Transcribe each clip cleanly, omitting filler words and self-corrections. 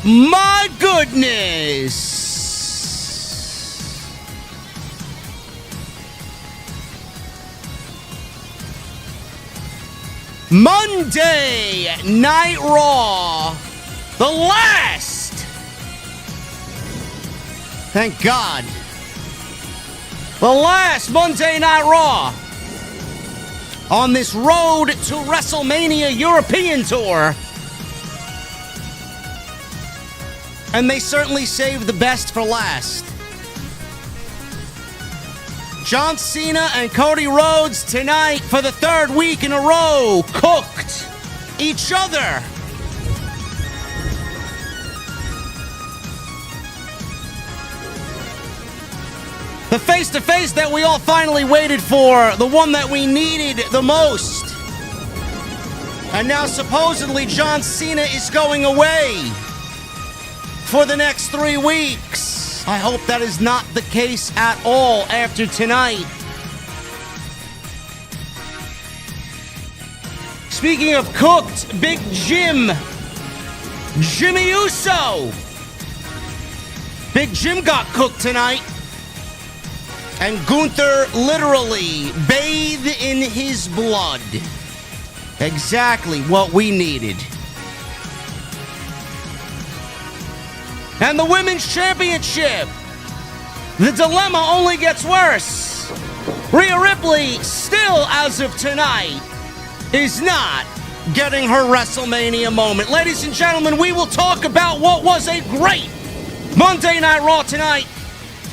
my goodness. Monday Night Raw. The last. Thank God. The last Monday Night Raw on this road to WrestleMania European Tour. And they certainly saved the best for last. John Cena and Cody Rhodes tonight for the third week in a row cooked each other. The face-to-face that we all finally waited for, the one that we needed the most. And now supposedly John Cena is going away for the next 3 weeks. I hope that is not the case at all after tonight. Speaking of cooked, Big Jimmy Uso. Big Jim got cooked tonight. And Gunther literally bathed in his blood. Exactly what we needed. And the Women's Championship. The dilemma only gets worse. Rhea Ripley, still as of tonight, is not getting her WrestleMania moment. Ladies and gentlemen, we will talk about what was a great Monday Night Raw tonight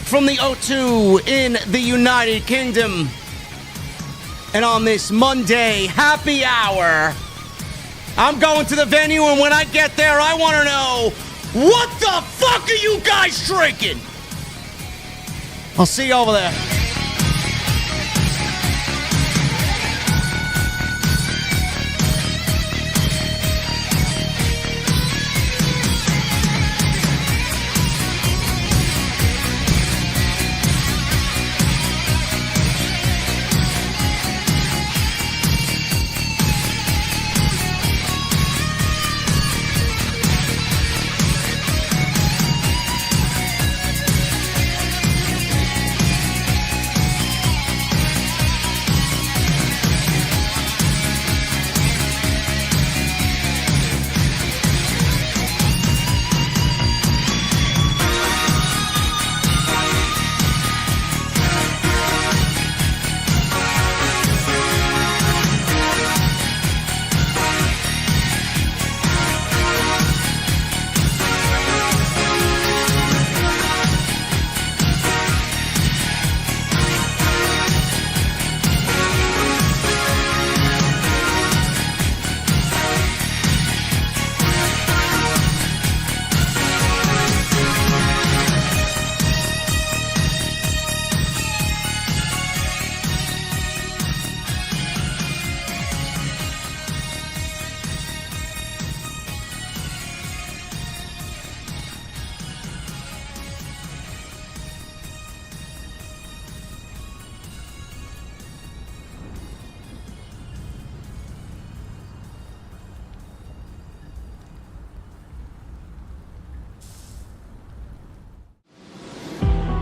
from the O2 in the United Kingdom. And on this Monday happy hour, I'm going to the venue, and when I get there, I want to know, what the fuck are you guys drinking? I'll see you over there.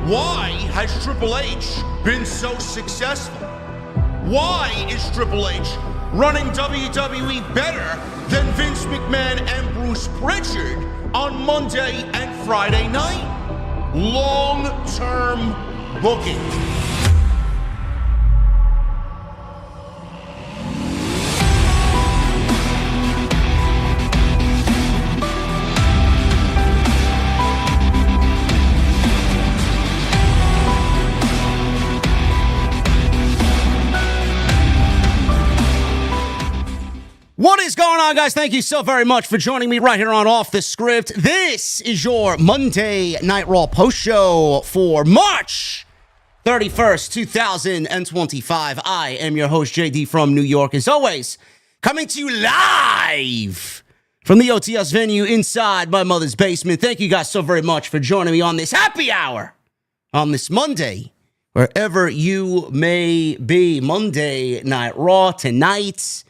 Why has Triple H been so successful? Why is Triple H running WWE better than Vince McMahon and Bruce Pritchard on Monday and Friday night? Long-term booking. What is going on, guys? Thank you so very much for joining me right here on Off the Script. This is your Monday Night Raw Post Show for March 31st, 2025. I am your host, JD from New York, as always, coming to you live from the OTS venue inside my mother's basement. Thank you guys so very much for joining me on this happy hour on this Monday, wherever you may be. Monday Night Raw tonight.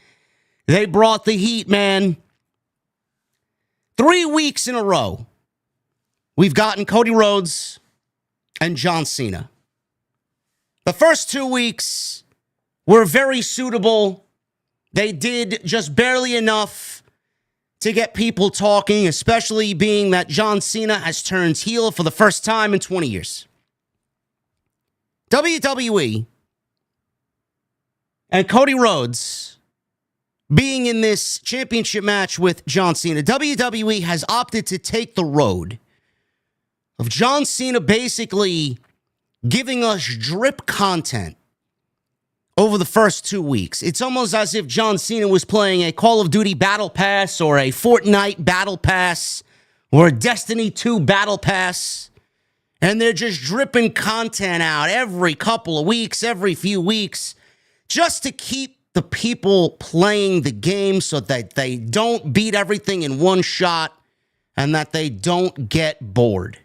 They brought the heat, man. 3 weeks in a row, we've gotten Cody Rhodes and John Cena. The first 2 weeks were very suitable. They did just barely enough to get people talking, especially being that John Cena has turned heel for the first time in 20 years. WWE and Cody Rhodes being in this championship match with John Cena, WWE has opted to take the road of John Cena basically giving us drip content over the first 2 weeks. It's almost as if John Cena was playing a Call of Duty Battle Pass or a Fortnite Battle Pass or a Destiny 2 Battle Pass, and they're just dripping content out every couple of weeks, every few weeks, just to keep the people playing the game so that they don't beat everything in one shot and that they don't get bored.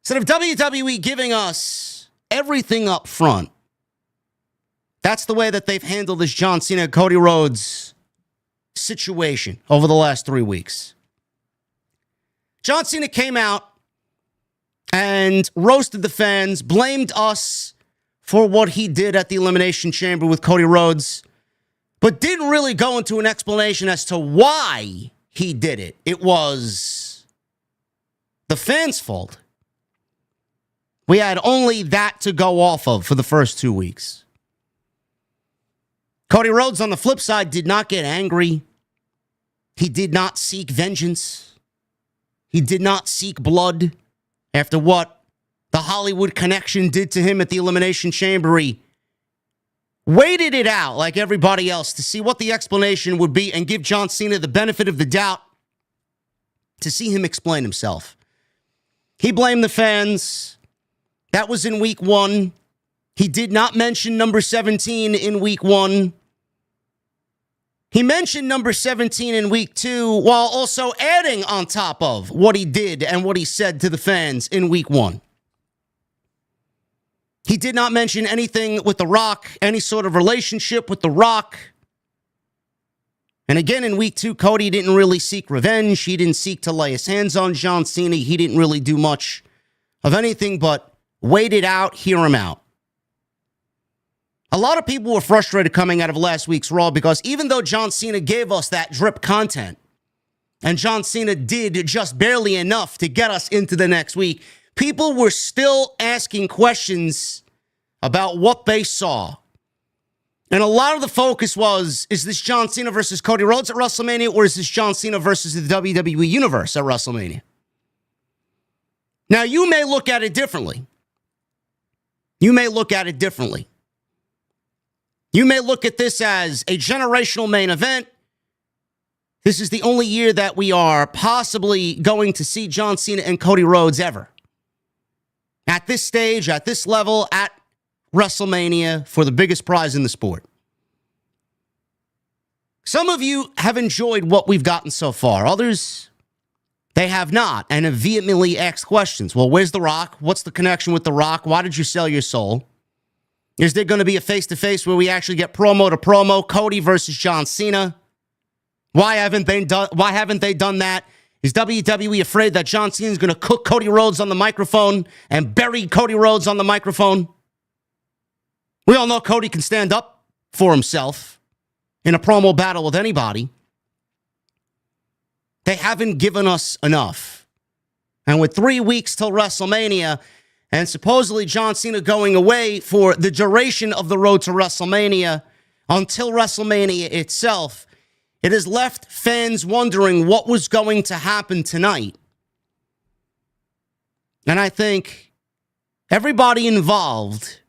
Instead of WWE giving us everything up front, that's the way that they've handled this John Cena, Cody Rhodes situation over the last 3 weeks. John Cena came out and roasted the fans, blamed us for what he did at the Elimination Chamber with Cody Rhodes, but didn't really go into an explanation as to why he did it. It was the fans' fault. We had only that to go off of for the first 2 weeks. Cody Rhodes, on the flip side, did not get angry. He did not seek vengeance. He did not seek blood after what the Hollywood connection did to him at the Elimination Chamber. He waited it out like everybody else to see what the explanation would be and give John Cena the benefit of the doubt to see him explain himself. He blamed the fans. That was in week 1. He did not mention number 17 in week 1. He mentioned number 17 in week 2 while also adding on top of what he did and what he said to the fans in week 1. He did not mention anything with The Rock, any sort of relationship with The Rock. And again, in week 2, Cody didn't really seek revenge. He didn't seek to lay his hands on John Cena. He didn't really do much of anything but wait it out, hear him out. A lot of people were frustrated coming out of last week's Raw because even though John Cena gave us that drip content, and John Cena did just barely enough to get us into the next week, people were still asking questions about what they saw. And a lot of the focus was, is this John Cena versus Cody Rhodes at WrestleMania, or is this John Cena versus the WWE Universe at WrestleMania? Now, you may look at it differently. You may look at it differently. You may look at this as a generational main event. This is the only year that we are possibly going to see John Cena and Cody Rhodes ever. At this stage, at this level, at WrestleMania for the biggest prize in the sport. Some of you have enjoyed what we've gotten so far. Others, they have not and have vehemently asked questions. Well, where's The Rock? What's the connection with The Rock? Why did you sell your soul? Is there going to be a face-to-face where we actually get promo to promo, Cody versus John Cena? Why haven't they done that? Is WWE afraid that John Cena is going to cook Cody Rhodes on the microphone and bury Cody Rhodes on the microphone? We all know Cody can stand up for himself in a promo battle with anybody. They haven't given us enough. And with 3 weeks till WrestleMania, and supposedly John Cena going away for the duration of the road to WrestleMania until WrestleMania itself, it has left fans wondering what was going to happen tonight. And I think everybody involved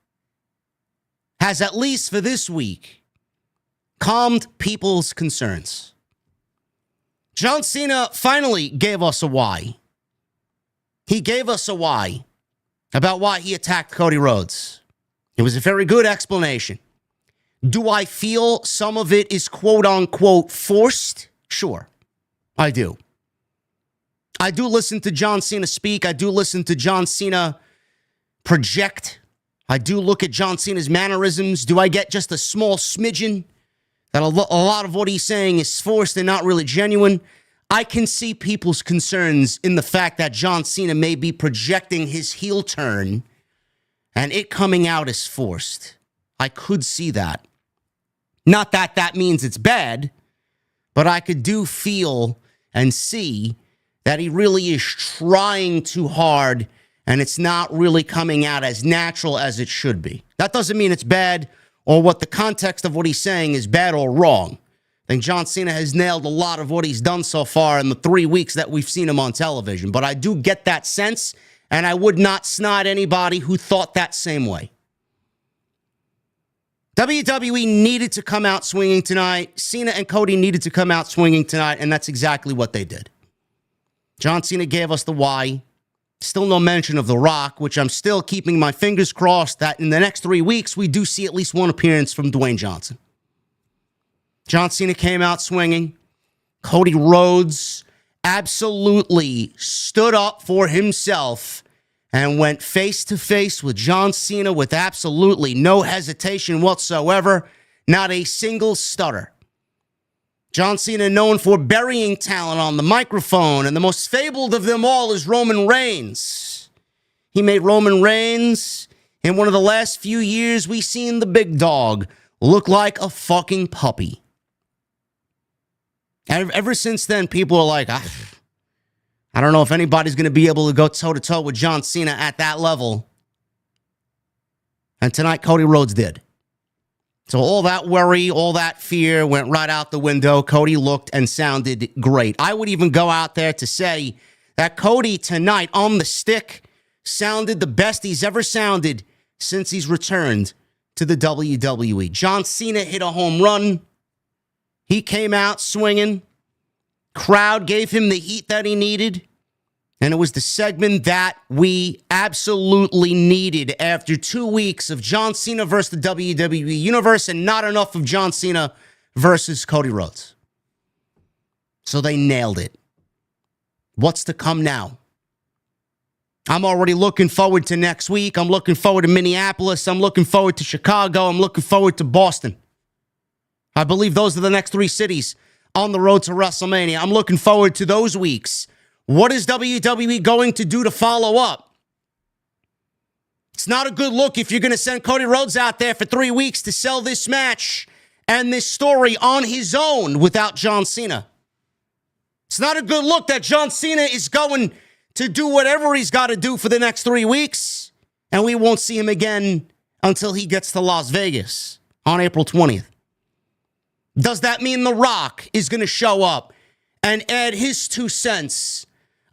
has, at least for this week, calmed people's concerns. John Cena finally gave us a why. He gave us a why about why he attacked Cody Rhodes. It was a very good explanation. Do I feel some of it is quote-unquote forced? Sure, I do. I do listen to John Cena speak. I do listen to John Cena project. I do look at John Cena's mannerisms. Do I get just a small smidgen that a lot of what he's saying is forced and not really genuine? I can see people's concerns in the fact that John Cena may be projecting his heel turn and it coming out as forced. I could see that. Not that that means it's bad, but I could do feel and see that he really is trying too hard and it's not really coming out as natural as it should be. That doesn't mean it's bad or what the context of what he's saying is bad or wrong. I think John Cena has nailed a lot of what he's done so far in the 3 weeks that we've seen him on television. But I do get that sense, and I would not snide anybody who thought that same way. WWE needed to come out swinging tonight. Cena and Cody needed to come out swinging tonight, and that's exactly what they did. John Cena gave us the why. Still no mention of The Rock, which I'm still keeping my fingers crossed that in the next 3 weeks, we do see at least one appearance from Dwayne Johnson. John Cena came out swinging. Cody Rhodes absolutely stood up for himself and went face-to-face with John Cena with absolutely no hesitation whatsoever, not a single stutter. John Cena known for burying talent on the microphone, and the most fabled of them all is Roman Reigns. He made Roman Reigns, in one of the last few years, we seen the big dog look like a fucking puppy. And ever since then, people are like, I don't know if anybody's going to be able to go toe-to-toe with John Cena at that level. And tonight, Cody Rhodes did. So all that worry, all that fear went right out the window. Cody looked and sounded great. I would even go out there to say that Cody tonight on the stick sounded the best he's ever sounded since he's returned to the WWE. John Cena hit a home run. He came out swinging. Crowd gave him the heat that he needed. And it was the segment that we absolutely needed after 2 weeks of John Cena versus the WWE Universe and not enough of John Cena versus Cody Rhodes. So they nailed it. What's to come now? I'm already looking forward to next week. I'm looking forward to Minneapolis. I'm looking forward to Chicago. I'm looking forward to Boston. I believe those are the next 3 cities on the road to WrestleMania. I'm looking forward to those weeks. What is WWE going to do to follow up? It's not a good look if you're going to send Cody Rhodes out there for 3 weeks to sell this match and this story on his own without John Cena. It's not a good look that John Cena is going to do whatever he's got to do for the next 3 weeks, and we won't see him again until he gets to Las Vegas on April 20th. Does that mean The Rock is going to show up and add his 2 cents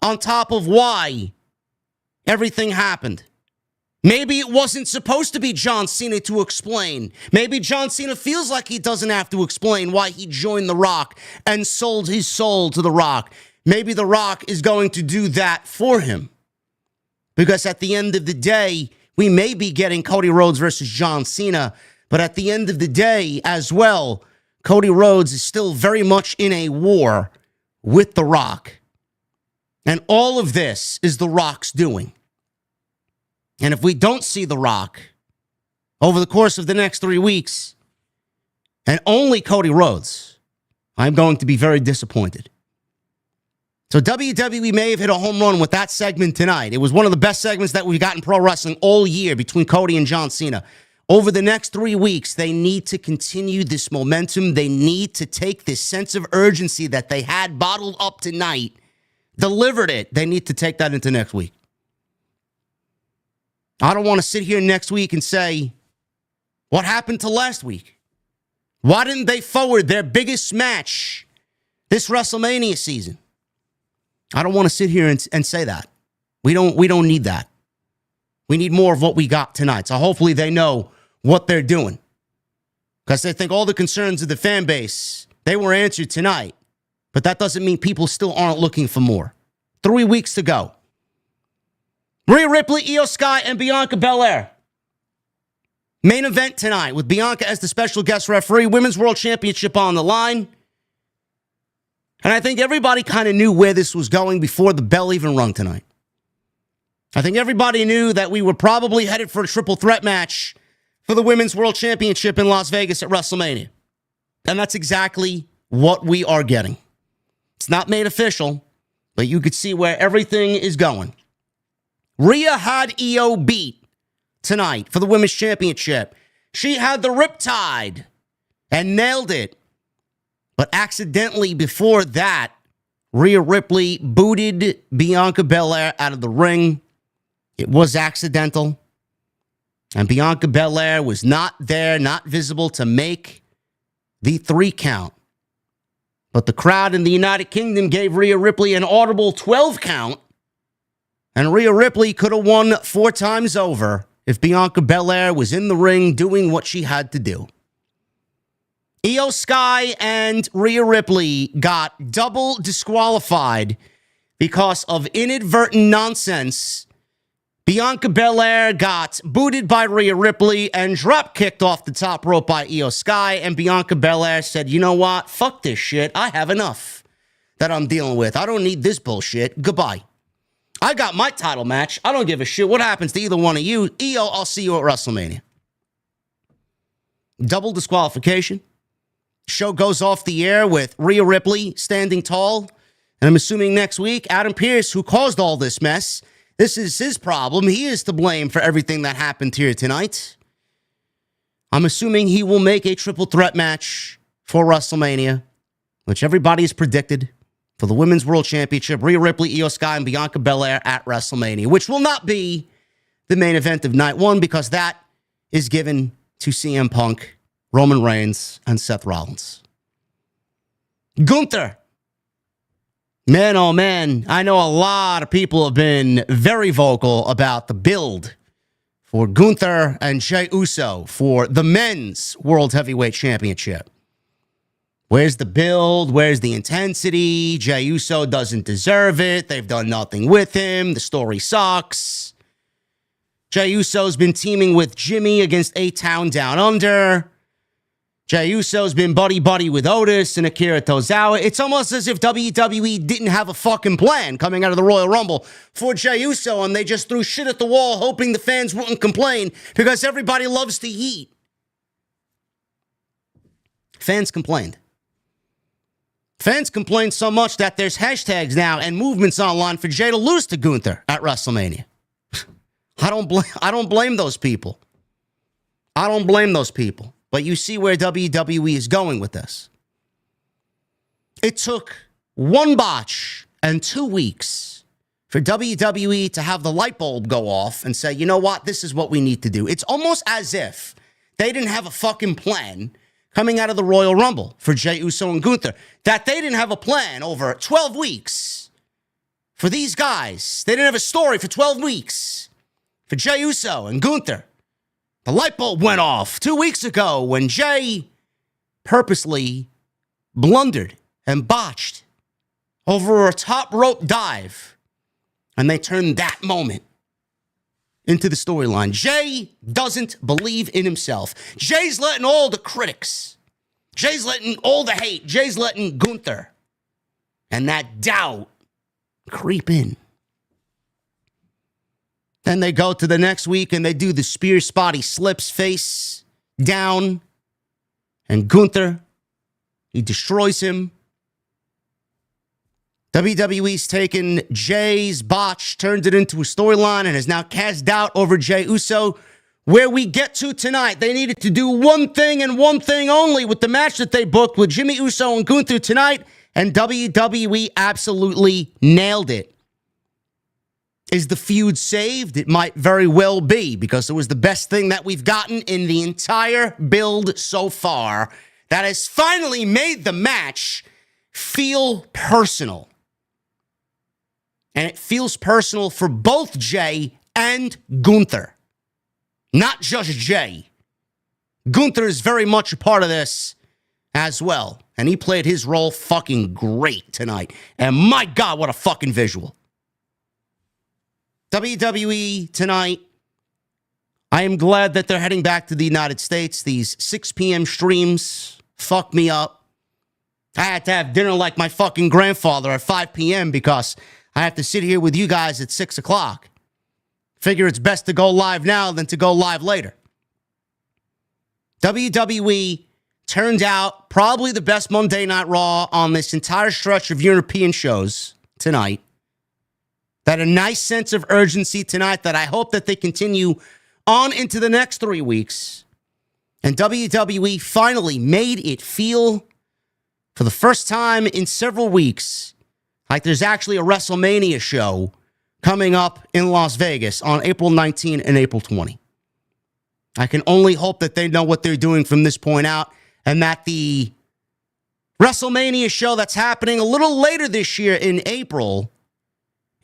on top of why everything happened? Maybe it wasn't supposed to be John Cena to explain. Maybe John Cena feels like he doesn't have to explain why he joined The Rock and sold his soul to The Rock. Maybe The Rock is going to do that for him. Because at the end of the day, we may be getting Cody Rhodes versus John Cena, but at the end of the day as well, Cody Rhodes is still very much in a war with The Rock. And all of this is The Rock's doing. And if we don't see The Rock over the course of the next 3 weeks, and only Cody Rhodes, I'm going to be very disappointed. So WWE may have hit a home run with that segment tonight. It was one of the best segments that we've got in pro wrestling all year between Cody and John Cena. Over the next 3 weeks, they need to continue this momentum. They need to take this sense of urgency that they had bottled up tonight, delivered it. They need to take that into next week. I don't want to sit here next week and say, what happened to last week? Why didn't they forward their biggest match this WrestleMania season? I don't want to sit here and say that. We don't need that. We need more of what we got tonight. So hopefully they know what they're doing. Because they think all the concerns of the fan base, they were answered tonight. But that doesn't mean people still aren't looking for more. 3 weeks to go. Rhea Ripley, IYO SKY, and Bianca Belair. Main event tonight with Bianca as the special guest referee. Women's World Championship on the line. And I think everybody kind of knew where this was going before the bell even rung tonight. I think everybody knew that we were probably headed for a triple threat match for the Women's World Championship in Las Vegas at WrestleMania. And that's exactly what we are getting. It's not made official, but you could see where everything is going. Rhea had IYO beat tonight for the Women's Championship. She had the riptide and nailed it. But accidentally before that, Rhea Ripley booted Bianca Belair out of the ring. It was accidental. And Bianca Belair was not there, not visible to make the 3 count. But the crowd in the United Kingdom gave Rhea Ripley an audible 12 count. And Rhea Ripley could have won 4 times over if Bianca Belair was in the ring doing what she had to do. IYO SKY and Rhea Ripley got double disqualified because of inadvertent nonsense. Bianca Belair got booted by Rhea Ripley and drop kicked off the top rope by IYO SKY. And Bianca Belair said, you know what? Fuck this shit. I have enough that I'm dealing with. I don't need this bullshit. Goodbye. I got my title match. I don't give a shit what happens to either one of you. IYO, I'll see you at WrestleMania. Double disqualification. Show goes off the air with Rhea Ripley standing tall. And I'm assuming next week, Adam Pearce, who caused all this mess, this is his problem. He is to blame for everything that happened here tonight. I'm assuming he will make a triple threat match for WrestleMania, which everybody has predicted, for the Women's World Championship. Rhea Ripley, IYO SKY, and Bianca Belair at WrestleMania, which will not be the main event of night 1 because that is given to CM Punk, Roman Reigns, and Seth Rollins. Gunther. Man, oh man, I know a lot of people have been very vocal about the build for Gunther and Jay Uso for the Men's World Heavyweight Championship. Where's the build? Where's the intensity? Jay Uso doesn't deserve it. They've done nothing with him. The story sucks. Jay Uso's been teaming with Jimmy against A-Town Down Under. Jey Uso's been buddy-buddy with Otis and Akira Tozawa. It's almost as if WWE didn't have a fucking plan coming out of the Royal Rumble for Jey Uso, and they just threw shit at the wall hoping the fans wouldn't complain because everybody loves to heat. Fans complained. Fans complained so much that there's hashtags now and movements online for Jay to lose to Gunther at WrestleMania. I don't blame those people. I don't blame those people. But you see where WWE is going with this. It took 1 botch and 2 weeks for WWE to have the light bulb go off and say, you know what, this is what we need to do. It's almost as if they didn't have a fucking plan coming out of the Royal Rumble for Jey Uso and Gunther. That they didn't have a plan over 12 weeks for these guys. They didn't have a story for 12 weeks for Jey Uso and Gunther. The light bulb went off 2 weeks ago when Jay purposely blundered and botched over a top rope dive. And they turned that moment into the storyline. Jay doesn't believe in himself. Jay's letting all the critics, Jay's letting all the hate, Jay's letting Gunther and that doubt creep in. Then they go to the next week and they do the spear spot. He slips face down. And Gunther, he destroys him. WWE's taken Jay's botch, turned it into a storyline, and has now cast doubt over Jey Uso. Where we get to tonight, they needed to do one thing and one thing only with the match that they booked with Jimmy Uso and Gunther tonight, and WWE absolutely nailed it. Is the feud saved? It might very well be, because it was the best thing that we've gotten in the entire build so far that has finally made the match feel personal. And it feels personal for both Jay and Gunther. Not just Jay. Gunther is very much a part of this as well. And he played his role fucking great tonight. And my God, what a fucking visual. WWE tonight, I am glad that they're heading back to the United States. These 6 p.m. streams fuck me up. I had to have dinner like my fucking grandfather at 5 p.m. because I have to sit here with you guys at 6 o'clock. Figure it's best to go live now than to go live later. WWE turned out probably the best Monday Night Raw on this entire stretch of European shows tonight. That a nice sense of urgency tonight that I hope that they continue on into the next 3 weeks. And WWE finally made it feel, for the first time in several weeks, like there's actually a WrestleMania show coming up in Las Vegas on April 19 and April 20. I can only hope that they know what they're doing from this point out, and that the WrestleMania show that's happening a little later this year in April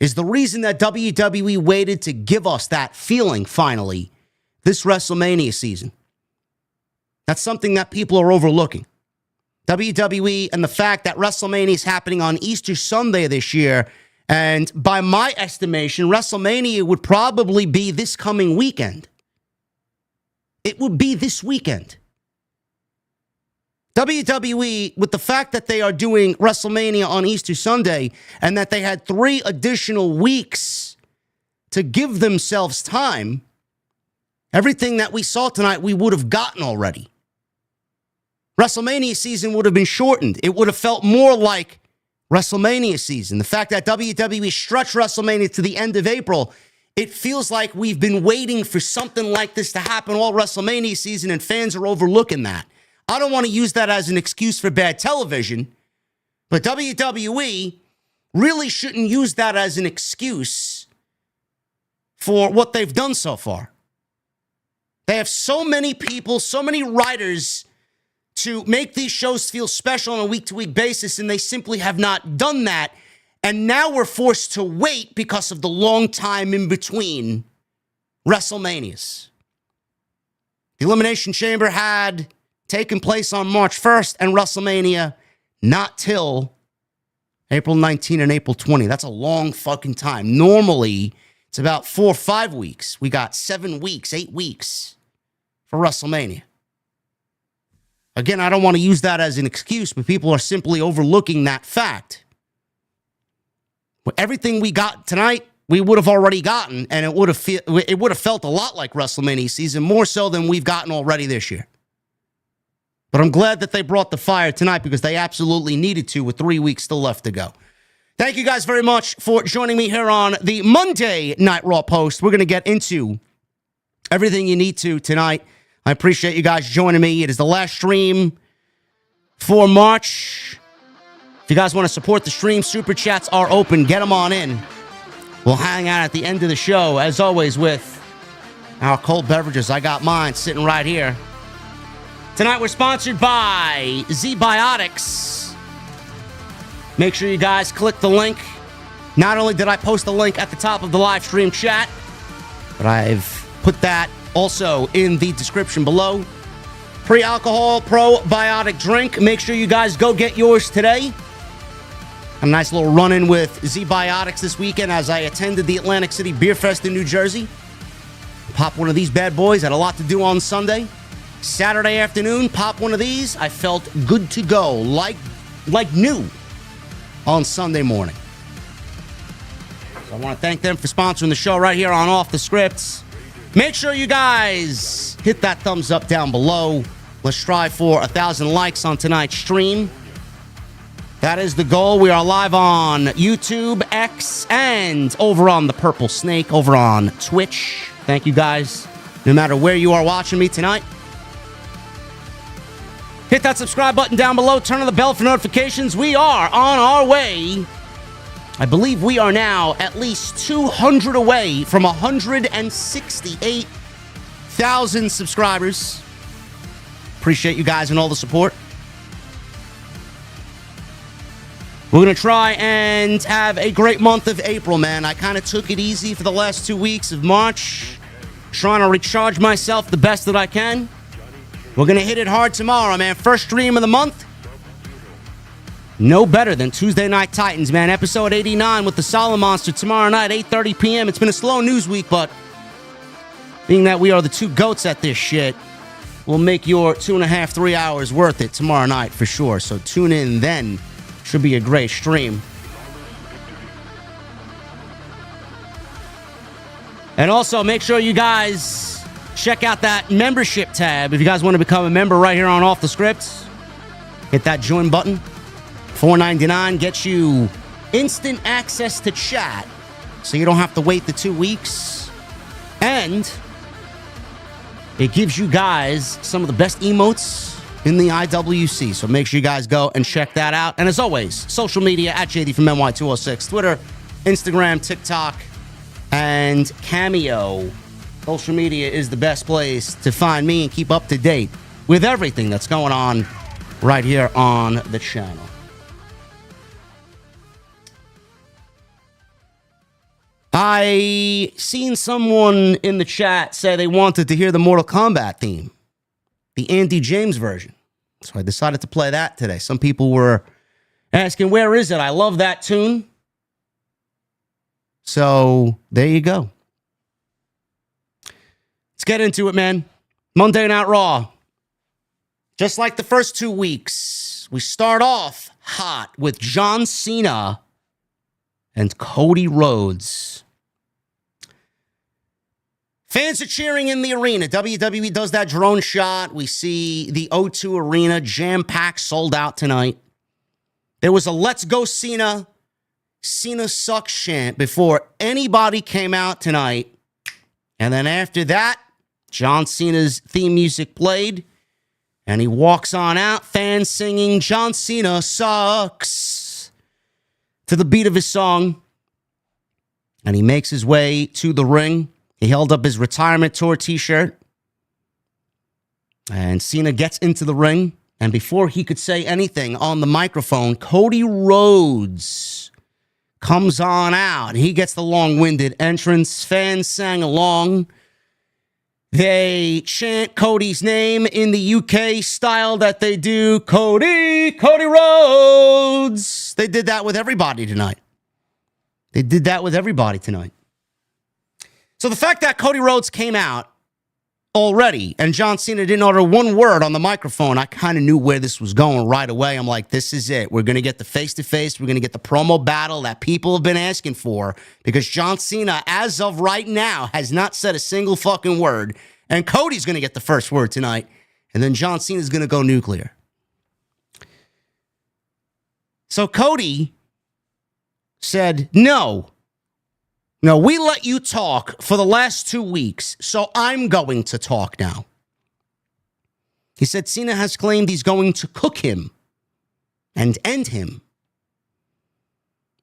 is the reason that WWE waited to give us that feeling finally this WrestleMania season. That's something that people are overlooking. WWE and the fact that WrestleMania is happening on Easter Sunday this year, and by my estimation, WrestleMania would probably be this coming weekend. It would be this weekend. WWE, with the fact that they are doing WrestleMania on Easter Sunday and that they had 3 additional weeks to give themselves time, everything that we saw tonight, we would have gotten already. WrestleMania season would have been shortened. It would have felt more like WrestleMania season. The fact that WWE stretched WrestleMania to the end of April, it feels like we've been waiting for something like this to happen all WrestleMania season, and fans are overlooking that. I don't want to use that as an excuse for bad television, but WWE really shouldn't use that as an excuse for what they've done so far. They have so many people, so many writers to make these shows feel special on a week-to-week basis, and they simply have not done that. And now we're forced to wait because of the long time in between WrestleManias. The Elimination Chamber had taken place on March 1st, and WrestleMania not till April 19 and April 20. That's a long fucking time. Normally, it's about 4 or 5 weeks. We got 7 weeks, 8 weeks for WrestleMania. Again, I don't want to use that as an excuse, but people are simply overlooking that fact. Everything we got tonight, we would have already gotten, and it would have felt a lot like WrestleMania season, more so than we've gotten already this year. But I'm glad that they brought the fire tonight, because they absolutely needed to, with 3 weeks still left to go. Thank you guys very much for joining me here on the Monday Night Raw Post. We're going to get into everything you need to tonight. I appreciate you guys joining me. It is the last stream for March. If you guys want to support the stream, Super Chats are open. Get them on in. We'll hang out at the end of the show, as always, with our cold beverages. I got mine sitting right here. Tonight, we're sponsored by Z-Biotics. Make sure you guys click the link. Not only did I post the link at the top of the live stream chat, but I've put that also in the description below. Pre-alcohol probiotic drink. Make sure you guys go get yours today. A nice little run-in with Z-Biotics this weekend as I attended the Atlantic City Beer Fest in New Jersey. Pop one of these bad boys. Had a lot to do on Sunday. Saturday afternoon, pop one of these. I felt good to go, like new on Sunday morning. So I want to thank them for sponsoring the show right here on Off the Scripts. Make sure you guys hit that thumbs up down below. Let's strive for 1,000 likes on tonight's stream. That is the goal. We are live on YouTube, X, and over on the Purple Snake, over on Twitch. Thank you guys, no matter where you are watching me tonight. Hit that subscribe button down below. Turn on the bell for notifications. We are on our way. I believe we are now at least 200 away from 168,000 subscribers. Appreciate you guys and all the support. We're going to try and have a great month of April, man. I kind of took it easy for the last 2 weeks of March, trying to recharge myself the best that I can. We're going to hit it hard tomorrow, man. First stream of the month. No better than Tuesday Night Titans, man. Episode 89 with the Solid Monster tomorrow night, 8:30 p.m. It's been a slow news week, but being that we are the two goats at this shit, we'll make your 2.5, 3 hours worth it tomorrow night for sure. So tune in then. Should be a great stream. And also, make sure you guys check out that membership tab if you guys want to become a member right here on Off the Script. Hit that join button. $4.99 gets you instant access to chat, so you don't have to wait the 2 weeks. And it gives you guys some of the best emotes in the IWC. So make sure you guys go and check that out. And as always, social media at JDfromNY206, Twitter, Instagram, TikTok, and Cameo. Social media is the best place to find me and keep up to date with everything that's going on right here on the channel. I seen someone in the chat say they wanted to hear the Mortal Kombat theme, the Andy James version. So I decided to play that today. Some people were asking, where is it? I love that tune. So there you go. Let's get into it, man. Monday Night Raw. Just like the first 2 weeks, we start off hot with John Cena and Cody Rhodes. Fans are cheering in the arena. WWE does that drone shot. We see the O2 Arena jam-packed, sold out tonight. There was a Let's Go Cena, Cena sucks chant before anybody came out tonight. And then after that, John Cena's theme music played, and he walks on out, fans singing John Cena sucks to the beat of his song. And he makes his way to the ring. He held up his retirement tour t-shirt. And Cena gets into the ring. And before he could say anything on the microphone, Cody Rhodes comes on out. He gets the long-winded entrance. Fans sang along. They chant Cody's name in the UK style that they do. Cody Rhodes. They did that with everybody tonight. So the fact that Cody Rhodes came out already and John Cena didn't utter one word on the microphone, I kind of knew where this was going right away. I'm like, this is it. We're going to get the face-to-face. We're going to get the promo battle that people have been asking for, because John Cena, as of right now, has not said a single fucking word. And Cody's going to get the first word tonight. And then John Cena's going to go nuclear. So Cody said, no, we let you talk for the last 2 weeks, so I'm going to talk now. He said Cena has claimed he's going to cook him and end him.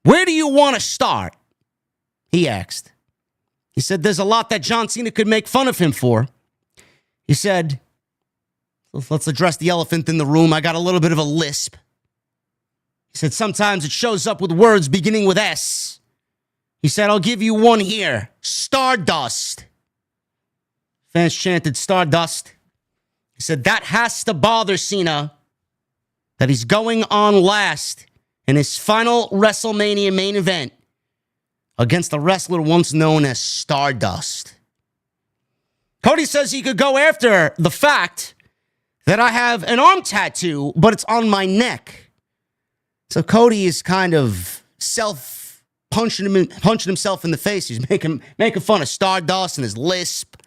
Where do you want to start? He asked. He said there's a lot that John Cena could make fun of him for. He said, let's address the elephant in the room. I got a little bit of a lisp. He said sometimes it shows up with words beginning with S. He said, I'll give you one here. Stardust. Fans chanted Stardust. He said that has to bother Cena, that he's going on last in his final WrestleMania main event against a wrestler once known as Stardust. Cody says he could go after the fact that I have an arm tattoo, but it's on my neck. So Cody is kind of punching himself in the face. He's making fun of Stardust and his lisp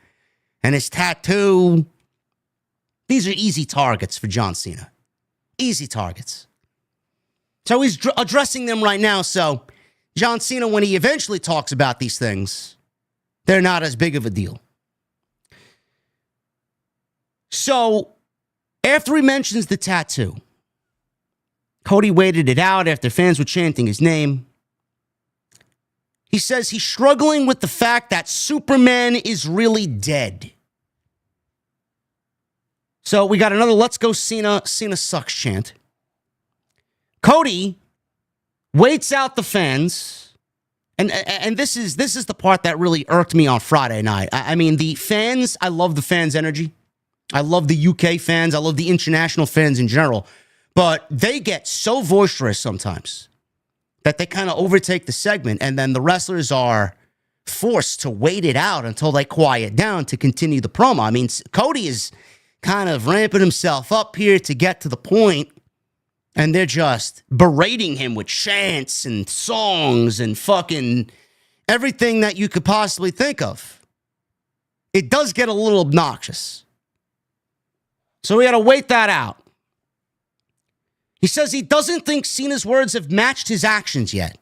and his tattoo. These are easy targets for John Cena. Easy targets. So he's addressing them right now. So John Cena, when he eventually talks about these things, they're not as big of a deal. So after he mentions the tattoo, Cody waited it out after fans were chanting his name. He says he's struggling with the fact that Superman is really dead. So we got another Let's Go Cena, Cena sucks chant. Cody waits out the fans. And this is the part that really irked me on Friday night. I mean, the fans, I love the fans' energy. I love the UK fans. I love the international fans in general. But they get so boisterous sometimes that they kind of overtake the segment, and then the wrestlers are forced to wait it out until they quiet down to continue the promo. I mean, Cody is kind of ramping himself up here to get to the point, and they're just berating him with chants and songs and fucking everything that you could possibly think of. it does get a little obnoxious. So we got to wait that out. He says he doesn't think Cena's words have matched his actions yet.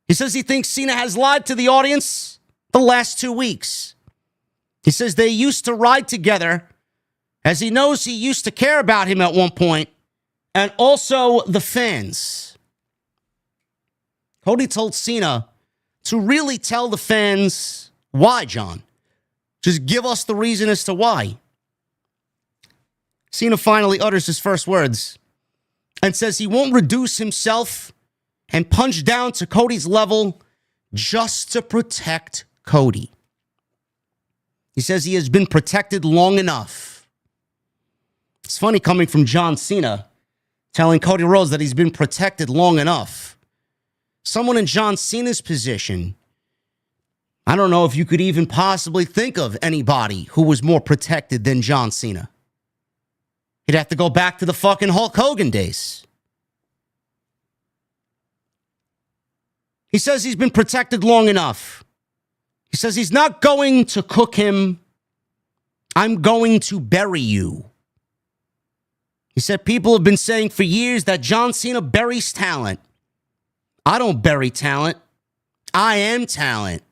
He says he thinks Cena has lied to the audience the last 2 weeks. He says they used to ride together, as he knows he used to care about him at one point, and also the fans. Cody told Cena to really tell the fans why, John. Just give us the reason as to why. Cena finally utters his first words and says he won't reduce himself and punch down to Cody's level just to protect Cody. He says he has been protected long enough. It's funny coming from John Cena, telling Cody Rhodes that he's been protected long enough. Someone in John Cena's position, I don't know if you could even possibly think of anybody who was more protected than John Cena. He'd have to go back to the fucking Hulk Hogan days. He says he's been protected long enough. He says he's not going to cook him. I'm going to bury you. He said people have been saying for years that John Cena buries talent. I don't bury talent. I am talent.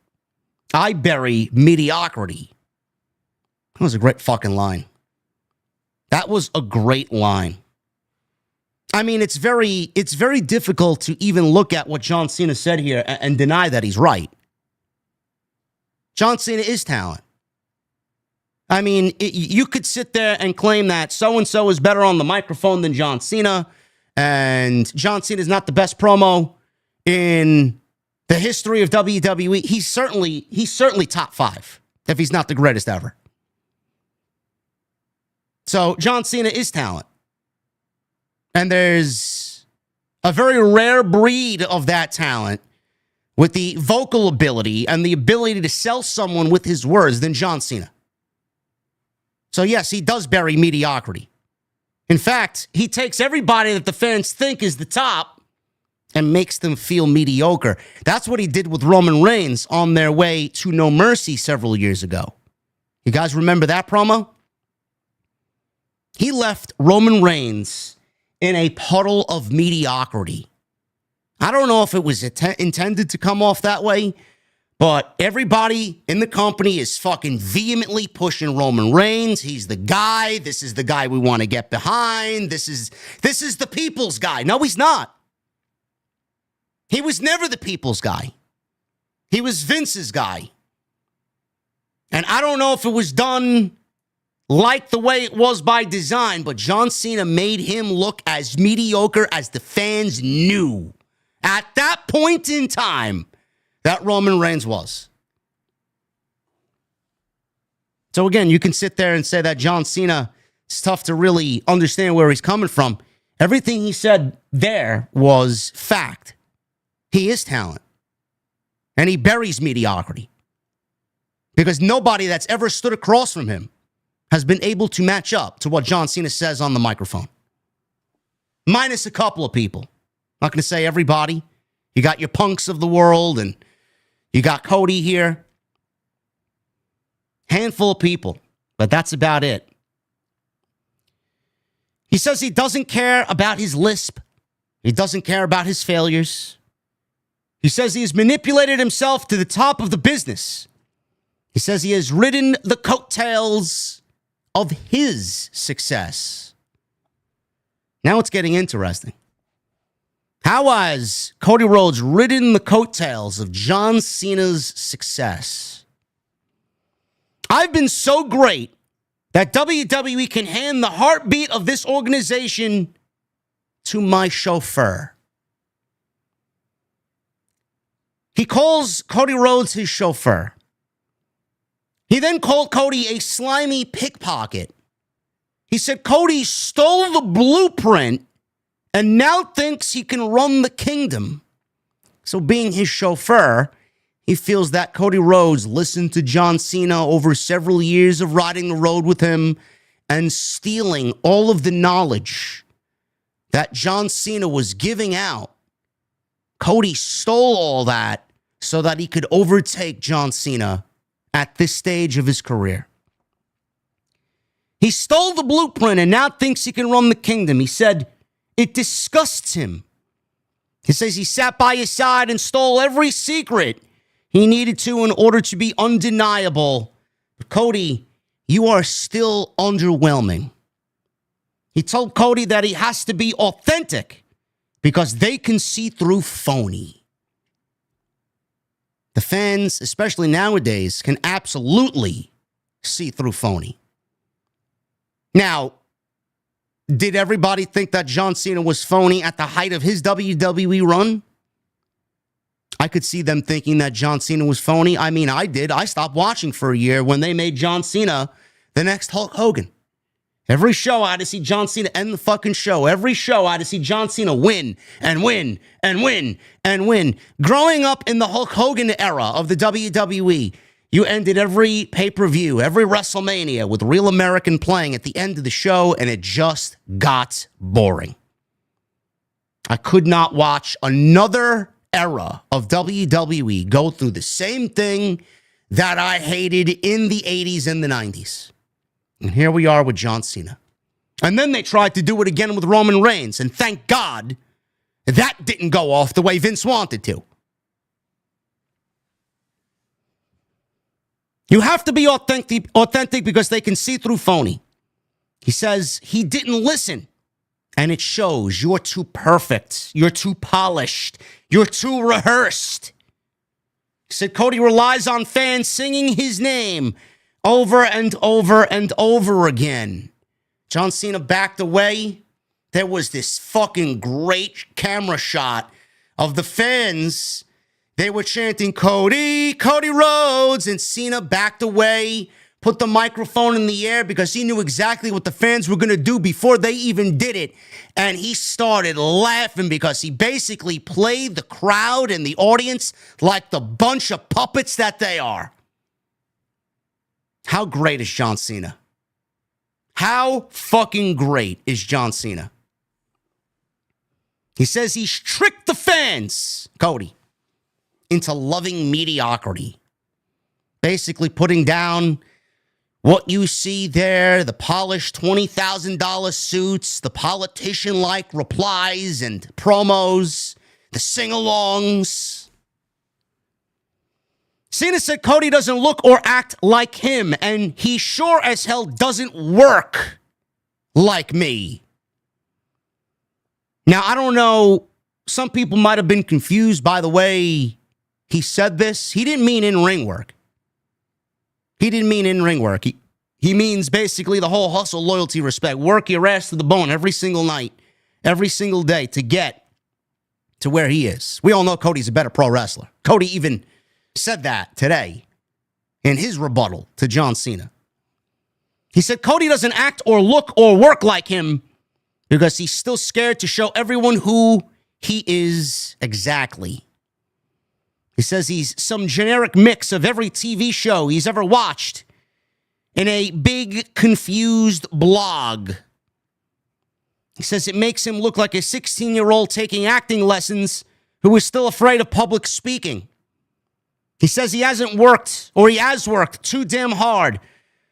I bury mediocrity. That was a great fucking line. That was a great line. I mean, it's very difficult to even look at what John Cena said here and deny that he's right. John Cena is talent. I mean, you could sit there and claim that so-and-so is better on the microphone than John Cena, and John Cena is not the best promo in the history of WWE. He's certainly top 5, if he's not the greatest ever. So John Cena is talent. And there's a very rare breed of that talent with the vocal ability and the ability to sell someone with his words than John Cena. So yes, he does bury mediocrity. In fact, he takes everybody that the fans think is the top and makes them feel mediocre. That's what he did with Roman Reigns on their way to No Mercy several years ago. You guys remember that promo? He left Roman Reigns in a puddle of mediocrity. I don't know if it was intended to come off that way, but everybody in the company is fucking vehemently pushing Roman Reigns. He's the guy. This is the guy we want to get behind. This is the people's guy. No, he's not. He was never the people's guy. He was Vince's guy. And I don't know if it was done like the way it was by design, but John Cena made him look as mediocre as the fans knew at that point in time that Roman Reigns was. So again, you can sit there and say that John Cena, it's tough to really understand where he's coming from. Everything he said there was fact. He is talent. And he buries mediocrity. Because nobody that's ever stood across from him has been able to match up to what John Cena says on the microphone. Minus a couple of people. Not going to say everybody. You got your punks of the world, and you got Cody here. Handful of people, but that's about it. He says he doesn't care about his lisp. He doesn't care about his failures. He says he has manipulated himself to the top of the business. He says he has ridden the coattails of his success. Now it's getting interesting. How has Cody Rhodes ridden the coattails of John Cena's success? I've been so great that WWE can hand the heartbeat of this organization to my chauffeur. He calls Cody Rhodes his chauffeur. He then called Cody a slimy pickpocket. He said Cody stole the blueprint and now thinks he can run the kingdom. So being his chauffeur, he feels that Cody Rhodes listened to John Cena over several years of riding the road with him and stealing all of the knowledge that John Cena was giving out. Cody stole all that so that he could overtake John Cena at this stage of his career. He stole the blueprint and now thinks he can run the kingdom. He said it disgusts him. He says he sat by his side and stole every secret he needed to in order to be undeniable. But Cody, you are still underwhelming. He told Cody that he has to be authentic because they can see through phony. The fans, especially nowadays, can absolutely see through phony. Now, did everybody think that John Cena was phony at the height of his WWE run? I could see them thinking that John Cena was phony. I mean, I did. I stopped watching for a year when they made John Cena the next Hulk Hogan. Every show I had to see John Cena end the fucking show. Every show I had to see John Cena win and win and win and win. Growing up in the Hulk Hogan era of the WWE, you ended every pay-per-view, every WrestleMania with Real American playing at the end of the show, and it just got boring. I could not watch another era of WWE go through the same thing that I hated in the 80s and the 90s. And here we are with John Cena. And then they tried to do it again with Roman Reigns, and thank God that didn't go off the way Vince wanted to. You have to be authentic because they can see through phony. He says he didn't listen, and it shows. You're too perfect. You're too polished. You're too rehearsed. He said Cody relies on fans singing his name over and over and over again. John Cena backed away. There was this fucking great camera shot of the fans. They were chanting, Cody, Cody Rhodes, and Cena backed away, put the microphone in the air because he knew exactly what the fans were going to do before they even did it. And he started laughing because he basically played the crowd and the audience like the bunch of puppets that they are. How great is John Cena? How fucking great is John Cena? He says he's tricked the fans, Cody, into loving mediocrity. Basically putting down what you see there, the polished $20,000 suits, the politician-like replies and promos, the sing-alongs. Cena said Cody doesn't look or act like him, and he sure as hell doesn't work like me. Now, I don't know, some people might have been confused by the way he said this. He didn't mean in-ring work. He didn't mean in-ring work. He means basically the whole hustle, loyalty, respect. Work your ass to the bone every single night, every single day to get to where he is. We all know Cody's a better pro wrestler. Cody even said that today in his rebuttal to John Cena. He said Cody doesn't act or look or work like him because he's still scared to show everyone who he is exactly. He says he's some generic mix of every TV show he's ever watched in a big, confused blog. He says it makes him look like a 16-year-old taking acting lessons who is still afraid of public speaking. He says he has worked too damn hard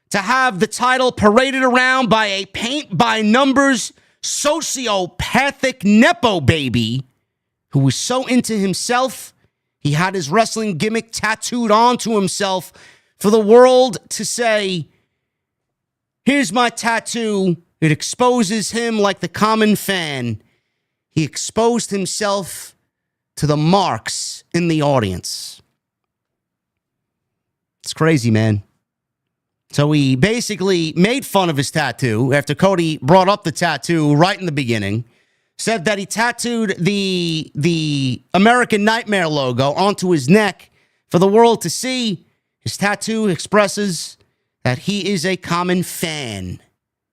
to have the title paraded around by a paint-by-numbers sociopathic Nepo baby who was so into himself he had his wrestling gimmick tattooed onto himself for the world to say, here's my tattoo. It exposes him like the common fan. He exposed himself to the marks in the audience. It's crazy, man. So he basically made fun of his tattoo after Cody brought up the tattoo right in the beginning. Said that he tattooed the American Nightmare logo onto his neck for the world to see. His tattoo expresses that he is a common fan,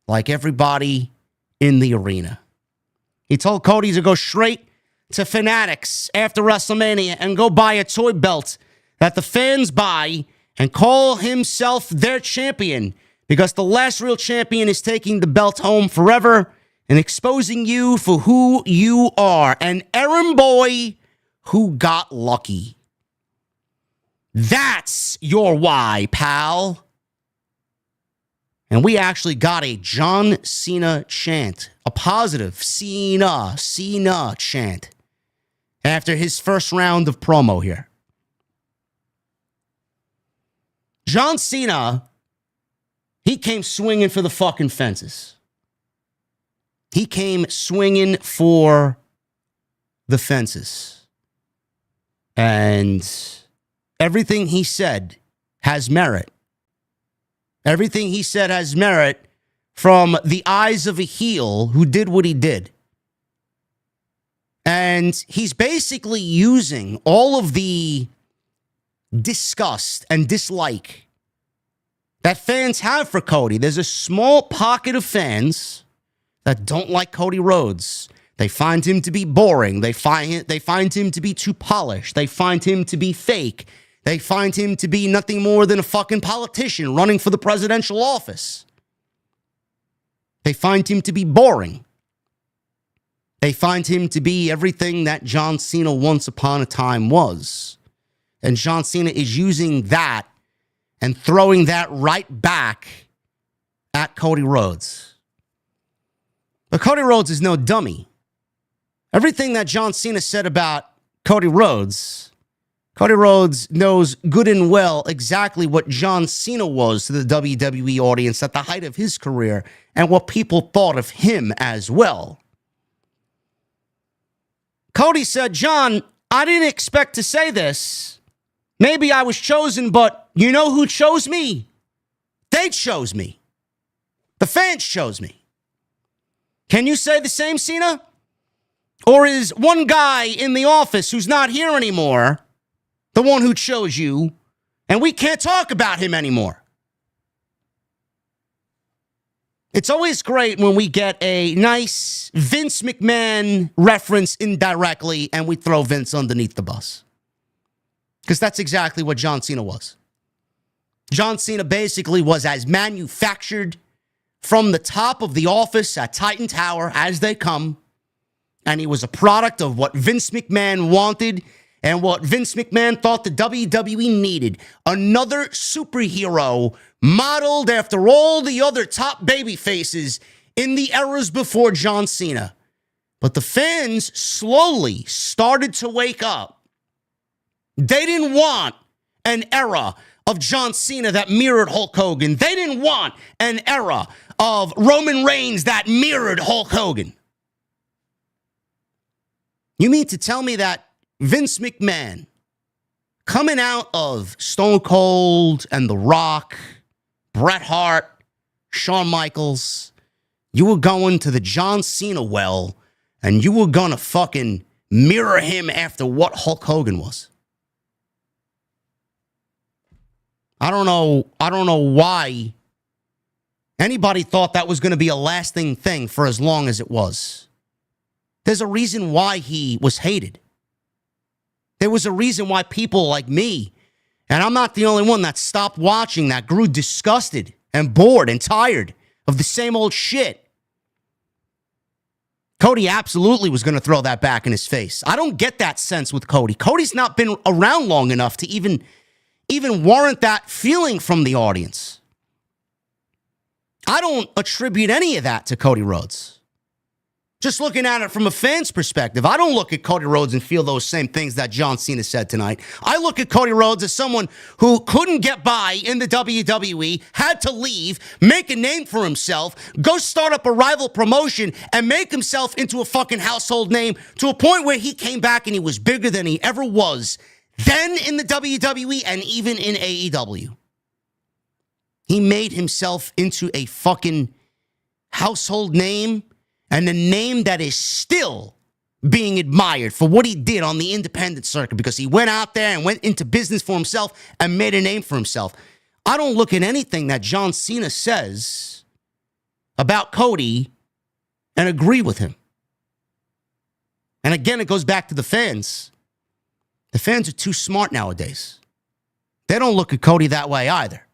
like everybody in the arena. He told Cody to go straight to Fanatics after WrestleMania and go buy a toy belt that the fans buy and call himself their champion because the last real champion is taking the belt home forever and exposing you for who you are, an errand boy who got lucky. That's your why, pal. And we actually got a John Cena chant, a positive Cena chant after his first round of promo here. John Cena, he came swinging for the fucking fences. He came swinging for the fences. And everything he said has merit. Everything he said has merit from the eyes of a heel who did what he did. And he's basically using all of the disgust and dislike that fans have for Cody. There's a small pocket of fans that don't like Cody Rhodes. They find him to be boring. They find him to be too polished. They find him to be fake. They find him to be nothing more than a fucking politician running for the presidential office. They find him to be boring. They find him to be everything that John Cena once upon a time was. And John Cena is using that and throwing that right back at Cody Rhodes. But Cody Rhodes is no dummy. Everything that John Cena said about Cody Rhodes knows good and well exactly what John Cena was to the WWE audience at the height of his career and what people thought of him as well. Cody said, John, I didn't expect to say this. Maybe I was chosen, but you know who chose me? They chose me. The fans chose me. Can you say the same, Cena? Or is one guy in the office who's not here anymore the one who chose you, and we can't talk about him anymore? It's always great when we get a nice Vince McMahon reference indirectly and we throw Vince underneath the bus. Because that's exactly what John Cena was. John Cena basically was as manufactured from the top of the office at Titan Tower as they come. And he was a product of what Vince McMahon wanted and what Vince McMahon thought the WWE needed. Another superhero modeled after all the other top baby faces in the eras before John Cena. But the fans slowly started to wake up. They didn't want an era of John Cena that mirrored Hulk Hogan. They didn't want an era of Roman Reigns that mirrored Hulk Hogan. You mean to tell me that Vince McMahon, coming out of Stone Cold and The Rock, Bret Hart, Shawn Michaels, you were going to the John Cena well and you were going to fucking mirror him after what Hulk Hogan was? I don't know why anybody thought that was going to be a lasting thing for as long as it was. There's a reason why he was hated. There was a reason why people like me, and I'm not the only one that stopped watching, that grew disgusted and bored and tired of the same old shit. Cody absolutely was going to throw that back in his face. I don't get that sense with Cody. Cody's not been around long enough to even warrant that feeling from the audience. I don't attribute any of that to Cody Rhodes. Just looking at it from a fan's perspective, I don't look at Cody Rhodes and feel those same things that John Cena said tonight. I look at Cody Rhodes as someone who couldn't get by in the WWE, had to leave, make a name for himself, go start up a rival promotion, and make himself into a fucking household name to a point where he came back and he was bigger than he ever was, then in the WWE and even in AEW. He made himself into a fucking household name, and a name that is still being admired for what he did on the independent circuit, because he went out there and went into business for himself and made a name for himself. I don't look at anything that John Cena says about Cody and agree with him. And again, it goes back to the fans. The fans are too smart nowadays. They don't look at Cody that way either.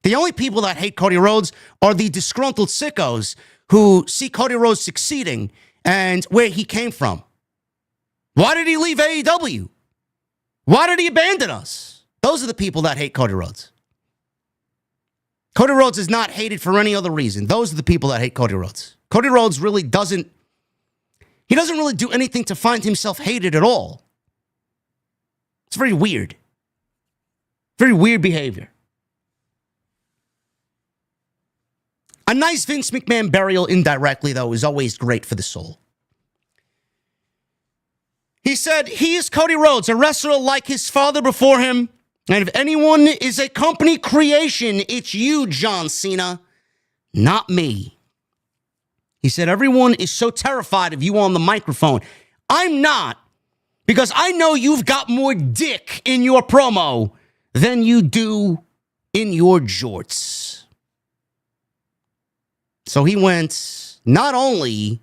The only people that hate Cody Rhodes are the disgruntled sickos who see Cody Rhodes succeeding and where he came from. Why did he leave AEW? Why did he abandon us? Those are the people that hate Cody Rhodes. Cody Rhodes is not hated for any other reason. Those are the people that hate Cody Rhodes. Cody Rhodes really doesn't really do anything to find himself hated at all. It's very weird. Very weird behavior. A nice Vince McMahon burial indirectly, though, is always great for the soul. He said, he is Cody Rhodes, a wrestler like his father before him. And if anyone is a company creation, it's you, John Cena, not me. He said, everyone is so terrified of you on the microphone. I'm not, because I know you've got more dick in your promo than you do in your jorts. So he went not only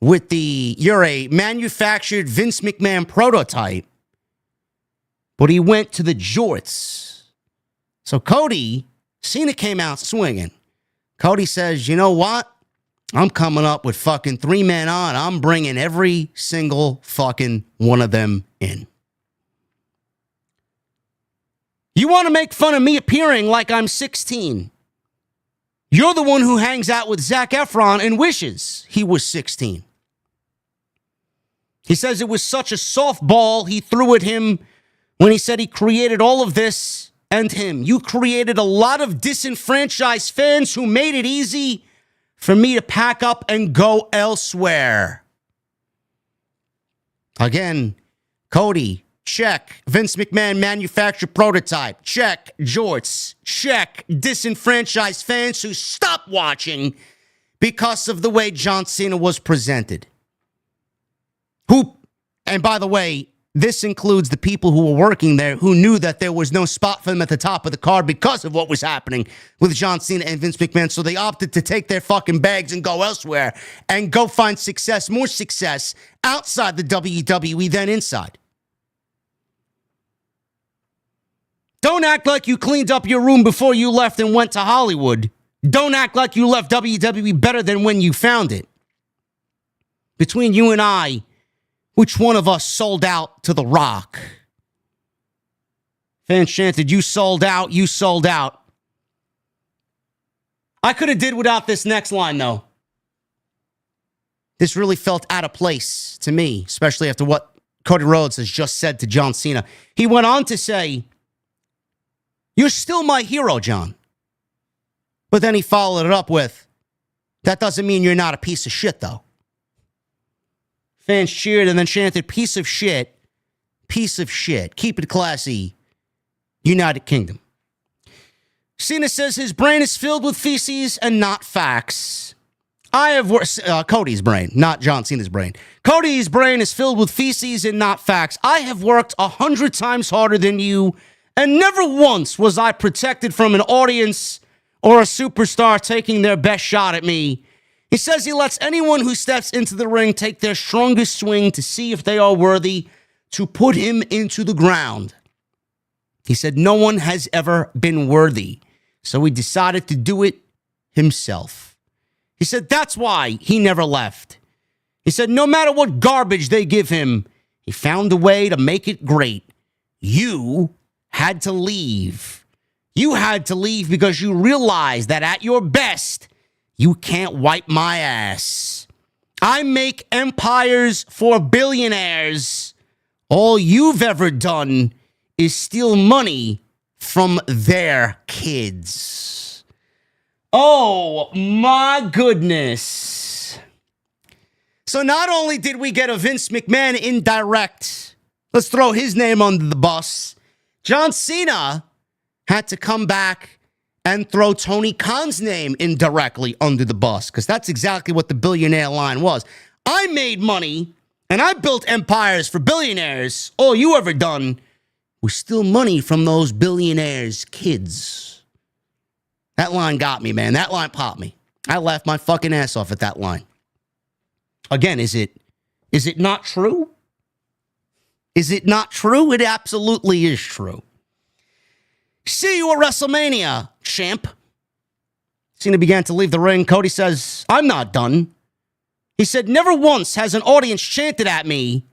with the, you're a manufactured Vince McMahon prototype, but he went to the jorts. So Cena came out swinging. Cody says, you know what? I'm coming up with fucking 3 men on. I'm bringing every single fucking one of them in. You want to make fun of me appearing like I'm 16. You're the one who hangs out with Zac Efron and wishes he was 16. He says it was such a softball he threw at him when he said he created all of this and him. You created a lot of disenfranchised fans who made it easy for me to pack up and go elsewhere. Again, Cody, check. Vince McMahon manufactured prototype. Check. Jorts. Check. Disenfranchised fans who stopped watching because of the way John Cena was presented. And by the way, this includes the people who were working there who knew that there was no spot for them at the top of the card because of what was happening with John Cena and Vince McMahon. So they opted to take their fucking bags and go elsewhere and go find success, more success outside the WWE than inside. Don't act like you cleaned up your room before you left and went to Hollywood. Don't act like you left WWE better than when you found it. Between you and I, which one of us sold out to The Rock? Fans chanted, you sold out, you sold out. I could have did without this next line, though. This really felt out of place to me, especially after what Cody Rhodes has just said to John Cena. He went on to say, you're still my hero, John. But then he followed it up with, that doesn't mean you're not a piece of shit, though. Fans cheered and then chanted, piece of shit, piece of shit. Keep it classy, United Kingdom. Cena says his brain is filled with feces and not facts. Cody's brain, not John Cena's brain. Cody's brain is filled with feces and not facts. I have worked 100 times harder than you, and never once was I protected from an audience or a superstar taking their best shot at me. He says he lets anyone who steps into the ring take their strongest swing to see if they are worthy to put him into the ground. He said no one has ever been worthy, so he decided to do it himself. He said that's why he never left. He said no matter what garbage they give him, he found a way to make it great. You had to leave. You had to leave because you realized that at your best, you can't wipe my ass. I make empires for billionaires. All you've ever done is steal money from their kids. Oh, my goodness. So not only did we get a Vince McMahon indirect, let's throw his name under the bus, John Cena had to come back and throw Tony Khan's name indirectly under the bus, because that's exactly what the billionaire line was. I made money, and I built empires for billionaires. All you ever done was steal money from those billionaires' kids. That line got me, man. That line popped me. I laughed my fucking ass off at that line. Again, is it not true? Is it not true? It absolutely is true. See you at WrestleMania, champ. Cena began to leave the ring. Cody says, I'm not done. He said, never once has an audience chanted at me,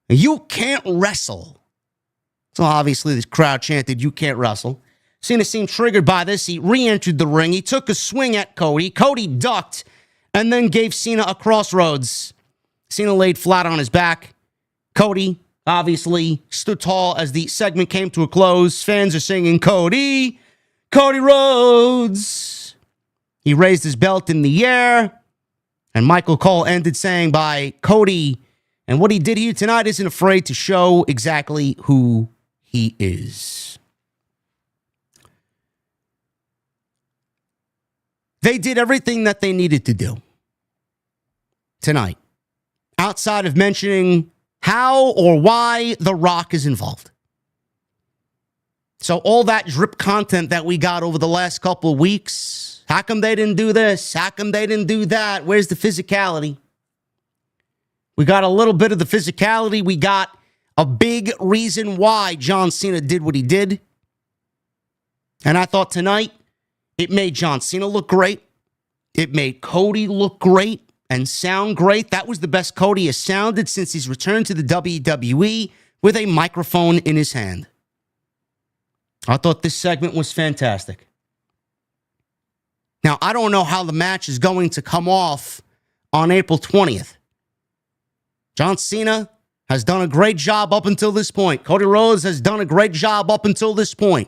you can't wrestle. So obviously the crowd chanted, "You can't wrestle." Cena seemed triggered by this. He re-entered the ring. He took a swing at Cody. Cody ducked and then gave Cena a crossroads. Cena laid flat on his back. Cody obviously stood tall as the segment came to a close. Fans are singing, "Cody, Cody Rhodes." He raised his belt in the air. And Michael Cole ended saying by Cody, and what he did here tonight isn't afraid to show exactly who he is. They did everything that they needed to do tonight, outside of mentioning how or why The Rock is involved. So all that drip content that we got over the last couple of weeks, how come they didn't do this? How come they didn't do that? Where's the physicality? We got a little bit of the physicality. We got a big reason why John Cena did what he did. And I thought tonight, it made John Cena look great. It made Cody look great and sound great. That was the best Cody has sounded since he's returned to the WWE with a microphone in his hand. I thought this segment was fantastic. Now, I don't know how the match is going to come off on April 20th. John Cena has done a great job up until this point. Cody Rhodes has done a great job up until this point.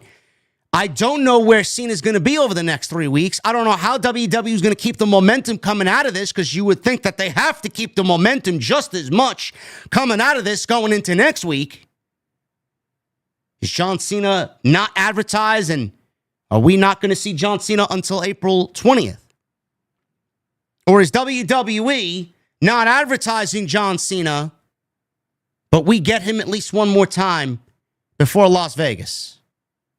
I don't know where Cena's going to be over the next 3 weeks. I don't know how WWE is going to keep the momentum coming out of this, because you would think that they have to keep the momentum just as much coming out of this going into next week. Is John Cena not advertised, and are we not going to see John Cena until April 20th? Or is WWE not advertising John Cena, but we get him at least one more time before Las Vegas?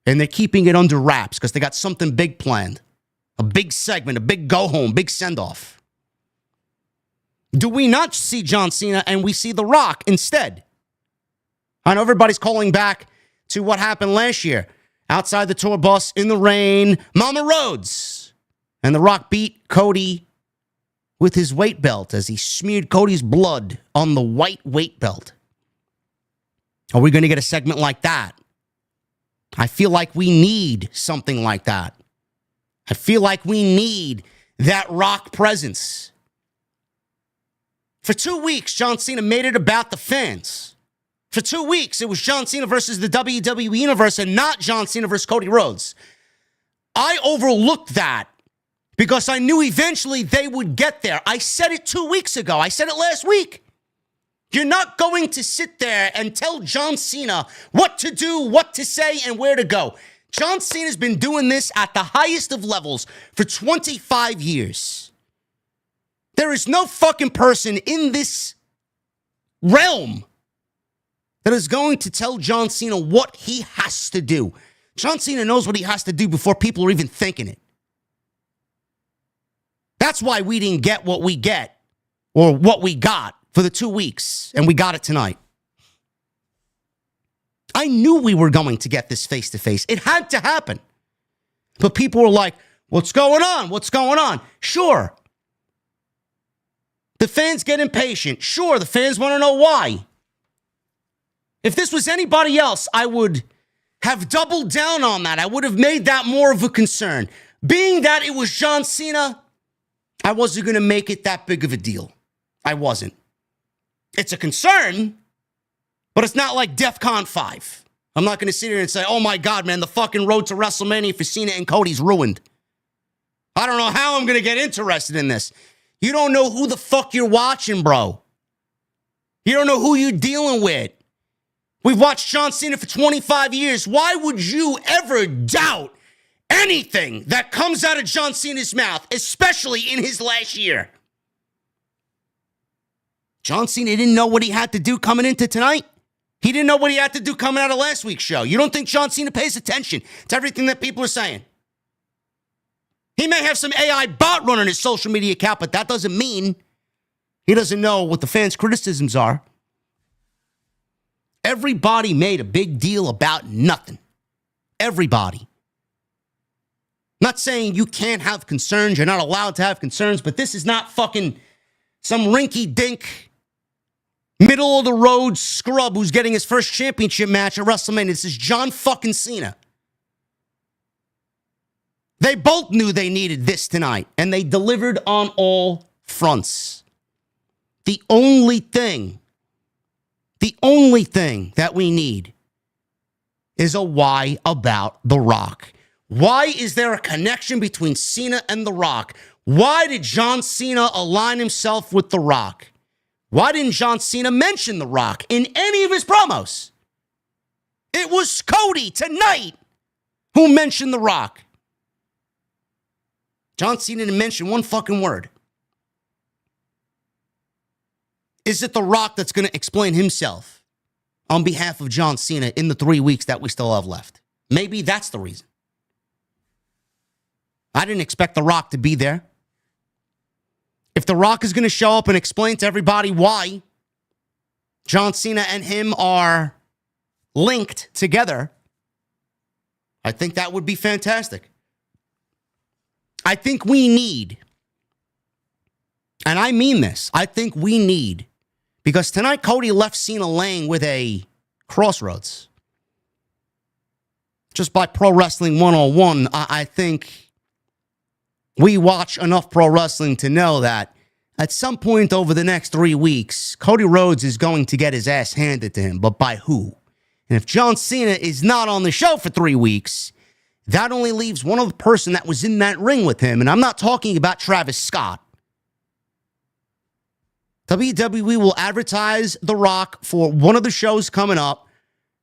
And they're keeping it under wraps because they got something big planned. A big segment, a big go-home, big send-off. Do we not see John Cena and we see The Rock instead? I know everybody's calling back to what happened last year. Outside the tour bus, in the rain, Mama Rhodes. And The Rock beat Cody with his weight belt as he smeared Cody's blood on the white weight belt. Are we going to get a segment like that? I feel like we need something like that. I feel like we need that Rock presence. For 2 weeks, John Cena made it about the fans. For 2 weeks, it was John Cena versus the WWE Universe and not John Cena versus Cody Rhodes. I overlooked that because I knew eventually they would get there. I said it 2 weeks ago. I said it last week. You're not going to sit there and tell John Cena what to do, what to say, and where to go. John Cena's been doing this at the highest of levels for 25 years. There is no fucking person in this realm that is going to tell John Cena what he has to do. John Cena knows what he has to do before people are even thinking it. That's why we didn't get what we get, or what we got for the 2 weeks, and we got it tonight. I knew we were going to get this face-to-face. It had to happen. But people were like, what's going on? What's going on? Sure. The fans get impatient. Sure, the fans want to know why. If this was anybody else, I would have doubled down on that. I would have made that more of a concern. Being that it was John Cena, I wasn't going to make it that big of a deal. I wasn't. It's a concern, but it's not like DEFCON 5. I'm not going to sit here and say, oh my God, man, the fucking road to WrestleMania for Cena and Cody's ruined. I don't know how I'm going to get interested in this. You don't know who the fuck you're watching, bro. You don't know who you're dealing with. We've watched John Cena for 25 years. Why would you ever doubt anything that comes out of John Cena's mouth, especially in his last year? John Cena didn't know what he had to do coming into tonight. He didn't know what he had to do coming out of last week's show. You don't think John Cena pays attention to everything that people are saying? He may have some AI bot running his social media account, but that doesn't mean he doesn't know what the fans' criticisms are. Everybody made a big deal about nothing. Everybody. I'm not saying you can't have concerns. You're not allowed to have concerns, but this is not fucking some rinky-dink Middle of the road scrub who's getting his first championship match at WrestleMania. This is John fucking Cena. They both knew they needed this tonight, and they delivered on all fronts. The only thing that we need is a why about The Rock. Why is there a connection between Cena and The Rock? Why did John Cena align himself with The Rock? Why didn't John Cena mention The Rock in any of his promos? It was Cody tonight who mentioned The Rock. John Cena didn't mention one fucking word. Is it The Rock that's going to explain himself on behalf of John Cena in the 3 weeks that we still have left? Maybe that's the reason. I didn't expect The Rock to be there. If The Rock is going to show up and explain to everybody why John Cena and him are linked together, I think that would be fantastic. I think we need, and I mean this, I think we need, because tonight Cody left Cena laying with a crossroads. Just by Pro Wrestling 101, I think we watch enough pro wrestling to know that at some point over the next 3 weeks, Cody Rhodes is going to get his ass handed to him, but by who? And if John Cena is not on the show for 3 weeks, that only leaves one other person that was in that ring with him, and I'm not talking about Travis Scott. WWE will advertise The Rock for one of the shows coming up,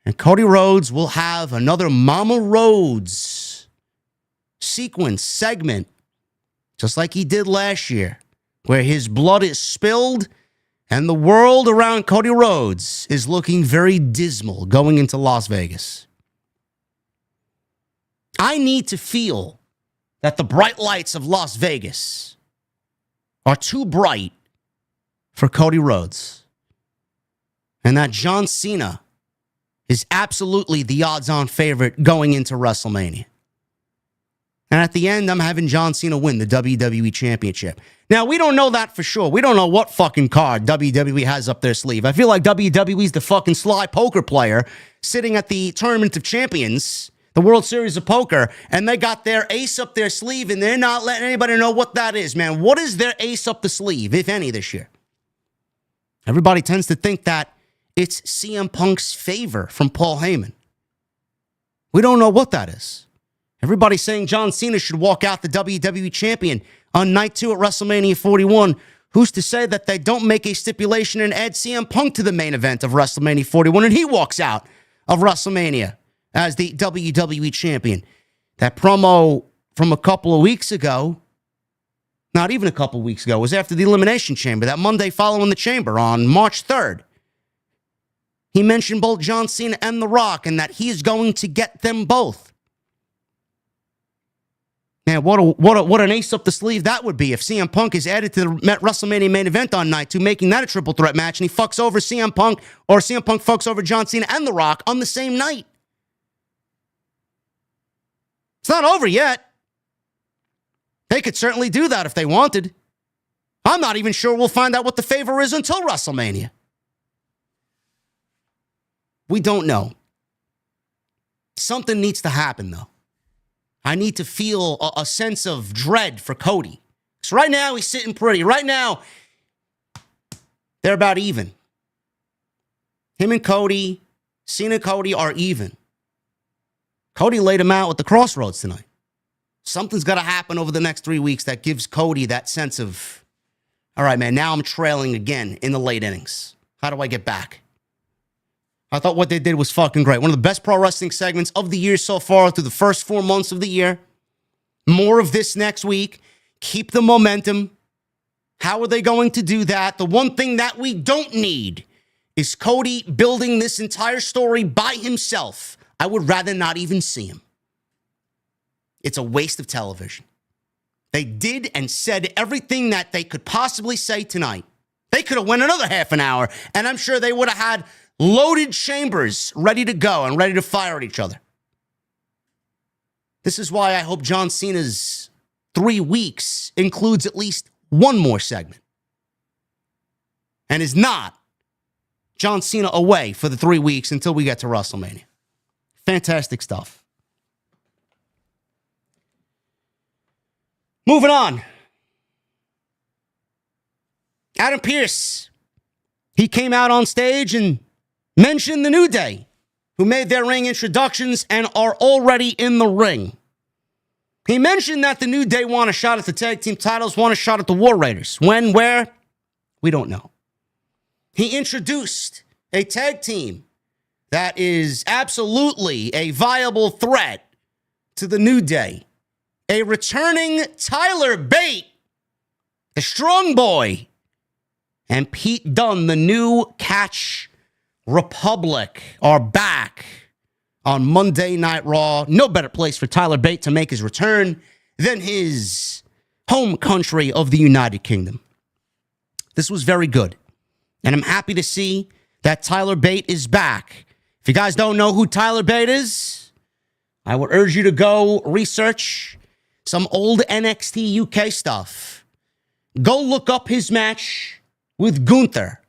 and Cody Rhodes will have another Mama Rhodes sequence, segment, just like he did last year, where his blood is spilled and the world around Cody Rhodes is looking very dismal going into Las Vegas. I need to feel that the bright lights of Las Vegas are too bright for Cody Rhodes, and that John Cena is absolutely the odds-on favorite going into WrestleMania. And at the end, I'm having John Cena win the WWE Championship. Now, we don't know that for sure. We don't know what fucking card WWE has up their sleeve. I feel like WWE's the fucking sly poker player sitting at the Tournament of Champions, the World Series of Poker, and they got their ace up their sleeve, and they're not letting anybody know what that is, man. What is their ace up the sleeve, if any, this year? Everybody tends to think that it's CM Punk's favor from Paul Heyman. We don't know what that is. Everybody's saying John Cena should walk out the WWE Champion on night 2 at WrestleMania 41. Who's to say that they don't make a stipulation and add CM Punk to the main event of WrestleMania 41 and he walks out of WrestleMania as the WWE Champion? That promo from a couple of weeks ago, not even a couple of weeks ago, was after the Elimination Chamber, that Monday following the Chamber on March 3rd. He mentioned both John Cena and The Rock and that he's going to get them both. Man, what an ace up the sleeve that would be if CM Punk is added to the WrestleMania main event on night 2, making that a triple threat match, and he fucks over CM Punk, or CM Punk fucks over John Cena and The Rock on the same night. It's not over yet. They could certainly do that if they wanted. I'm not even sure we'll find out what the favor is until WrestleMania. We don't know. Something needs to happen, though. I need to feel a sense of dread for Cody. So right now, he's sitting pretty. Right now, they're about even. Him and Cody, Cena and Cody are even. Cody laid him out with the crossroads tonight. Something's got to happen over the next 3 weeks that gives Cody that sense of, all right, man, now I'm trailing again in the late innings. How do I get back? I thought what they did was fucking great. One of the best pro wrestling segments of the year so far through the first 4 months of the year. More of this next week. Keep the momentum. How are they going to do that? The one thing that we don't need is Cody building this entire story by himself. I would rather not even see him. It's a waste of television. They did and said everything that they could possibly say tonight. They could have went another half an hour, and I'm sure they would have had loaded chambers ready to go and ready to fire at each other. This is why I hope John Cena's 3 weeks includes at least one more segment. And is not John Cena away for the 3 weeks until we get to WrestleMania. Fantastic stuff. Moving on. Adam Pearce. He came out on stage and mentioned the New Day, who made their ring introductions and are already in the ring. He mentioned that the New Day want a shot at the tag team titles, want a shot at the War Raiders. When, where? We don't know. He introduced a tag team that is absolutely a viable threat to the New Day. A returning Tyler Bate, the strong boy, and Pete Dunne, the new Catch Republic, are back on Monday Night Raw. No better place for Tyler Bate to make his return than his home country of the United Kingdom. This was very good. And I'm happy to see that Tyler Bate is back. If you guys don't know who Tyler Bate is, I would urge you to go research some old NXT UK stuff. Go look up his match with Gunther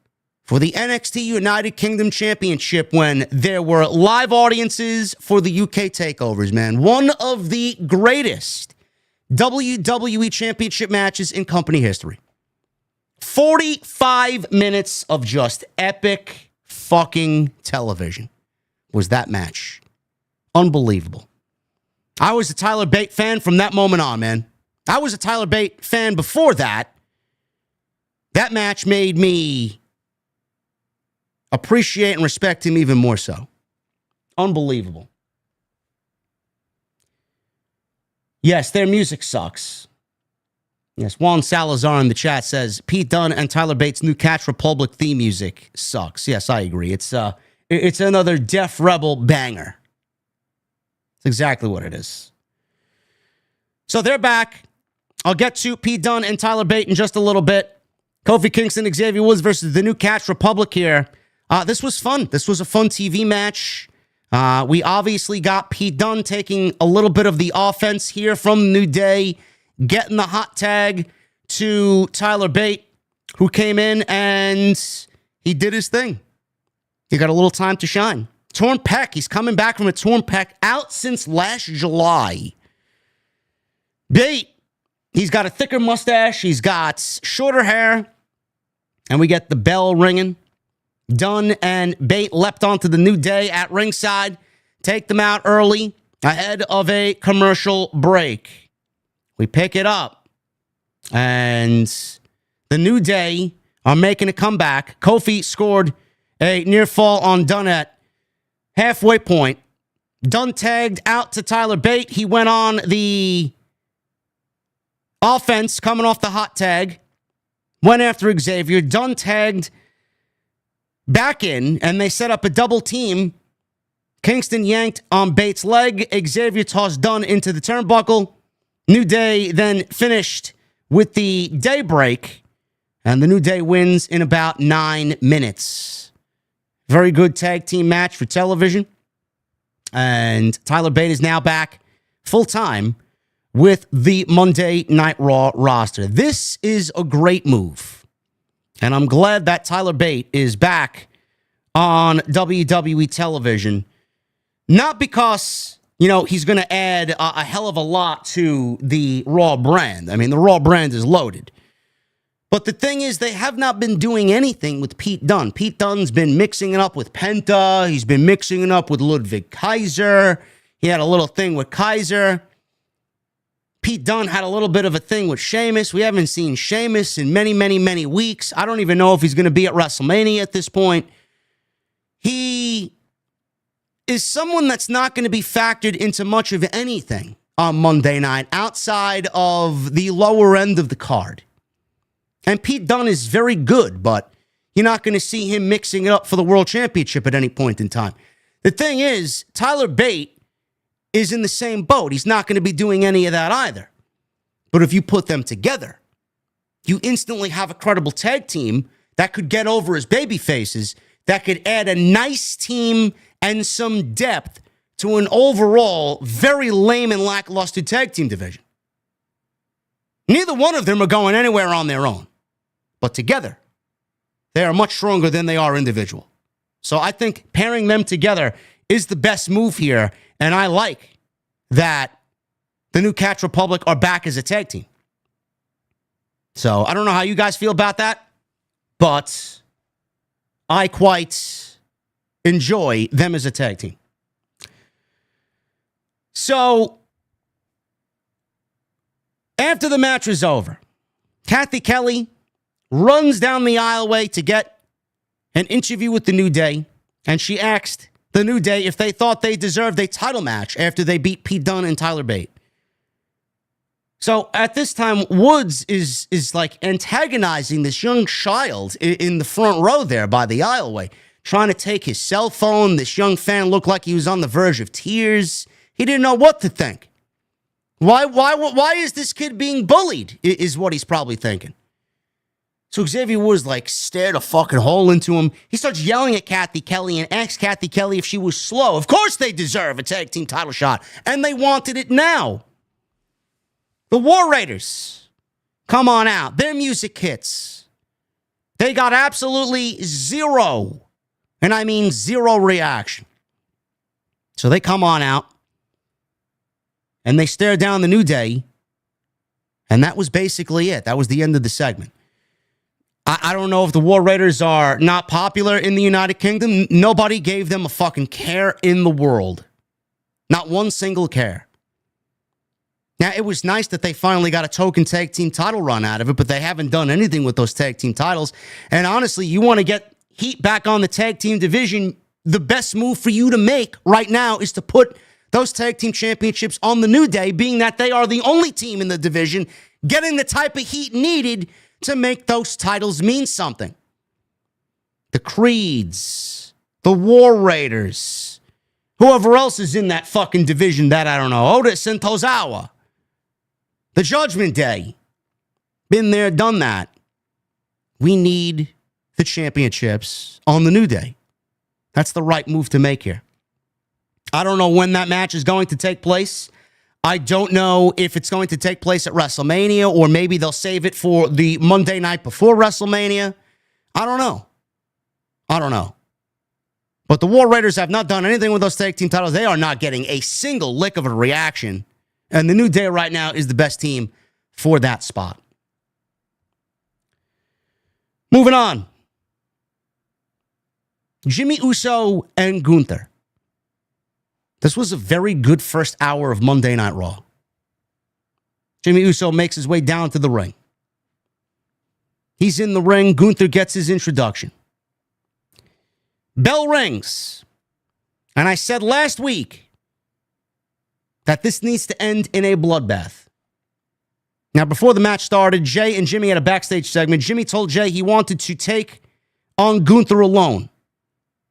for the NXT United Kingdom Championship when there were live audiences for the UK takeovers, man. One of the greatest WWE Championship matches in company history. 45 minutes of just epic fucking television was that match. Unbelievable. I was a Tyler Bate fan from that moment on, man. I was a Tyler Bate fan before that. That match made me appreciate and respect him even more so. Unbelievable. Yes, their music sucks. Yes, Juan Salazar in the chat says, Pete Dunne and Tyler Bates' new Catch Republic theme music sucks. Yes, I agree. It's another Def Rebel banger. It's exactly what it is. So they're back. I'll get to Pete Dunne and Tyler Bate in just a little bit. Kofi Kingston, Xavier Woods versus the new Catch Republic here. This was fun. This was a fun TV match. We obviously got Pete Dunne taking a little bit of the offense here from New Day, getting the hot tag to Tyler Bate, who came in and he did his thing. He got a little time to shine. Torn pec. He's coming back from a torn pec, out since last July. Bate, he's got a thicker mustache. He's got shorter hair. And we get the bell ringing. Dunne and Bate leapt onto the New Day at ringside. Take them out early ahead of a commercial break. We pick it up. And the New Day are making a comeback. Kofi scored a near fall on Dunne at halfway point. Dunne tagged out to Tyler Bate. He went on the offense coming off the hot tag. Went after Xavier. Dunne tagged back in, and they set up a double team. Kingston yanked on Bates' leg. Xavier tossed Dunne into the turnbuckle. New Day then finished with the daybreak, and the New Day wins in about 9 minutes. Very good tag team match for television. And Tyler Bate is now back full-time with the Monday Night Raw roster. This is a great move. And I'm glad that Tyler Bate is back on WWE television. Not because, he's going to add a hell of a lot to the Raw brand. I mean, the Raw brand is loaded. But the thing is, they have not been doing anything with Pete Dunne. Pete Dunne's been mixing it up with Penta. He's been mixing it up with Ludwig Kaiser. He had a little thing with Kaiser. Pete Dunne had a little bit of a thing with Sheamus. We haven't seen Sheamus in many, many, many weeks. I don't even know if he's going to be at WrestleMania at this point. He is someone that's not going to be factored into much of anything on Monday night outside of the lower end of the card. And Pete Dunne is very good, but you're not going to see him mixing it up for the World Championship at any point in time. The thing is, Tyler Bate is in the same boat. He's not going to be doing any of that either. But if you put them together, you instantly have a credible tag team that could get over as baby faces, that could add a nice team and some depth to an overall very lame and lackluster tag team division. Neither one of them are going anywhere on their own. But together, they are much stronger than they are individual. So I think pairing them together is the best move here. And I like that the New Catch Republic are back as a tag team. So I don't know how you guys feel about that, but I quite enjoy them as a tag team. So after the match was over, Kathy Kelly runs down the aisleway to get an interview with the New Day, and she asked the New Day if they thought they deserved a title match after they beat Pete Dunne and Tyler Bate. So at this time, Woods is like antagonizing this young child in the front row there by the aisleway, trying to take his cell phone. This young fan looked like he was on the verge of tears. He didn't know what to think. Why is this kid being bullied, is what he's probably thinking. So Xavier Woods like stared a fucking hole into him. He starts yelling at Kathy Kelly and asks Kathy Kelly if she was slow. Of course they deserve a tag team title shot, and they wanted it now. The War Raiders come on out. Their music hits. They got absolutely zero, and I mean zero reaction. So they come on out, and they stare down the New Day, and that was basically it. That was the end of the segment. I don't know if the War Raiders are not popular in the United Kingdom. Nobody gave them a fucking care in the world. Not one single care. Now, it was nice that they finally got a token tag team title run out of it, but they haven't done anything with those tag team titles. And honestly, you want to get heat back on the tag team division, the best move for you to make right now is to put those tag team championships on the New Day, being that they are the only team in the division getting the type of heat needed to make those titles mean something. The Creeds, the War Raiders, whoever else is in that fucking division that I don't know, Otis and Tozawa, the Judgment Day, been there, done that. We need the championships on the New Day. That's the right move to make here. I don't know when that match is going to take place. I don't know if it's going to take place at WrestleMania or maybe they'll save it for the Monday night before WrestleMania. I don't know. But the War Raiders have not done anything with those tag team titles. They are not getting a single lick of a reaction. And the New Day right now is the best team for that spot. Moving on. Jimmy Uso and Gunther. This was a very good first hour of Monday Night Raw. Jimmy Uso makes his way down to the ring. He's in the ring. Gunther gets his introduction. Bell rings. And I said last week that this needs to end in a bloodbath. Now, before the match started, Jay and Jimmy had a backstage segment. Jimmy told Jay he wanted to take on Gunther alone.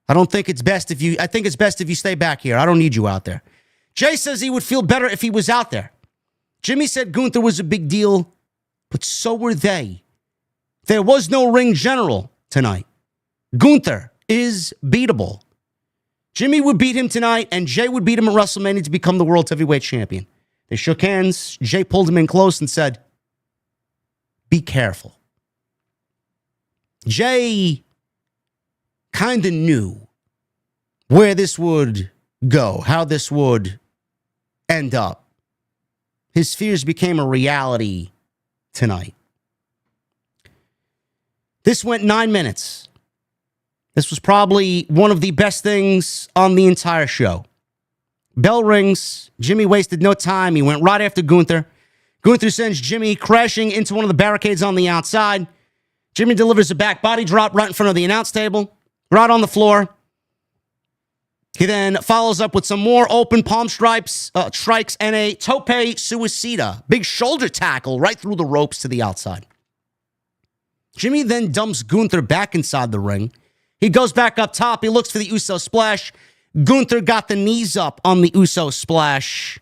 I think it's best if you stay back here. I don't need you out there. Jay says he would feel better if he was out there. Jimmy said Gunther was a big deal, but so were they. There was no ring general tonight. Gunther is beatable. Jimmy would beat him tonight, and Jay would beat him at WrestleMania to become the World Heavyweight Champion. They shook hands. Jay pulled him in close and said, "Be careful." Jay kind of knew where this would go, how this would end up. His fears became a reality tonight. This went 9 minutes. This was probably one of the best things on the entire show. Bell rings. Jimmy wasted no time. He went right after Gunther. Gunther sends Jimmy crashing into one of the barricades on the outside. Jimmy delivers a back body drop right in front of the announce table, right on the floor. He then follows up with some more open palm strikes and a tope suicida, big shoulder tackle right through the ropes to the outside. Jimmy then dumps Gunther back inside the ring. He goes back up top. He looks for the Uso splash. Gunther got the knees up on the Uso splash.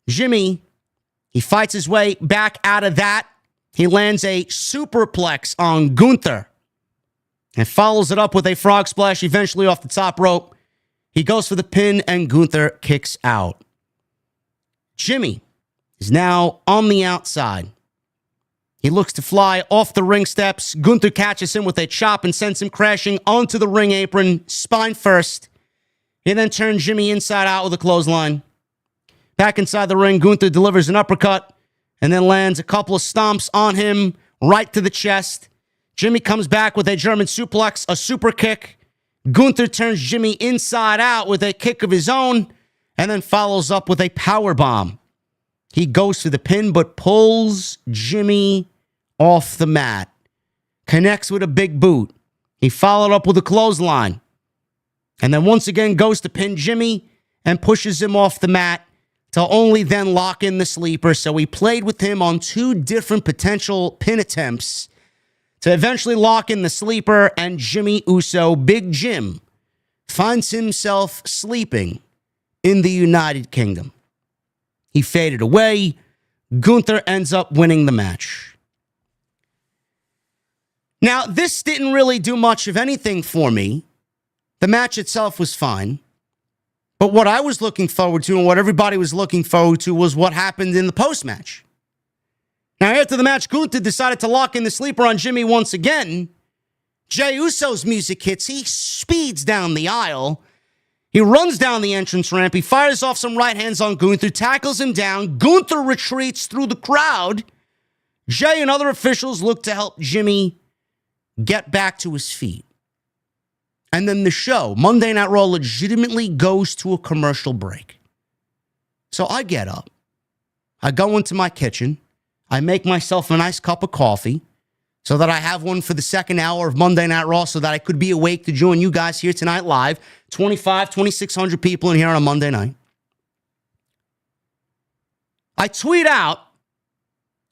Jimmy, he fights his way back out of that. He lands a superplex on Gunther and follows it up with a frog splash eventually off the top rope. He goes for the pin, and Gunther kicks out. Jimmy is now on the outside. He looks to fly off the ring steps. Gunther catches him with a chop and sends him crashing onto the ring apron, spine first. He then turns Jimmy inside out with a clothesline. Back inside the ring, Gunther delivers an uppercut and then lands a couple of stomps on him right to the chest. Jimmy comes back with a German suplex, a super kick. Gunther turns Jimmy inside out with a kick of his own and then follows up with a power bomb. He goes for the pin but pulls Jimmy off the mat. Connects with a big boot. He followed up with a clothesline. And then once again goes to pin Jimmy and pushes him off the mat to only then lock in the sleeper. So he played with him on two different potential pin attempts to eventually lock in the sleeper, and Jimmy Uso, Big Jim, finds himself sleeping in the United Kingdom. He faded away. Gunther ends up winning the match. Now, this didn't really do much of anything for me. The match itself was fine. But what I was looking forward to and what everybody was looking forward to was what happened in the post-match. Now, after the match, Gunther decided to lock in the sleeper on Jimmy once again. Jey Uso's music hits. He speeds down the aisle. He runs down the entrance ramp. He fires off some right hands on Gunther, tackles him down. Gunther retreats through the crowd. Jey and other officials look to help Jimmy get back to his feet. And then the show, Monday Night Raw, legitimately goes to a commercial break. So I get up. I go into my kitchen. I make myself a nice cup of coffee so that I have one for the second hour of Monday Night Raw so that I could be awake to join you guys here tonight live. 2,600 people in here on a Monday night. I tweet out,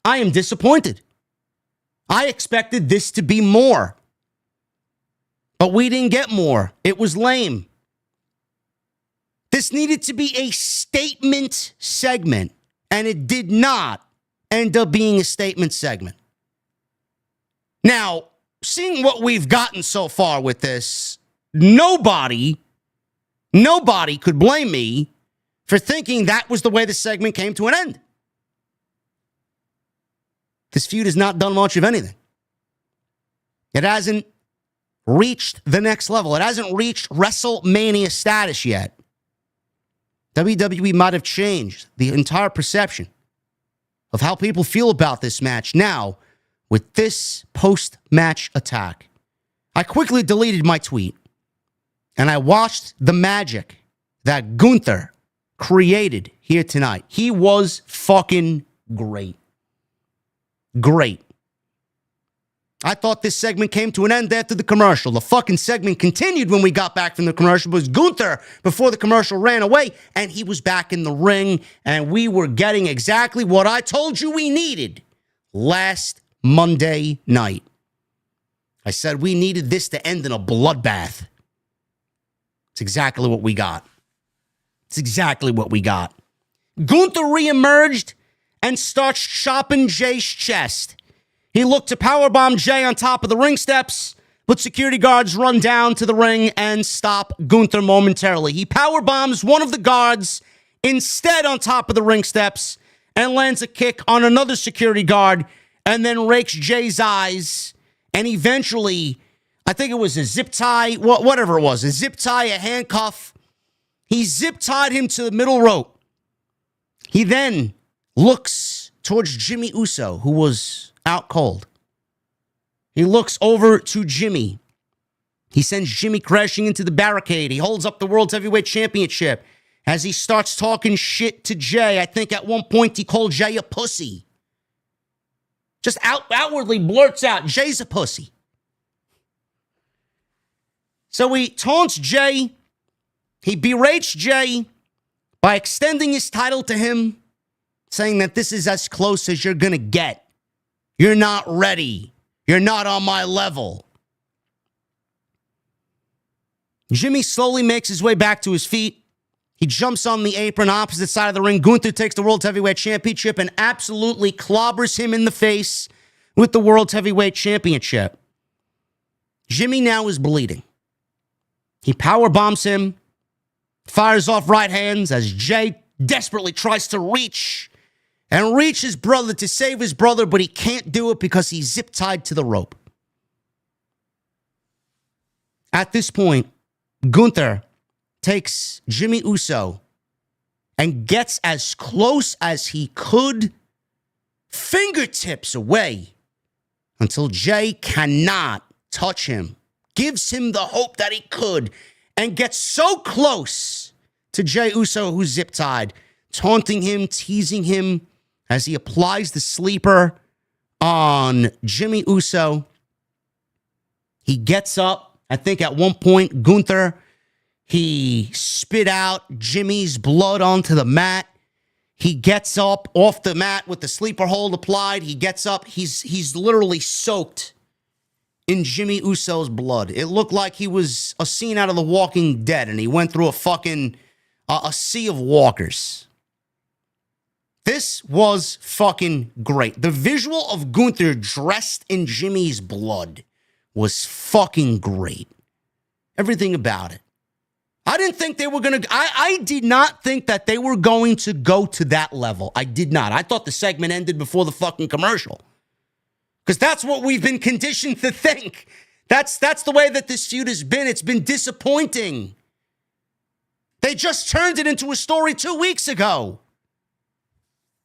I am disappointed. I expected this to be more. But we didn't get more. It was lame. This needed to be a statement segment, and it did not end up being a statement segment. Now, seeing what we've gotten so far with this, nobody could blame me for thinking that was the way the segment came to an end. This feud has not done much of anything. It hasn't reached the next level. It hasn't reached WrestleMania status yet. WWE might have changed the entire perception of how people feel about this match now with this post-match attack. I quickly deleted my tweet and I watched the magic that Gunther created here tonight. He was fucking great. Great. I thought this segment came to an end after the commercial. The fucking segment continued when we got back from the commercial. It was Gunther before the commercial ran away, and he was back in the ring, and we were getting exactly what I told you we needed last Monday night. I said we needed this to end in a bloodbath. It's exactly what we got. It's exactly what we got. Gunther reemerged and starts chopping Jay's chest. He looked to powerbomb Jay on top of the ring steps, but security guards run down to the ring and stop Gunther momentarily. He powerbombs one of the guards instead on top of the ring steps and lands a kick on another security guard and then rakes Jay's eyes. And eventually, I think it was a zip tie, whatever it was, a zip tie, a handcuff. He zip tied him to the middle rope. He then looks towards Jimmy Uso, who was out cold. He looks over to Jimmy. He sends Jimmy crashing into the barricade. He holds up the World Heavyweight Championship as he starts talking shit to Jay. I think at one point he called Jay a pussy. Just outwardly blurts out, Jay's a pussy. So he taunts Jay. He berates Jay by extending his title to him, saying that this is as close as you're going to get. You're not ready. You're not on my level. Jimmy slowly makes his way back to his feet. He jumps on the apron opposite side of the ring. Gunther takes the World Heavyweight Championship and absolutely clobbers him in the face with the World Heavyweight Championship. Jimmy now is bleeding. He power bombs him, fires off right hands as Jay desperately tries to reach and reach his brother to save his brother, but he can't do it because he's zip-tied to the rope. At this point, Gunther takes Jimmy Uso and gets as close as he could, fingertips away, until Jay cannot touch him. Gives him the hope that he could, and gets so close to Jay Uso, who's zip-tied, taunting him, teasing him as he applies the sleeper on Jimmy Uso. He gets up. I think at one point, Gunther, he spit out Jimmy's blood onto the mat. He gets up off the mat with the sleeper hold applied. He gets up. He's literally soaked in Jimmy Uso's blood. It looked like he was a scene out of The Walking Dead, and he went through a sea of walkers. This was fucking great. The visual of Gunther dressed in Jimmy's blood was fucking great. Everything about it. I didn't think they were going to... I did not think that they were going to go to that level. I did not. I thought the segment ended before the fucking commercial. Because that's what we've been conditioned to think. That's the way that this feud has been. It's been disappointing. They just turned it into a story 2 weeks ago.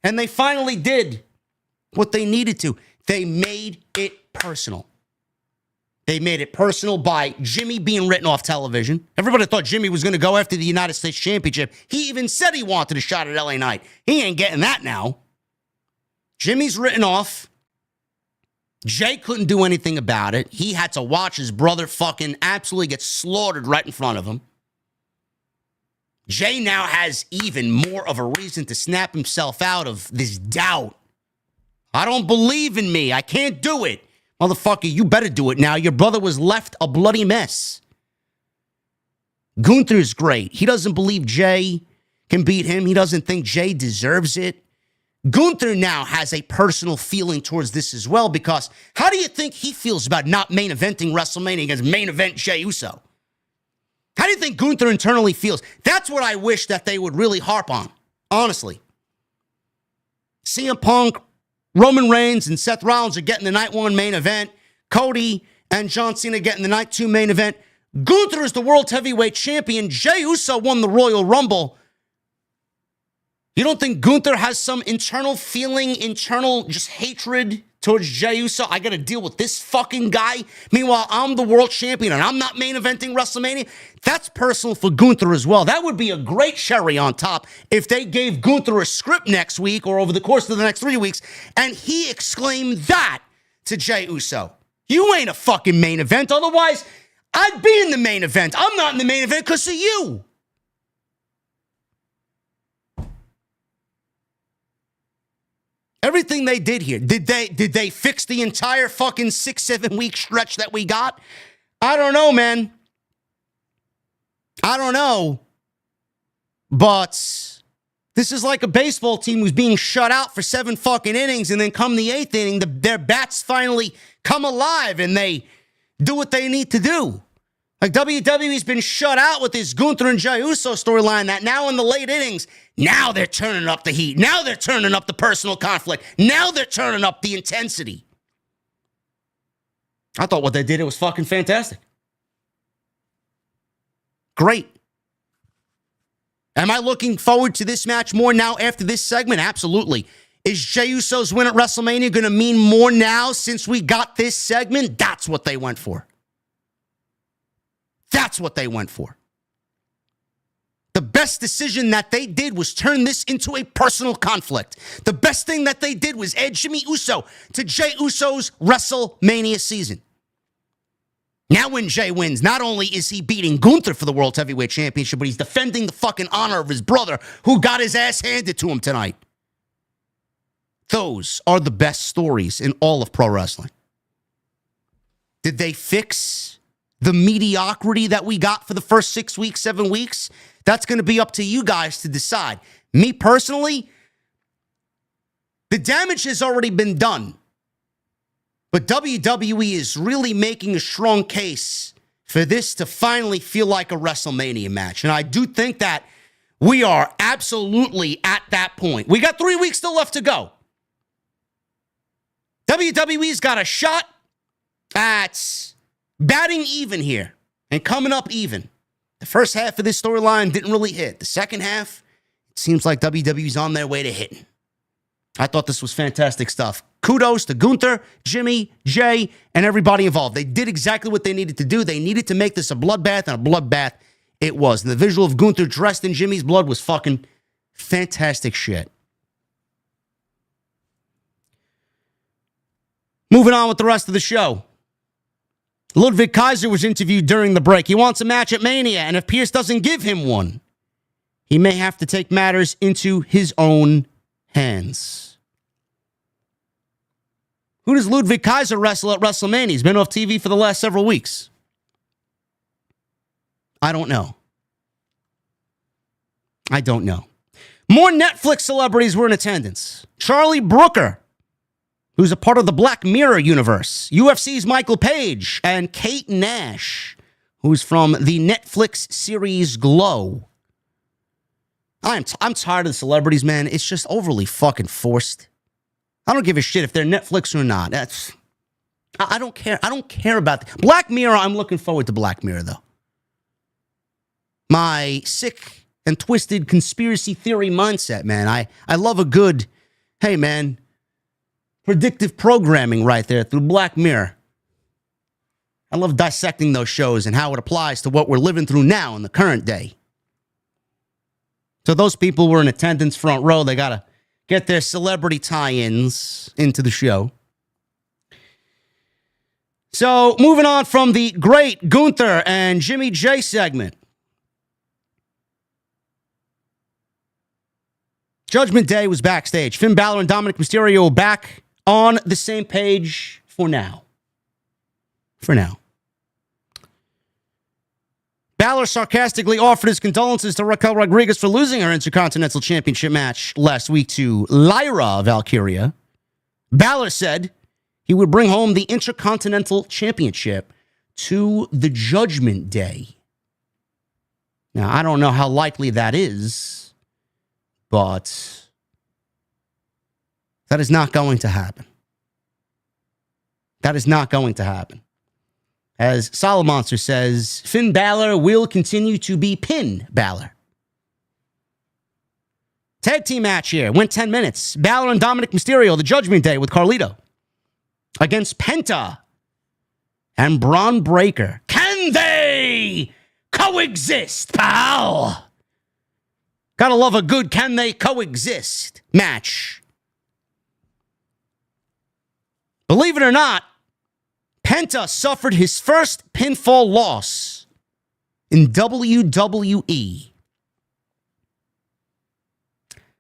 And they finally did what they needed to. They made it personal. They made it personal by Jimmy being written off television. Everybody thought Jimmy was going to go after the United States Championship. He even said he wanted a shot at LA Knight. He ain't getting that now. Jimmy's written off. Jay couldn't do anything about it. He had to watch his brother fucking absolutely get slaughtered right in front of him. Jay now has even more of a reason to snap himself out of this doubt. I don't believe in me. I can't do it. Motherfucker, you better do it now. Your brother was left a bloody mess. Gunther's great. He doesn't believe Jay can beat him. He doesn't think Jay deserves it. Gunther now has a personal feeling towards this as well, because how do you think he feels about not main eventing WrestleMania against main event Jey Uso? How do you think Gunther internally feels? That's what I wish that they would really harp on, honestly. CM Punk, Roman Reigns, and Seth Rollins are getting the night one main event. Cody and John Cena getting the night two main event. Gunther is the World Heavyweight Champion. Jey Uso won the Royal Rumble. You don't think Gunther has some internal feeling, internal just hatred towards Jey Uso? I got to deal with this fucking guy. Meanwhile, I'm the world champion and I'm not main eventing WrestleMania. That's personal for Gunther as well. That would be a great cherry on top if they gave Gunther a script next week or over the course of the next 3 weeks and he exclaimed that to Jey Uso. You ain't a fucking main event. Otherwise, I'd be in the main event. I'm not in the main event because of you. Everything they did here, did they fix the entire fucking 6-7 week stretch that we got? I don't know, man. I don't know. But this is like a baseball team who's being shut out for 7 fucking innings, and then come the 8th inning, their bats finally come alive and they do what they need to do. Like WWE's been shut out with this Gunther and Jey Uso storyline that now in the late innings, now they're turning up the heat. Now they're turning up the personal conflict. Now they're turning up the intensity. I thought what they did, it was fucking fantastic. Great. Am I looking forward to this match more now after this segment? Absolutely. Is Jey Uso's win at WrestleMania going to mean more now since we got this segment? That's what they went for. That's what they went for. The best decision that they did was turn this into a personal conflict. The best thing that they did was add Jimmy Uso to Jey Uso's WrestleMania season. Now when Jey wins, not only is he beating Gunther for the World Heavyweight Championship, but he's defending the fucking honor of his brother who got his ass handed to him tonight. Those are the best stories in all of pro wrestling. Did they fix the mediocrity that we got for the first 6 weeks, 7 weeks? That's going to be up to you guys to decide. Me personally, the damage has already been done. But WWE is really making a strong case for this to finally feel like a WrestleMania match. And I do think that We are absolutely at that point. We got 3 weeks still left to go. WWE's got a shot at batting even here and coming up even. The first half of this storyline didn't really hit. The second half, it seems like WWE's on their way to hitting. I thought this was fantastic stuff. Kudos to Gunther, Jimmy, Jay, and everybody involved. They did exactly what they needed to do. They needed to make this a bloodbath, and a bloodbath it was. And the visual of Gunther dressed in Jimmy's blood was fucking fantastic shit. Moving on with the rest of the show. Ludwig Kaiser was interviewed during the break. He wants a match at Mania, and if Pierce doesn't give him one, he may have to take matters into his own hands. Who does Ludwig Kaiser wrestle at WrestleMania? He's been off TV for the last several weeks. I don't know. More Netflix celebrities were in attendance. Charlie Brooker, who's a part of the Black Mirror universe. UFC's Michael Page and Kate Nash, who's from the Netflix series Glow. I'm tired of the celebrities, man. It's just overly fucking forced. I don't give a shit if they're Netflix or not. I don't care. I don't care about Black Mirror. I'm looking forward to Black Mirror, though. My sick and twisted conspiracy theory mindset, man. I love a good, hey, man, predictive programming right there through Black Mirror. I love dissecting those shows and how it applies to what we're living through now in the current day. So those people were in attendance front row. They got to get their celebrity tie-ins into the show. So moving on from the great Gunther and Jimmy J segment. Judgment Day was backstage. Finn Balor and Dominic Mysterio back on the same page for now. Balor sarcastically offered his condolences to Raquel Rodriguez for losing her Intercontinental Championship match last week to Lyra Valkyria. Balor said he would bring home the Intercontinental Championship to the Judgment Day. Now, I don't know how likely that is, but that is not going to happen. That is not going to happen. As Solomonster says, Finn Balor will continue to be Pin Balor. Tag team match here. Went 10 minutes. Balor and Dominic Mysterio, the Judgment Day with Carlito. Against Penta and Braun Breaker. Can they coexist, pal? Gotta love a good can they coexist match. Believe it or not, Penta suffered his first pinfall loss in WWE.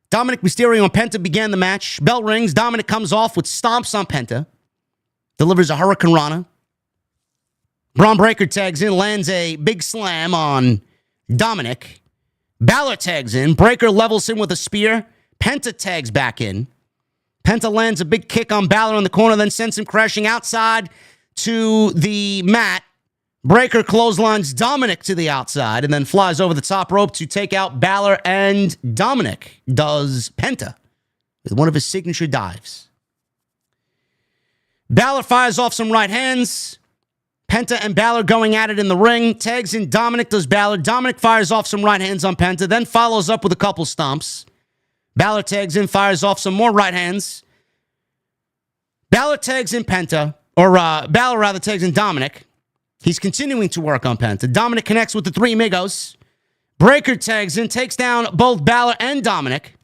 Dominic Mysterio and Penta began the match. Bell rings. Dominic comes off with stomps on Penta. Delivers a Hurricane Rana. Braun Breaker tags in, lands a big slam on Dominic. Balor tags in. Breaker levels him with a spear. Penta tags back in. Penta lands a big kick on Balor in the corner, then sends him crashing outside to the mat. Breaker clotheslines Dominic to the outside and then flies over the top rope to take out Balor, and Dominic does Penta with one of his signature dives. Balor fires off some right hands. Penta and Balor going at it in the ring. Tags in Dominic, does Balor. Dominic fires off some right hands on Penta, then follows up with a couple stomps. Balor tags in, fires off some more right hands. Balor tags in Penta, or Balor rather tags in Dominic. He's continuing to work on Penta. Dominic connects with the Three Amigos. Breaker tags in, takes down both Balor and Dominic.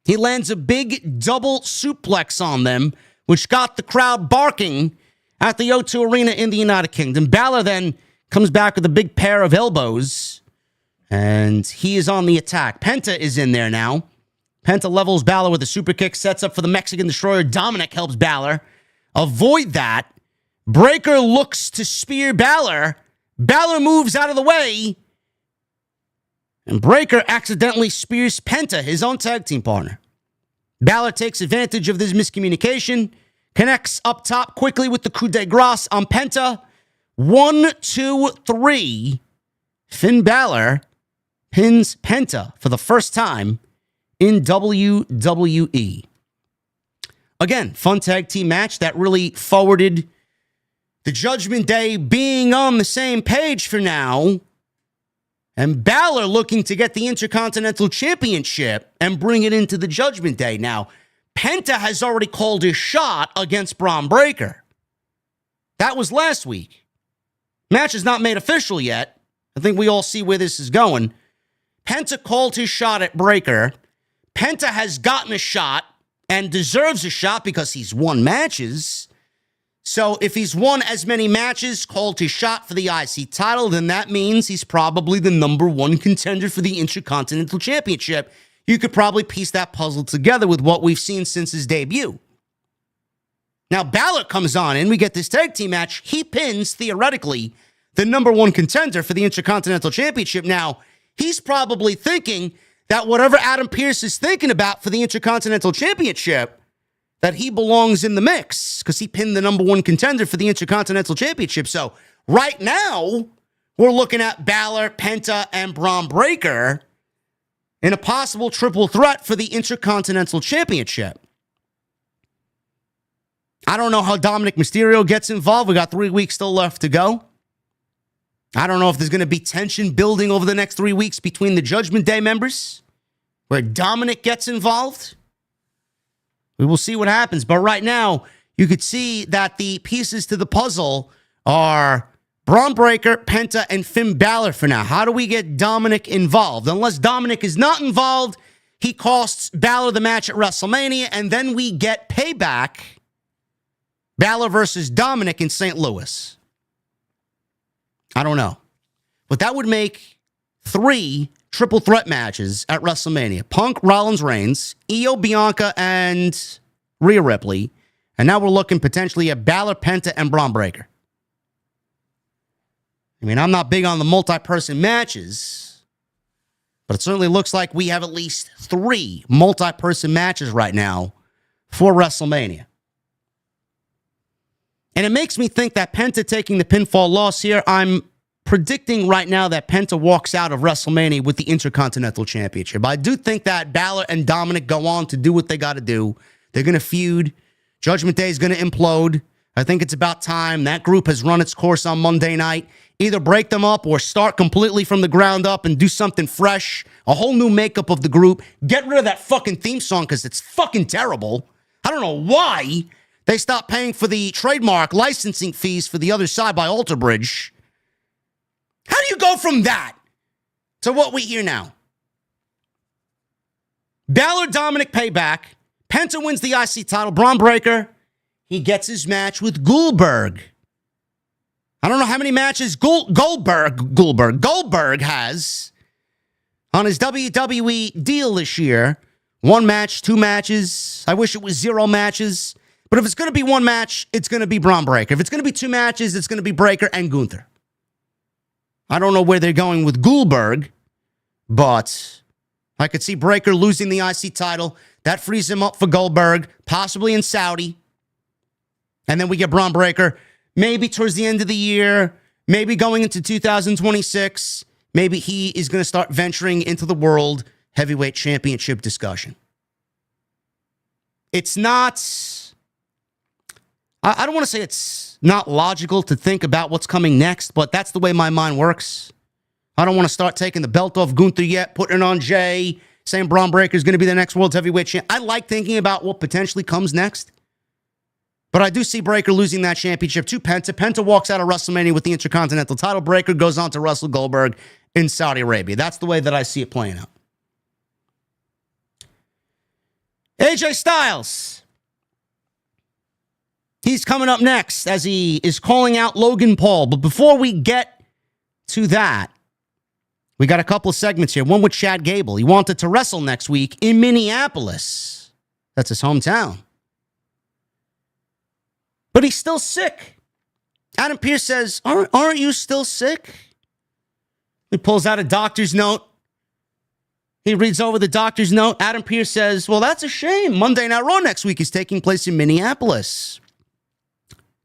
He lands a big double suplex on them, which got the crowd barking at the O2 Arena in the United Kingdom. Balor then comes back with a big pair of elbows, and he is on the attack. Penta is in there now. Penta levels Balor with a super kick, sets up for the Mexican Destroyer. Dominic helps Balor avoid that. Breaker looks to spear Balor. Balor moves out of the way, and Breaker accidentally spears Penta, his own tag team partner. Balor takes advantage of this miscommunication, connects up top quickly with the coup de grace on Penta. 1, 2, 3. Finn Balor pins Penta for the first time in WWE. Again, fun tag team match that really forwarded the Judgment Day being on the same page for now. And Balor looking to get the Intercontinental Championship and bring it into the Judgment Day. Now, Penta has already called his shot against Braun Breaker. That was last week. Match is not made official yet. I think we all see where this is going. Penta called his shot at Breaker. Penta has gotten a shot and deserves a shot because he's won matches. So if he's won as many matches, called his shot for the IC title, then that means he's probably the number one contender for the Intercontinental Championship. You could probably piece that puzzle together with what we've seen since his debut. Now, Balor comes on in. We get this tag team match. He pins, theoretically, the number one contender for the Intercontinental Championship. Now, he's probably thinking that whatever Adam Pearce is thinking about for the Intercontinental Championship, that he belongs in the mix because he pinned the number one contender for the Intercontinental Championship. So right now, we're looking at Balor, Penta, and Braun Breaker in a possible triple threat for the Intercontinental Championship. I don't know how Dominic Mysterio gets involved. We got 3 weeks still left to go. I don't know if there's going to be tension building over the next 3 weeks between the Judgment Day members, where Dominic gets involved. We will see what happens. But right now, you could see that the pieces to the puzzle are Braun Breaker, Penta, and Finn Balor for now. How do we get Dominic involved? Unless Dominic is not involved, he costs Balor the match at WrestleMania, and then we get payback. Balor versus Dominic in St. Louis. I don't know. But that would make 3 triple threat matches at WrestleMania. Punk, Rollins, Reigns, Io, Bianca, and Rhea Ripley. And now we're looking potentially at Balor, Penta, and Braun Breaker. I mean, I'm not big on the multi-person matches, but it certainly looks like we have at least 3 multi-person matches right now for WrestleMania. And it makes me think that Penta taking the pinfall loss here, I'm predicting right now that Penta walks out of WrestleMania with the Intercontinental Championship. I do think that Balor and Dominic go on to do what they got to do. They're going to feud. Judgment Day is going to implode. I think it's about time. That group has run its course on Monday night. Either break them up or start completely from the ground up and do something fresh. A whole new makeup of the group. Get rid of that fucking theme song because it's fucking terrible. I don't know why they stopped paying for the trademark licensing fees for the other side by Alter Bridge. How do you go from that to what we hear now? Balor, Dominic payback. Penta wins the IC title. Braun Breaker, he gets his match with Goldberg. I don't know how many matches Goldberg has on his WWE deal this year. 1 match, 2 matches. I wish it was 0 matches. But if it's going to be 1 match, it's going to be Braun Breaker. If it's going to be 2 matches, it's going to be Breaker and Gunther. I don't know where they're going with Goldberg, but I could see Breaker losing the IC title. That frees him up for Goldberg, possibly in Saudi. And then we get Braun Breaker maybe towards the end of the year, maybe going into 2026. Maybe he is going to start venturing into the World Heavyweight Championship discussion. It's not... I don't want to say it's not logical to think about what's coming next, but that's the way my mind works. I don't want to start taking the belt off Gunther yet, putting it on Jay, saying Braun Breaker is going to be the next World Heavyweight Champion. I like thinking about what potentially comes next. But I do see Breaker losing that championship to Penta. Penta walks out of WrestleMania with the Intercontinental title. Breaker goes on to wrestle Goldberg in Saudi Arabia. That's the way that I see it playing out. AJ Styles. He's coming up next as he is calling out Logan Paul. But before we get to that, we got a couple of segments here. One with Chad Gable. He wanted to wrestle next week in Minneapolis. That's his hometown. But he's still sick. Adam Pearce says, aren't you still sick? He pulls out a doctor's note. He reads over the doctor's note. Adam Pearce says, well, that's a shame. Monday Night Raw next week is taking place in Minneapolis.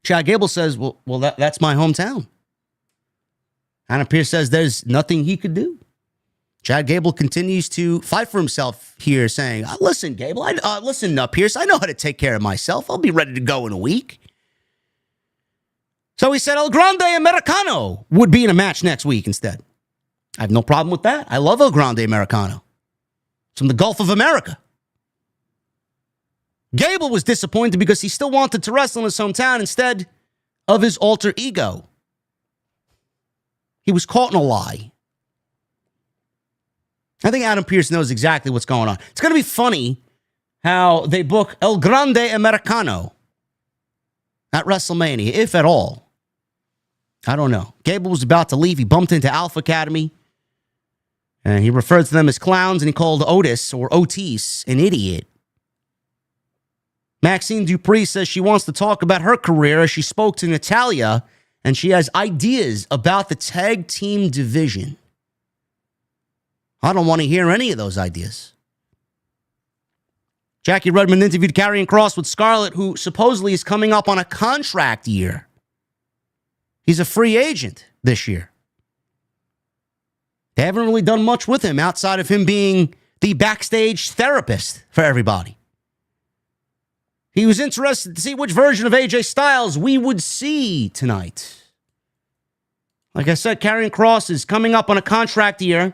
Chad Gable says, well, that's my hometown. Adam Pearce says there's nothing he could do. Chad Gable continues to fight for himself here, saying, listen, Gable, listen, Pierce, I know how to take care of myself. I'll be ready to go in a week. So he said El Grande Americano would be in a match next week instead. I have no problem with that. I love El Grande Americano. It's from the Gulf of America. Gable was disappointed because he still wanted to wrestle in his hometown instead of his alter ego. He was caught in a lie. I think Adam Pearce knows exactly what's going on. It's going to be funny how they book El Grande Americano at WrestleMania, if at all. I don't know. Gable was about to leave. He bumped into Alpha Academy. And he referred to them as clowns, and he called Otis an idiot. Maxine Dupree says she wants to talk about her career as she spoke to Natalya, and she has ideas about the tag team division. I don't want to hear any of those ideas. Jackie Redmond interviewed Karrion Kross with Scarlett, who supposedly is coming up on a contract year. He's a free agent this year. They haven't really done much with him outside of him being the backstage therapist for everybody. He was interested to see which version of AJ Styles we would see tonight. Like I said, Karrion Kross is coming up on a contract year,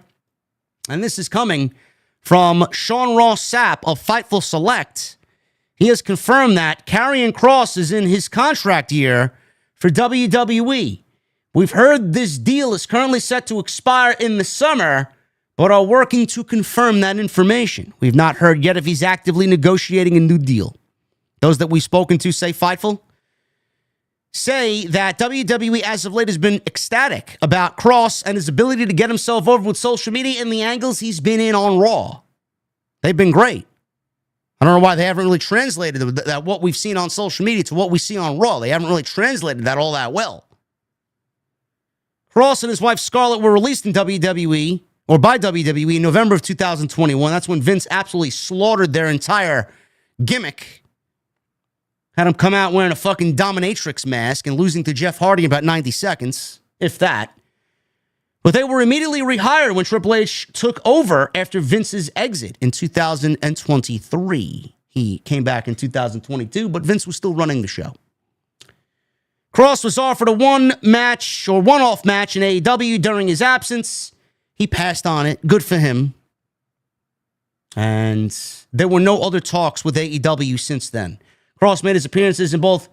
and this is coming from Sean Ross Sapp of Fightful Select. He has confirmed that Karrion Kross is in his contract year for WWE. We've heard this deal is currently set to expire in the summer, but are working to confirm that information. We've not heard yet if he's actively negotiating a new deal. Those that we've spoken to say Fightful say that WWE as of late has been ecstatic about Kross and his ability to get himself over with social media and the angles he's been in on Raw. They've been great. I don't know why they haven't really translated that what we've seen on social media to what we see on Raw. They haven't really translated that all that well. Kross and his wife Scarlett were released in WWE, or by WWE, in November of 2021. That's when Vince absolutely slaughtered their entire gimmick. Had him come out wearing a fucking dominatrix mask and losing to Jeff Hardy in about 90 seconds, if that. But they were immediately rehired when Triple H took over after Vince's exit in 2023. He came back in 2022, but Vince was still running the show. Kross was offered a one-off match in AEW during his absence. He passed on it. Good for him. And there were no other talks with AEW since then. Kross made his appearances in both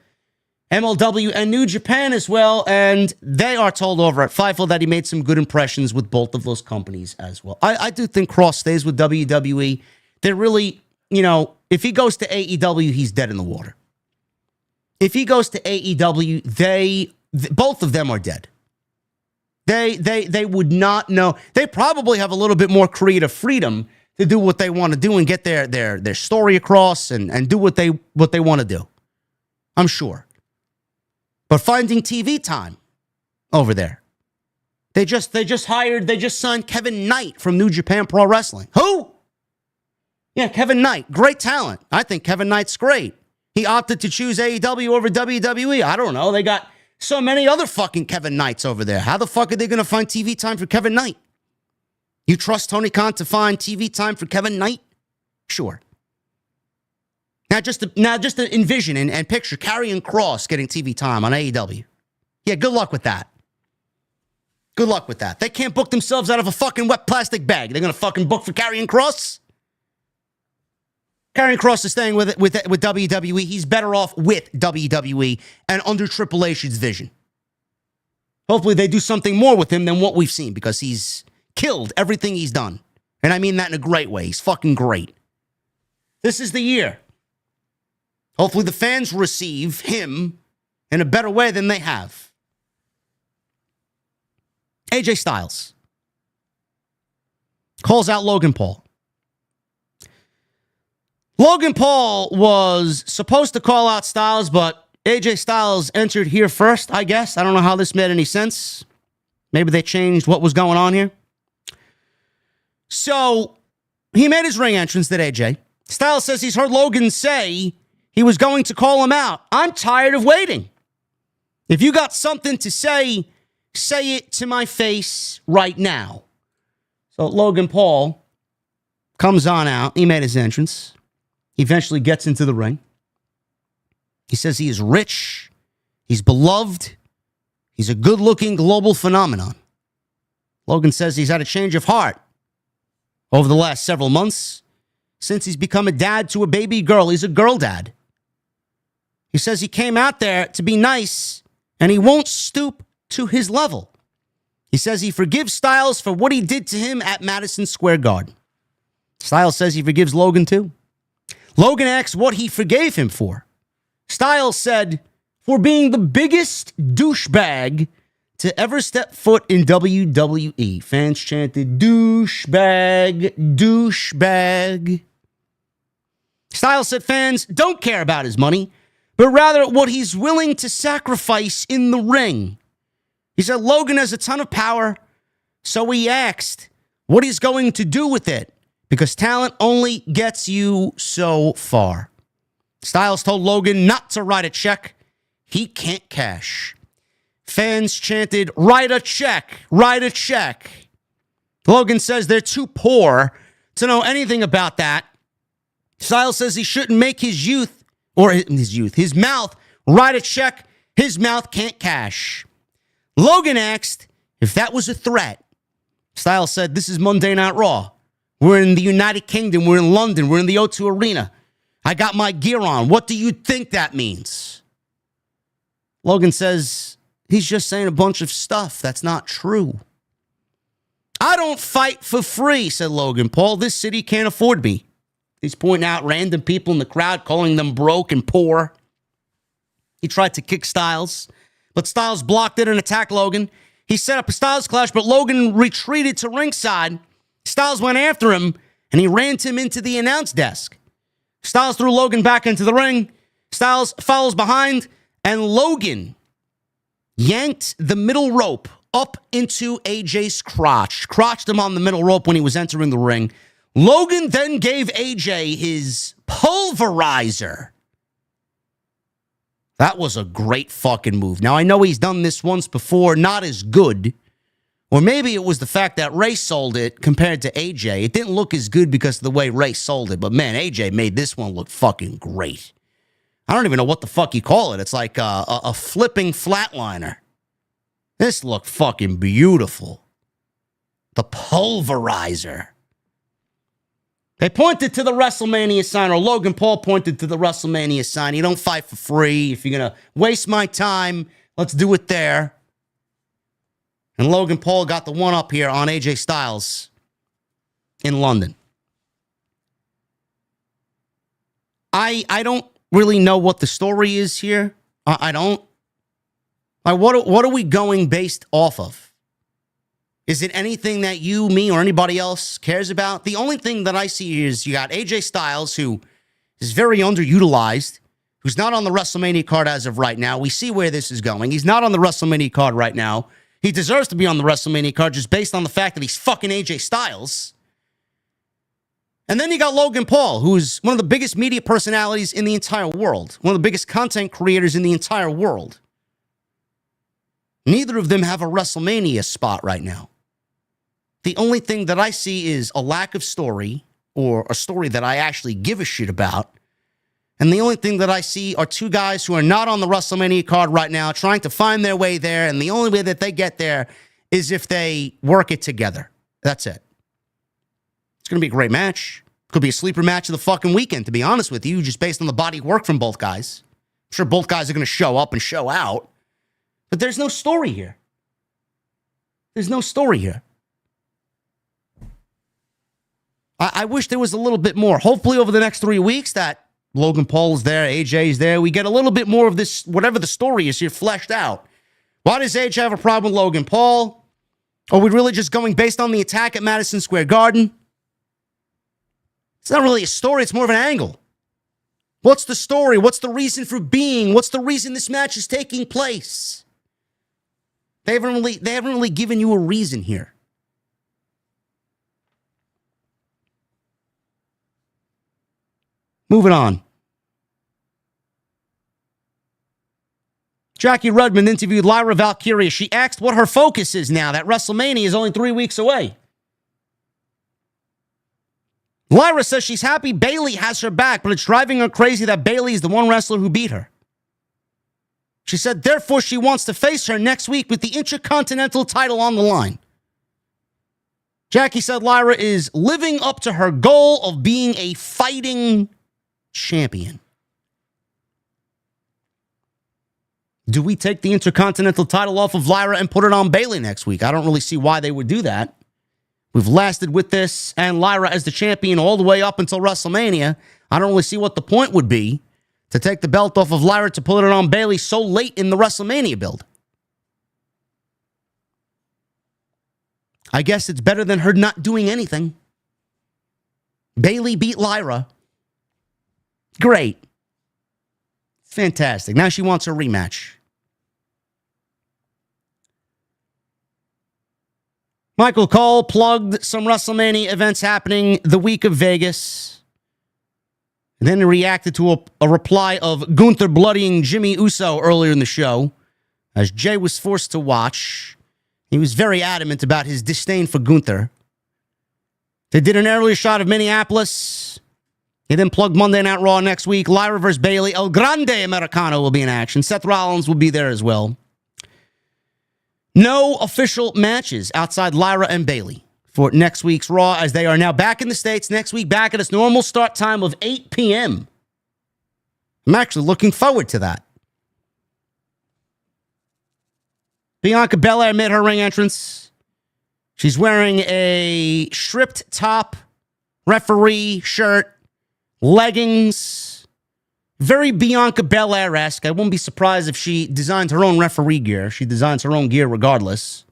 MLW and New Japan as well, and they are told over at Fightful that he made some good impressions with both of those companies as well. I do think Kross stays with WWE. They're really, if he goes to AEW, he's dead in the water. If he goes to AEW, both of them are dead. They would not know. They probably have a little bit more creative freedom to do what they want to do and get their story across and do what they want to do. I'm sure. But finding TV time over there. They just signed Kevin Knight from New Japan Pro Wrestling. Who? Yeah, Kevin Knight. Great talent. I think Kevin Knight's great. He opted to choose AEW over WWE. I don't know. They got so many other fucking Kevin Knights over there. How the fuck are they going to find TV time for Kevin Knight? You trust Tony Khan to find TV time for Kevin Knight? Sure. Now just to envision and picture Karrion Kross getting TV time on AEW. Yeah, good luck with that. Good luck with that. They can't book themselves out of a fucking wet plastic bag. They're going to fucking book for Karrion Kross? Karrion Kross is staying with WWE. He's better off with WWE and under Triple H's vision. Hopefully they do something more with him than what we've seen because he's killed everything he's done. And I mean that in a great way. He's fucking great. This is the year. Hopefully the fans receive him in a better way than they have. AJ Styles calls out Logan Paul. Logan Paul was supposed to call out Styles, but AJ Styles entered here first, I guess. I don't know how this made any sense. Maybe they changed what was going on here. So he made his ring entrance, did AJ. Styles says he's heard Logan say he was going to call him out. I'm tired of waiting. If you got something to say, say it to my face right now. So Logan Paul comes on out. He made his entrance. He eventually gets into the ring. He says he is rich. He's beloved. He's a good-looking global phenomenon. Logan says he's had a change of heart over the last several months since he's become a dad to a baby girl. He's a girl dad. He says he came out there to be nice, and he won't stoop to his level. He says he forgives Styles for what he did to him at Madison Square Garden. Styles says he forgives Logan too. Logan asks what he forgave him for. Styles said, for being the biggest douchebag to ever step foot in WWE. Fans chanted, douchebag, douchebag. Styles said fans don't care about his money, but rather what he's willing to sacrifice in the ring. He said Logan has a ton of power, so he asked what he's going to do with it, because talent only gets you so far. Styles told Logan not to write a check. He can't cash. Fans chanted, write a check, write a check. Logan says they're too poor to know anything about that. Styles says he shouldn't make his mouth write a check. His mouth can't cash. Logan asked if that was a threat. Styles said, this is Monday Night Raw. We're in the United Kingdom. We're in London. We're in the O2 Arena. I got my gear on. What do you think that means? Logan says he's just saying a bunch of stuff that's not true. I don't fight for free, said Logan Paul. This city can't afford me. He's pointing out random people in the crowd, calling them broke and poor. He tried to kick Styles, but Styles blocked it and attacked Logan. He set up a Styles clash, but Logan retreated to ringside. Styles went after him, and he rammed him into the announce desk. Styles threw Logan back into the ring. Styles follows behind, and Logan yanked the middle rope up into AJ's crotch. Crotched him on the middle rope when he was entering the ring. Logan then gave AJ his pulverizer. That was a great fucking move. Now, I know he's done this once before, not as good. Or maybe it was the fact that Ray sold it compared to AJ. It didn't look as good because of the way Ray sold it. But, man, AJ made this one look fucking great. I don't even know what the fuck you call it. It's like a flipping flatliner. This looked fucking beautiful. The pulverizer. They pointed to the WrestleMania sign, or Logan Paul pointed to the WrestleMania sign. You don't fight for free. If you're going to waste my time, let's do it there. And Logan Paul got the one up here on AJ Styles in London. I don't really know what the story is here. I don't. What are we going based off of? Is it anything that you, me, or anybody else cares about? The only thing that I see is you got AJ Styles, who is very underutilized, who's not on the WrestleMania card as of right now. We see where this is going. He's not on the WrestleMania card right now. He deserves to be on the WrestleMania card just based on the fact that he's fucking AJ Styles. And then you got Logan Paul, who's one of the biggest media personalities in the entire world. One of the biggest content creators in the entire world. Neither of them have a WrestleMania spot right now. The only thing that I see is a lack of story, or a story that I actually give a shit about. And the only thing that I see are two guys who are not on the WrestleMania card right now trying to find their way there. And the only way that they get there is if they work it together. That's it. It's going to be a great match. Could be a sleeper match of the fucking weekend, to be honest with you, just based on the body of work from both guys. I'm sure both guys are going to show up and show out. But there's no story here. There's no story here. I wish there was a little bit more. Hopefully over the next 3 weeks that Logan Paul is there, AJ is there. We get a little bit more of this, whatever the story is here, fleshed out. Why does AJ have a problem with Logan Paul? Are we really just going based on the attack at Madison Square Garden? It's not really a story. It's more of an angle. What's the story? What's the reason for being? What's the reason this match is taking place? They haven't really given you a reason here. Moving on. Jackie Redmond interviewed Lyra Valkyria. She asked what her focus is now that WrestleMania is only 3 weeks away. Lyra says she's happy Bayley has her back, but it's driving her crazy that Bayley is the one wrestler who beat her. She said, therefore, she wants to face her next week with the Intercontinental title on the line. Jackie said Lyra is living up to her goal of being a fighting champion. Do we take the Intercontinental title off of Lyra and put it on Bayley next week? I don't really see why they would do that. We've lasted with this and Lyra as the champion all the way up until WrestleMania. I don't really see what the point would be to take the belt off of Lyra to put it on Bayley so late in the WrestleMania build. I guess it's better than her not doing anything. Bayley beat Lyra. Great. Fantastic. Now she wants a rematch. Michael Cole plugged some WrestleMania events happening the week of Vegas. And then he reacted to a reply of Gunther bloodying Jimmy Uso earlier in the show, as Jay was forced to watch. He was very adamant about his disdain for Gunther. They did an earlier shot of Minneapolis. He then plugged Monday Night Raw next week. Lyra versus Bayley. El Grande Americano will be in action. Seth Rollins will be there as well. No official matches outside Lyra and Bayley for next week's Raw, as they are now back in the States next week, back at its normal start time of 8 p.m. I'm actually looking forward to that. Bianca Belair made her ring entrance. She's wearing a stripped top, referee shirt, leggings. Very Bianca Belair-esque. I wouldn't be surprised if she designed her own referee gear. She designs her own gear regardless.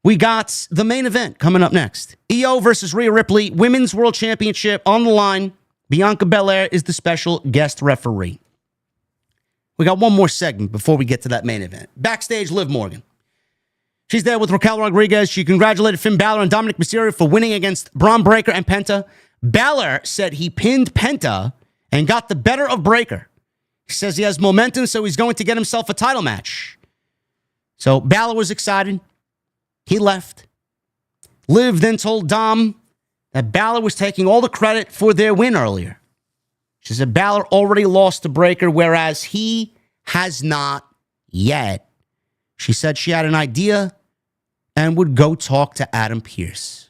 We got the main event coming up next. IYO versus Rhea Ripley, Women's World Championship on the line. Bianca Belair is the special guest referee. We got one more segment before we get to that main event. Backstage, Liv Morgan. She's there with Raquel Rodriguez. She congratulated Finn Balor and Dominic Mysterio for winning against Braun Breaker and Penta. Balor said he pinned Penta and got the better of Breaker. He says he has momentum, so he's going to get himself a title match. So Balor was excited. He left. Liv then told Dom that Balor was taking all the credit for their win earlier. She said Balor already lost to Breaker, whereas he has not yet. She said she had an idea and would go talk to Adam Pearce.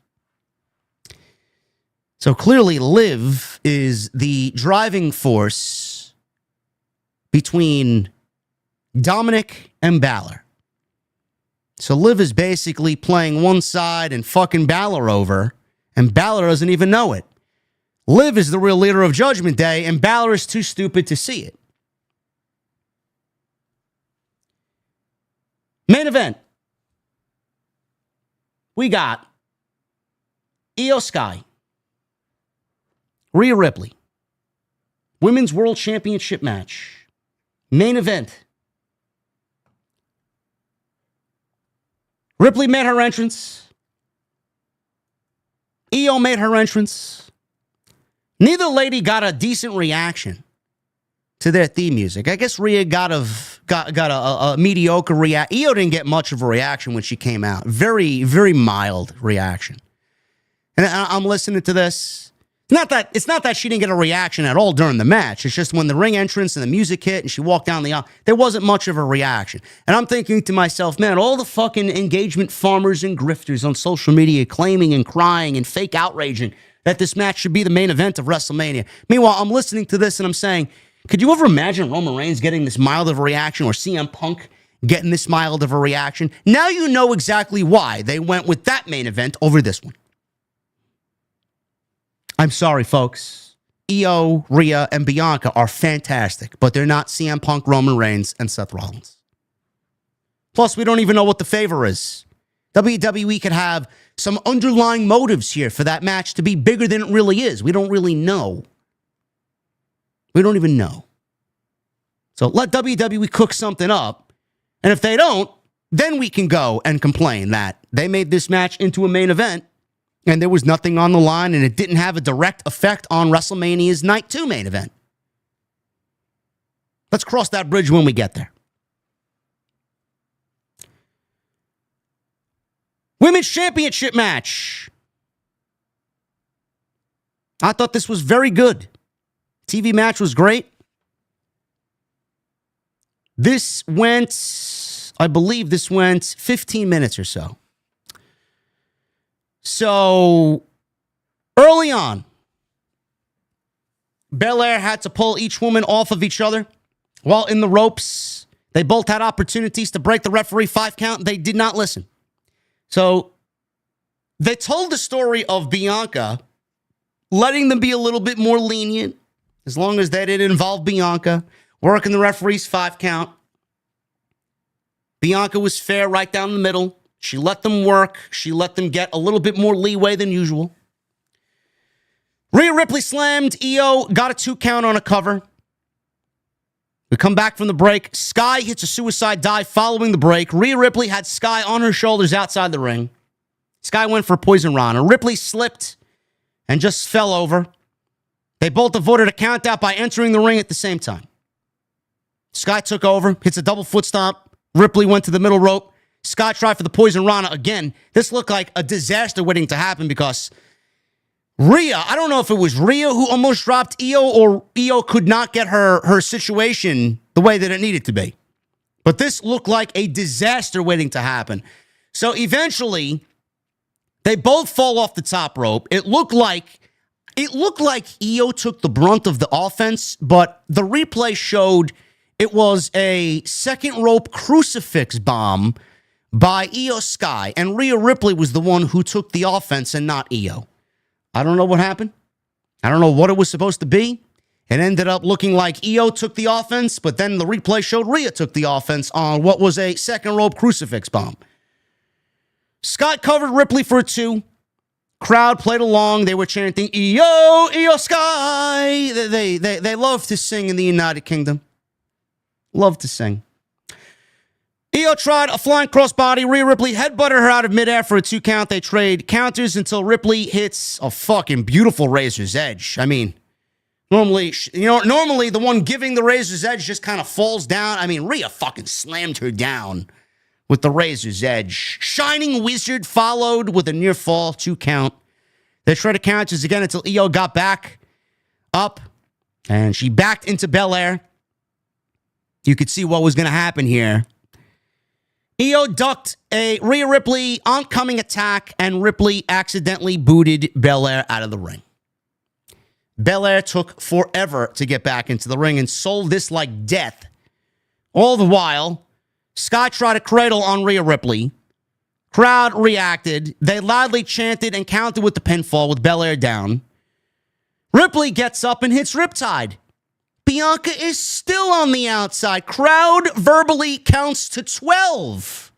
So clearly, Liv is the driving force between Dominic and Balor. So Liv is basically playing one side and fucking Balor over, and Balor doesn't even know it. Liv is the real leader of Judgment Day, and Balor is too stupid to see it. Main event. We got IYO SKY, Rhea Ripley, Women's World Championship match. Main event. Ripley made her entrance. IYO made her entrance. Neither lady got a decent reaction to their theme music. I guess Rhea got a mediocre reaction. IYO didn't get much of a reaction when she came out. Very, very mild reaction. And I'm listening to this. It's not that she didn't get a reaction at all during the match. It's just when the ring entrance and the music hit and she walked down the aisle, there wasn't much of a reaction. And I'm thinking to myself, man, all the fucking engagement farmers and grifters on social media claiming and crying and fake outraging that this match should be the main event of WrestleMania. Meanwhile, I'm listening to this and I'm saying, could you ever imagine Roman Reigns getting this mild of a reaction, or CM Punk getting this mild of a reaction? Now you know exactly why they went with that main event over this one. I'm sorry, folks. IYO, Rhea, and Bianca are fantastic, but they're not CM Punk, Roman Reigns, and Seth Rollins. Plus, we don't even know what the favor is. WWE could have some underlying motives here for that match to be bigger than it really is. We don't really know. We don't even know. So let WWE cook something up, and if they don't, then we can go and complain that they made this match into a main event and there was nothing on the line, and it didn't have a direct effect on WrestleMania's Night 2 main event. Let's cross that bridge when we get there. Women's Championship match. I thought this was very good. TV match was great. This went, I believe this went 15 minutes or so. So, early on, Belair had to pull each woman off of each other while in the ropes. They both had opportunities to break the referee 5 count. They did not listen. So, they told the story of Bianca letting them be a little bit more lenient, as long as they didn't involve Bianca, working the referee's 5 count. Bianca was fair right down the middle. She let them work. She let them get a little bit more leeway than usual. Rhea Ripley slammed Io, got a 2 count on a cover. We come back from the break. Sky hits a suicide dive following the break. Rhea Ripley had Sky on her shoulders outside the ring. Sky went for a poison rana. Ripley slipped and just fell over. They both avoided a count out by entering the ring at the same time. Sky took over, hits a double foot stomp. Ripley went to the middle rope. Sky tried for the poison rana again. This looked like a disaster waiting to happen because Rhea, I don't know if it was Rhea who almost dropped Io or Io could not get her situation the way that it needed to be. But this looked like a disaster waiting to happen. So eventually, they both fall off the top rope. It looked like Io took the brunt of the offense, but the replay showed it was a second rope crucifix bomb by IYO SKY, and Rhea Ripley was the one who took the offense and not Io. I don't know what happened. I don't know what it was supposed to be. It ended up looking like Io took the offense, but then the replay showed Rhea took the offense on what was a second rope crucifix bomb. Scott covered Ripley for a 2. Crowd played along. They were chanting, IYO SKY. They love to sing in the United Kingdom. Love to sing. Io tried a flying crossbody. Rhea Ripley headbutted her out of midair for a 2 count. They trade counters until Ripley hits a fucking beautiful razor's edge. I mean, normally the one giving the razor's edge just kind of falls down. I mean, Rhea fucking slammed her down with the razor's edge. Shining Wizard followed with a near fall 2 count. They traded counters again until Io got back up and she backed into Belair. You could see what was going to happen here. Io ducked a Rhea Ripley oncoming attack, and Ripley accidentally booted Belair out of the ring. Belair took forever to get back into the ring and sold this like death. All the while, Scott tried a cradle on Rhea Ripley. Crowd reacted. They loudly chanted and counted with the pinfall with Belair down. Ripley gets up and hits Riptide. Bianca is still on the outside. Crowd verbally counts to 12.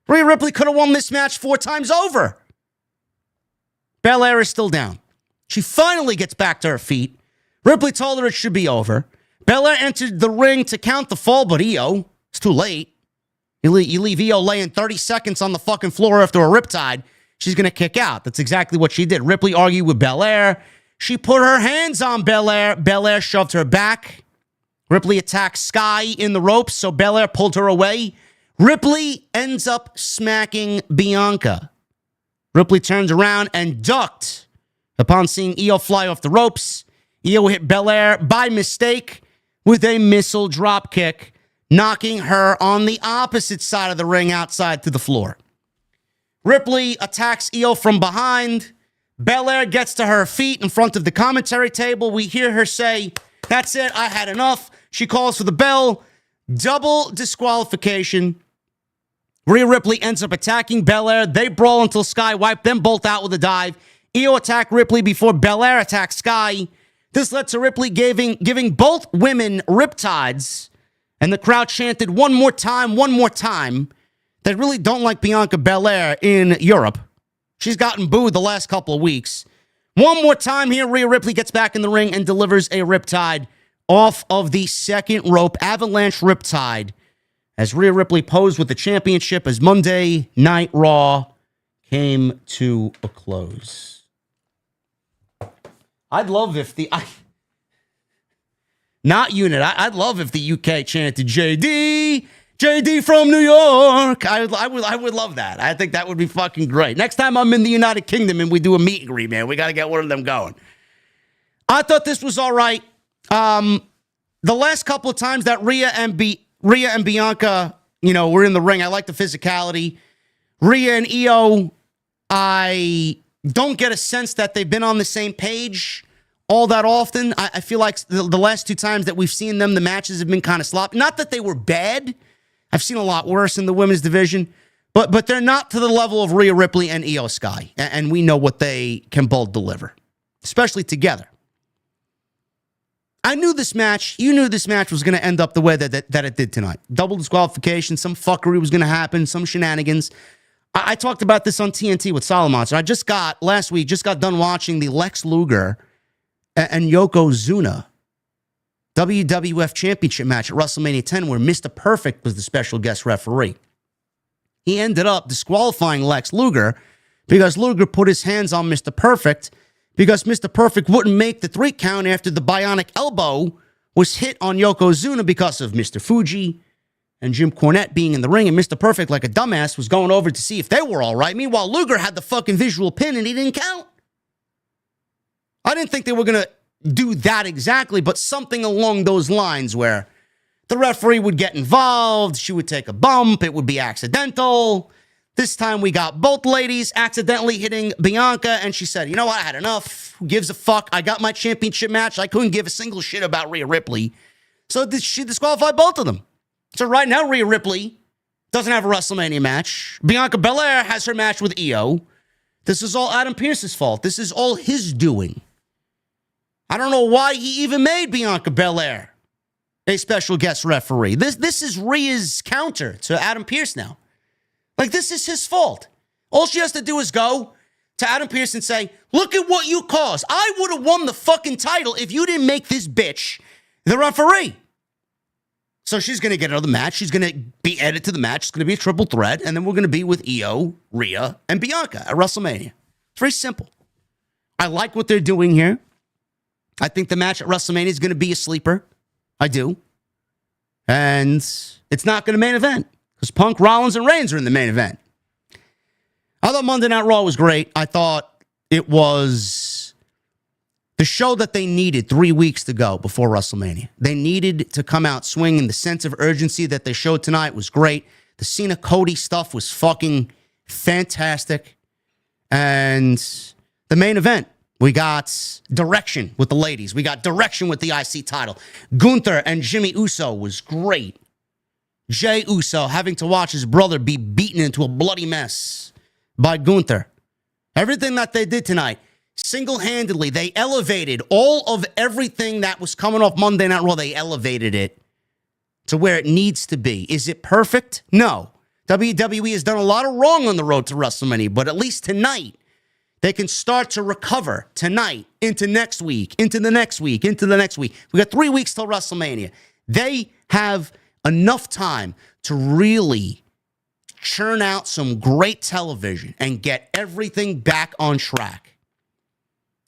Rhea Ripley could have won this match 4 times over. Belair is still down. She finally gets back to her feet. Ripley told her it should be over. Belair entered the ring to count the fall, but Io, it's too late. You leave Io laying 30 seconds on the fucking floor after a Riptide, she's going to kick out. That's exactly what she did. Ripley argued with Belair. She put her hands on Belair. Belair shoved her back. Ripley attacked Sky in the ropes, so Belair pulled her away. Ripley ends up smacking Bianca. Ripley turns around and ducked upon seeing Io fly off the ropes. Io hit Belair by mistake with a missile drop kick, knocking her on the opposite side of the ring outside to the floor. Ripley attacks Io from behind. Belair gets to her feet in front of the commentary table. We hear her say, "That's it, I had enough." She calls for the bell. Double disqualification. Rhea Ripley ends up attacking Belair. They brawl until Sky wiped them both out with a dive. Io attacked Ripley before Belair attacked Sky. This led to Ripley giving both women riptides. And the crowd chanted, one more time, one more time. They really don't like Bianca Belair in Europe. She's gotten booed the last couple of weeks. One more time here, Rhea Ripley gets back in the ring and delivers a riptide off of the second rope, avalanche riptide, as Rhea Ripley posed with the championship as Monday Night Raw came to a close. I'd love if not unit. I'd love if the UK chanted JD JD from New York. I would love that. I think that would be fucking great. Next time I'm in the United Kingdom and we do a meet and greet, man, we got to get one of them going. I thought this was all right. The last couple of times that Rhea and Bianca, were in the ring, I like the physicality. Rhea and IYO, I don't get a sense that they've been on the same page all that often. I feel like the last two times that we've seen them, the matches have been kind of sloppy. Not that they were bad. I've seen a lot worse in the women's division, but they're not to the level of Rhea Ripley and IYO SKY, and we know what they can both deliver, especially together. I knew this match, you knew this match was going to end up the way that it did tonight. Double disqualification, some fuckery was going to happen, some shenanigans. I talked about this on TNT with Solomon. So last week, got done watching the Lex Luger and Yokozuna WWF Championship match at WrestleMania 10, where Mr. Perfect was the special guest referee. He ended up disqualifying Lex Luger because Luger put his hands on Mr. Perfect because Mr. Perfect wouldn't make the 3 count after the bionic elbow was hit on Yokozuna because of Mr. Fuji and Jim Cornette being in the ring, and Mr. Perfect, like a dumbass, was going over to see if they were all right. Meanwhile, Luger had the fucking visual pin and he didn't count. I didn't think they were going to do that exactly, but something along those lines where the referee would get involved, she would take a bump, it would be accidental. This time we got both ladies accidentally hitting Bianca, and she said, you know what, I had enough. Who gives a fuck? I got my championship match. I couldn't give a single shit about Rhea Ripley. So she disqualified both of them. So right now, Rhea Ripley doesn't have a WrestleMania match. Bianca Belair has her match with IYO. This is all Adam Pearce's fault. This is all his doing. I don't know why he even made Bianca Belair a special guest referee. This is Rhea's counter to Adam Pearce now. Like, this is his fault. All she has to do is go to Adam Pearce and say, look at what you caused. I would have won the fucking title if you didn't make this bitch the referee. So she's going to get another match. She's going to be added to the match. It's going to be a triple threat. And then we're going to be with IYO, Rhea, and Bianca at WrestleMania. It's very simple. I like what they're doing here. I think the match at WrestleMania is going to be a sleeper. I do. And it's not going to main event because Punk, Rollins, and Reigns are in the main event. I thought Monday Night Raw was great. I thought it was the show that they needed 3 weeks to go before WrestleMania. They needed to come out swinging. The sense of urgency that they showed tonight was great. The Cena Cody stuff was fucking fantastic. And the main event, we got direction with the ladies. We got direction with the IC title. Gunther and Jimmy Uso was great. Jay Uso having to watch his brother be beaten into a bloody mess by Gunther. Everything that they did tonight, single-handedly, they elevated all of everything that was coming off Monday Night Raw. They elevated it to where it needs to be. Is it perfect? No. WWE has done a lot of wrong on the road to WrestleMania, but at least tonight, they can start to recover tonight, into next week, into the next week, into the next week. We got 3 weeks till WrestleMania. They have enough time to really churn out some great television and get everything back on track.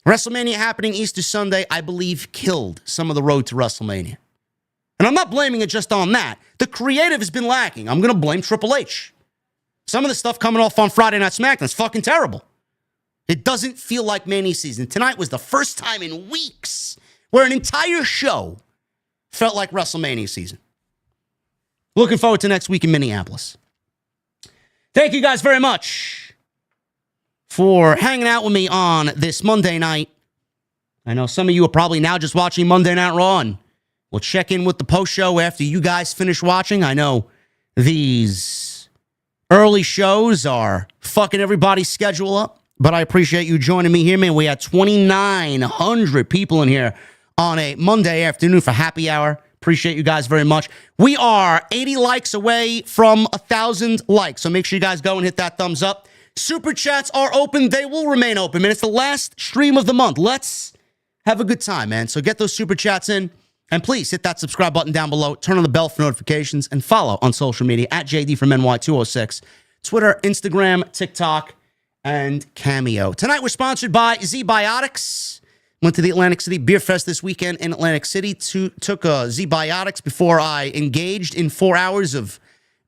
WrestleMania happening Easter Sunday, I believe, killed some of the road to WrestleMania. And I'm not blaming it just on that. The creative has been lacking. I'm going to blame Triple H. Some of the stuff coming off on Friday Night SmackDown is fucking terrible. It doesn't feel like Mania season. Tonight was the first time in weeks where an entire show felt like WrestleMania season. Looking forward to next week in Minneapolis. Thank you guys very much for hanging out with me on this Monday night. I know some of you are probably now just watching Monday Night Raw, and we'll check in with the post show after you guys finish watching. I know these early shows are fucking everybody's schedule up. But I appreciate you joining me here, man. We had 2,900 people in here on a Monday afternoon for happy hour. Appreciate you guys very much. We are 80 likes away from 1,000 likes. So make sure you guys go and hit that thumbs up. Super chats are open. They will remain open, man. It's the last stream of the month. Let's have a good time, man. So get those super chats in. And please hit that subscribe button down below. Turn on the bell for notifications. And follow on social media at JDfromNY206. Twitter, Instagram, TikTok, and Cameo. Tonight we're sponsored by Z-Biotics. Went to the Atlantic City Beer Fest this weekend in Atlantic City. Took Z-Biotics before I engaged in 4 hours of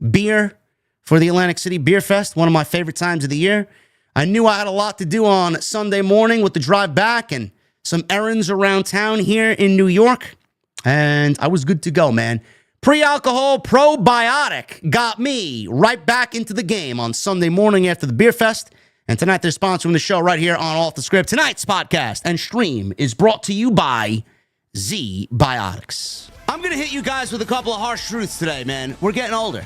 beer for the Atlantic City Beer Fest, one of my favorite times of the year. I knew I had a lot to do on Sunday morning with the drive back and some errands around town here in New York, and I was good to go, man. Pre-alcohol probiotic got me right back into the game on Sunday morning after the Beer Fest. And tonight they're sponsoring the show right here on Off the Script. Tonight's podcast and stream is brought to you by Z-Biotics. I'm going to hit you guys with a couple of harsh truths today, man. We're getting older.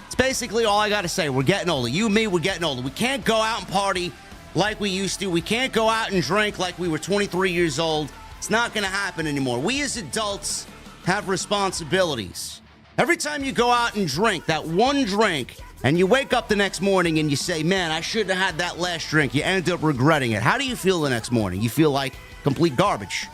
It's basically all I got to say. We're getting older. You and me, we're getting older. We can't go out and party like we used to. We can't go out and drink like we were 23 years old. It's not going to happen anymore. We as adults have responsibilities. Every time you go out and drink that one drink and you wake up the next morning and you say, man, I shouldn't have had that last drink, you end up regretting it. How do you feel the next morning? You feel like complete garbage.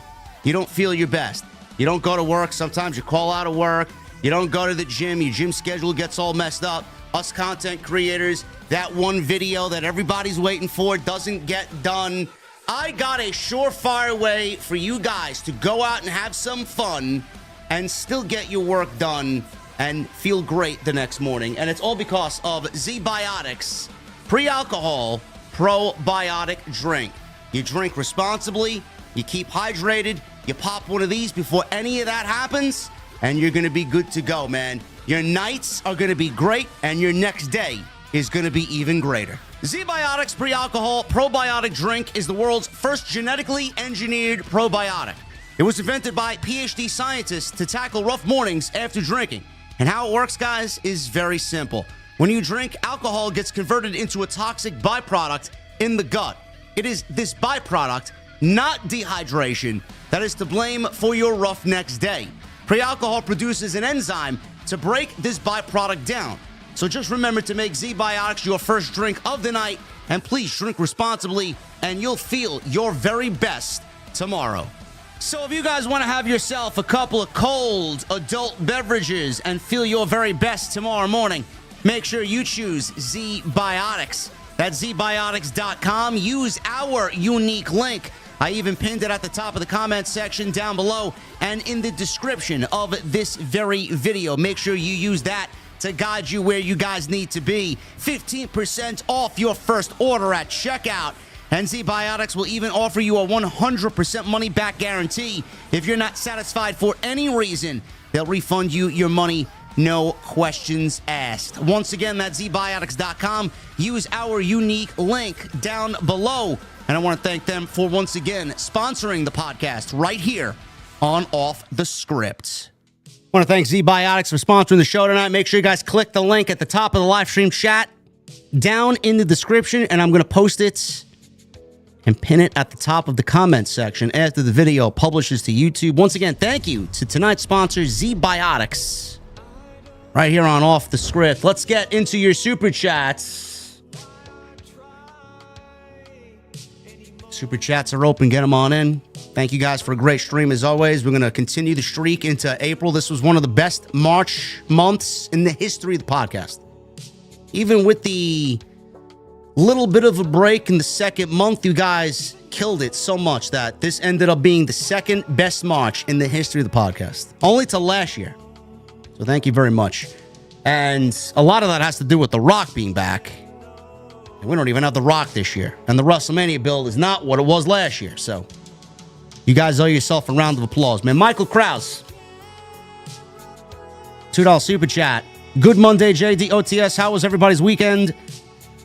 You don't feel your best. You don't go to work. Sometimes you call out of work. You don't go to the gym. Your gym schedule gets all messed up. Us content creators, that one video that everybody's waiting for doesn't get done. I got a surefire way for you guys to go out and have some fun and still get your work done and feel great the next morning. And it's all because of Z-Biotics pre-alcohol probiotic drink. You drink responsibly, you keep hydrated, you pop one of these before any of that happens, and you're gonna be good to go, man. Your nights are gonna be great, and your next day is gonna be even greater. Z-Biotics pre-alcohol probiotic drink is the world's first genetically engineered probiotic. It was invented by PhD scientists to tackle rough mornings after drinking. And how it works, guys, is very simple. When you drink, alcohol gets converted into a toxic byproduct in the gut. It is this byproduct, not dehydration, that is to blame for your rough next day. Pre-alcohol produces an enzyme to break this byproduct down. So just remember to make Z-Biotics your first drink of the night, and please drink responsibly, and you'll feel your very best tomorrow. So if you guys want to have yourself a couple of cold adult beverages and feel your very best tomorrow morning, make sure you choose Z-Biotics. That's zbiotics.com. Use our unique link. I even pinned it at the top of the comment section down below and in the description of this very video. Make sure you use that to guide you where you guys need to be. 15% off your first order at checkout. And Z-Biotics will even offer you a 100% money-back guarantee. If you're not satisfied for any reason, they'll refund you your money, no questions asked. Once again, that's zbiotics.com. Use our unique link down below. And I want to thank them for, once again, sponsoring the podcast right here on Off the Script. I want to thank Z-Biotics for sponsoring the show tonight. Make sure you guys click the link at the top of the live stream chat down in the description, and I'm going to post it and pin it at the top of the comment section after the video publishes to YouTube. Once again, thank you to tonight's sponsor, Z-Biotics, right here on Off the Script. Let's get into your super chats. Super chats are open. Get them on in. Thank you guys for a great stream as always. We're going to continue the streak into April. This was one of the best March months in the history of the podcast. Even with the little bit of a break in the second month, you guys killed it so much that this ended up being the second best March in the history of the podcast, only to last year. So thank you very much. And a lot of that has to do with The Rock being back. And we don't even have The Rock this year. And the WrestleMania build is not what it was last year. So you guys owe yourself a round of applause, man. Michael Krause, $2 super chat. Good Monday, JDOTS. How was everybody's weekend?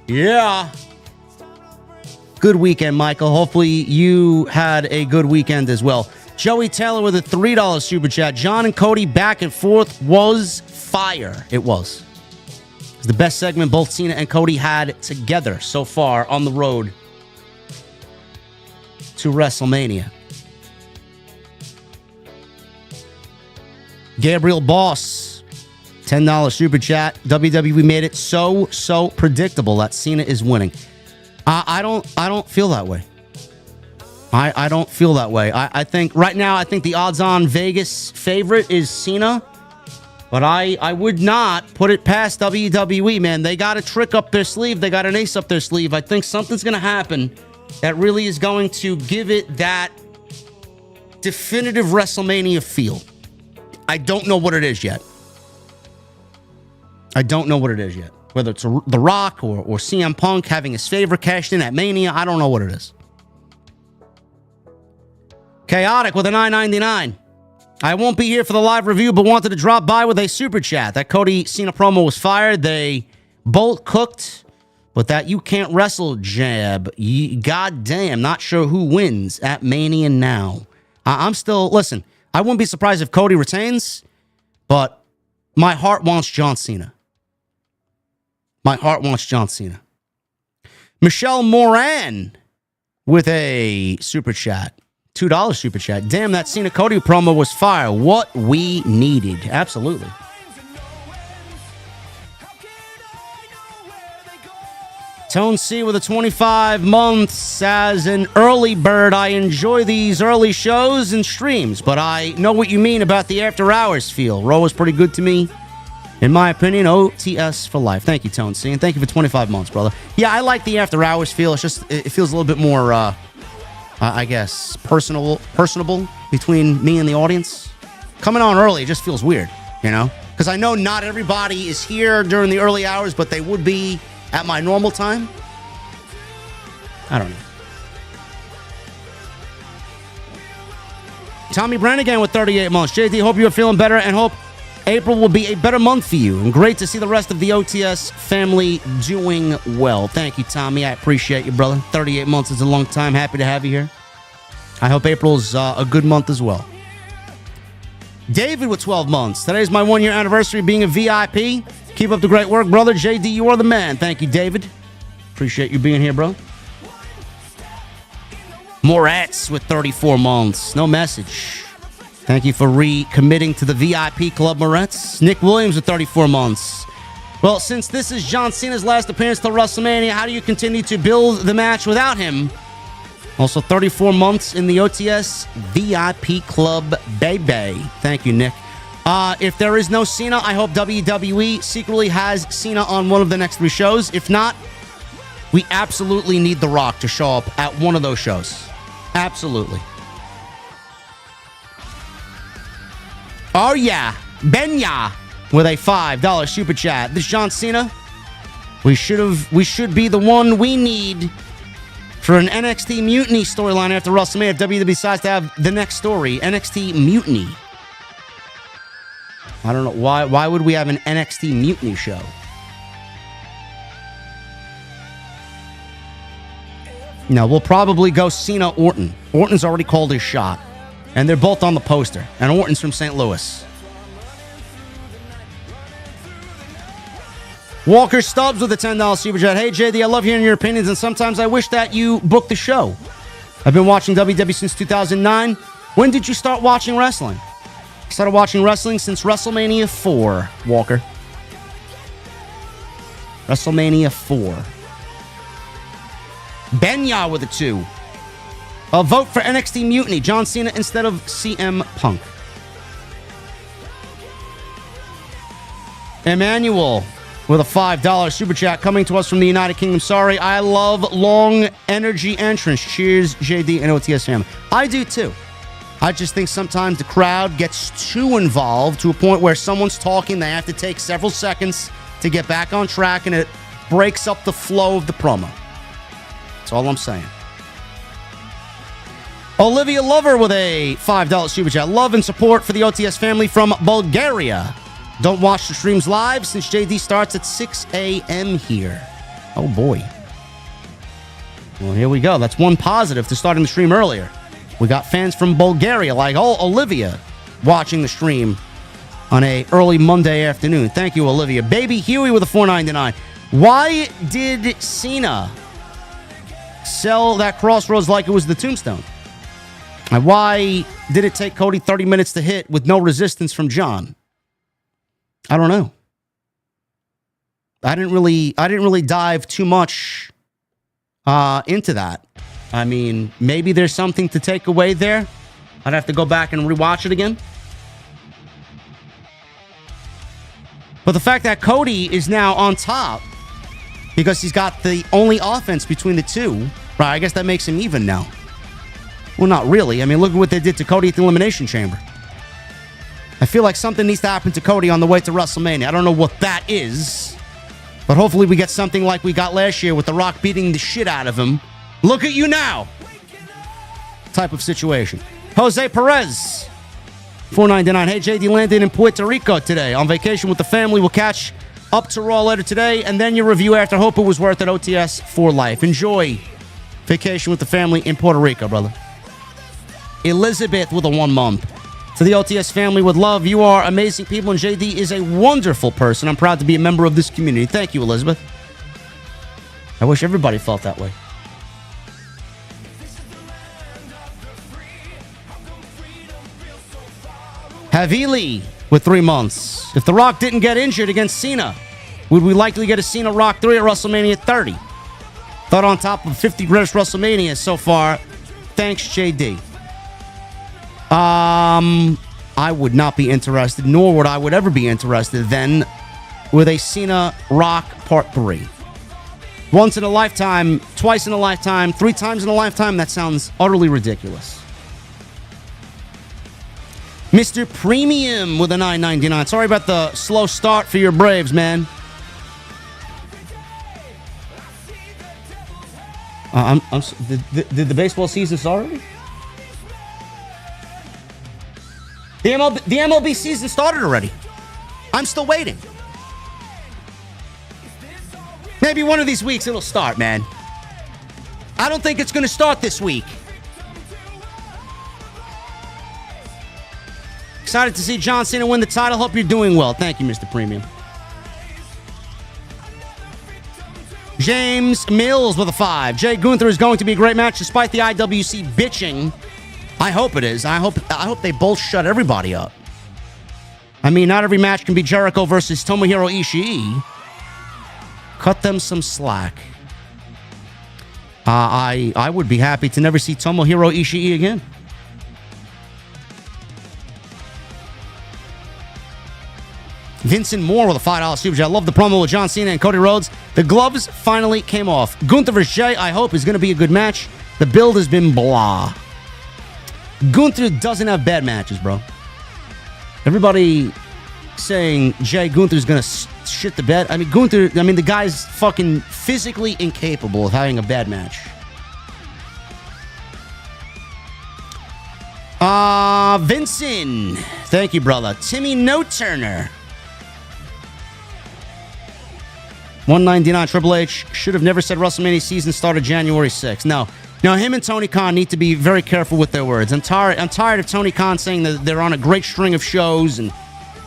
Yeah. Good weekend, Michael. Hopefully you had a good weekend as well. Joey Taylor with a $3 super chat. John and Cody back and forth was fire. It was. It was the best segment both Cena and Cody had together so far on the road to WrestleMania. Gabriel Boss, $10 super chat. WWE made it so predictable that Cena is winning. I don't feel that way. I don't feel that way. I think right now, I think the odds-on Vegas favorite is Cena. But I would not put it past WWE, man. They got a trick up their sleeve. They got an ace up their sleeve. I think something's going to happen that really is going to give it that definitive WrestleMania feel. I don't know what it is yet. I don't know what it is yet. Whether it's The Rock or CM Punk having his favor cashed in at Mania, I don't know what it is. Chaotic with a $9.99. I won't be here for the live review, but wanted to drop by with a super chat. That Cody Cena promo was fired. They both cooked, but that you can't wrestle jab. Goddamn, not sure who wins at Mania now. I'm still, listen, I wouldn't be surprised if Cody retains, but my heart wants John Cena. My heart wants John Cena. Michelle Moran with a super chat. $2 super chat. Damn, that Cena Cody promo was fire. What we needed. Absolutely. Tone C with a 25 months as an early bird. I enjoy these early shows and streams, but I know what you mean about the after hours feel. Raw was pretty good to me. In my opinion, OTS for life. Thank you, Tone C, and thank you for 25 months, brother. Yeah, I like the after hours feel. It's just, it feels a little bit more, I guess, personable between me and the audience. Coming on early, it just feels weird, you know? Because I know not everybody is here during the early hours, but they would be at my normal time. I don't know. Tommy Brannigan with 38 months. JD, hope you're feeling better and hope April will be a better month for you. And great to see the rest of the OTS family doing well. Thank you, Tommy. I appreciate you, brother. 38 months is a long time. Happy to have you here. I hope April's a good month as well. David with 12 months. Today's my 1-year anniversary being a VIP. Keep up the great work, brother. JD, you are the man. Thank you, David. Appreciate you being here, bro. Moretz with 34 months. No message. Thank you for recommitting to the VIP Club, Moretz. Nick Williams with 34 months. Well, since this is John Cena's last appearance till WrestleMania, how do you continue to build the match without him? Also, 34 months in the OTS VIP Club, baby. Thank you, Nick. If there is no Cena, I hope WWE secretly has Cena on one of the next 3 shows. If not, we absolutely need The Rock to show up at one of those shows. Absolutely. Oh, yeah. Benya with a $5 super chat. This John Cena. We should be the one we need for an NXT Mutiny storyline after WrestleMania if WWE decides to have the next story. NXT Mutiny. I don't know. Why would we have an NXT Mutiny show? No, we'll probably go Cena Orton. Orton's already called his shot. And they're both on the poster. And Orton's from St. Louis. Walker Stubbs with a $10 super chat. Hey, JD, I love hearing your opinions, and sometimes I wish that you booked the show. I've been watching WWE since 2009. When did you start watching wrestling? I started watching wrestling since WrestleMania 4, Walker. WrestleMania 4. Benya with a 2. A vote for NXT Mutiny. John Cena instead of CM Punk. Emmanuel with a $5 super chat coming to us from the United Kingdom. Sorry, I love long energy entrance. Cheers, JD and OTS family. I do too. I just think sometimes the crowd gets too involved to a point where someone's talking, they have to take several seconds to get back on track, and it breaks up the flow of the promo. That's all I'm saying. Olivia Lover with a $5 super chat. Love and support for the OTS family from Bulgaria. Don't watch the streams live since JD starts at 6 a.m. here. Oh, boy. Well, here we go. That's one positive to starting the stream earlier. We got fans from Bulgaria like Olivia watching the stream on a early Monday afternoon. Thank you, Olivia. Baby Huey with a $4.99. Why did Cena sell that Crossroads like it was the Tombstone? And why did it take Cody 30 minutes to hit with no resistance from John? I don't know. I didn't really dive too much into that. I mean, maybe there's something to take away there. I'd have to go back and rewatch it again. But the fact that Cody is now on top because he's got the only offense between the two, right? I guess that makes him even now. Well, not really. I mean, look at what they did to Cody at the Elimination Chamber. I feel like something needs to happen to Cody on the way to WrestleMania. I don't know what that is, but hopefully we get something like we got last year with The Rock beating the shit out of him. Look at you now type of situation. Jose Perez, $4.99. Hey, JD landed in Puerto Rico today on vacation with the family. We'll catch up to Raw later today, and then your review after. Hope it was worth it. OTS for life. Enjoy vacation with the family in Puerto Rico, brother. Elizabeth with a 1 month. To the OTS family with love. You are amazing people, and JD is a wonderful person. I'm proud to be a member of this community. Thank you, Elizabeth. I wish everybody felt that way. Havili with 3 months. If The Rock didn't get injured against Cena, would we likely get a Cena Rock 3 at WrestleMania 30? Thought on top of 50 greatest WrestleManias so far. Thanks, JD. I would not be interested, nor would I ever be interested then with a Cena Rock Part 3. Once in a lifetime, twice in a lifetime, 3 times in a lifetime, that sounds utterly ridiculous. Mr. Premium with a $9.99. Sorry about the slow start for your Braves, man. Did the baseball season start already? The MLB season started already. I'm still waiting. Maybe one of these weeks it'll start, man. I don't think it's going to start this week. Excited to see John Cena win the title. Hope you're doing well. Thank you, Mr. Premium. James Mills with a 5. Jay Gunther is going to be a great match despite the IWC bitching. I hope it is. I hope they both shut everybody up. I mean, not every match can be Jericho versus Tomohiro Ishii. Cut them some slack. I would be happy to never see Tomohiro Ishii again. Vincent Moore with a $5 super chat. I love the promo with John Cena and Cody Rhodes. The gloves finally came off. Gunther vs. Jay, I hope, is going to be a good match. The build has been blah. Gunther doesn't have bad matches, bro. Everybody saying Jay Gunther's going to shit the bed. I mean, the guy's fucking physically incapable of having a bad match. Vincent. Thank you, brother. Timmy No Turner. $1.99. Triple H should have never said WrestleMania season started January 6th. No. Now, him and Tony Khan need to be very careful with their words. I'm tired of Tony Khan saying that they're on a great string of shows and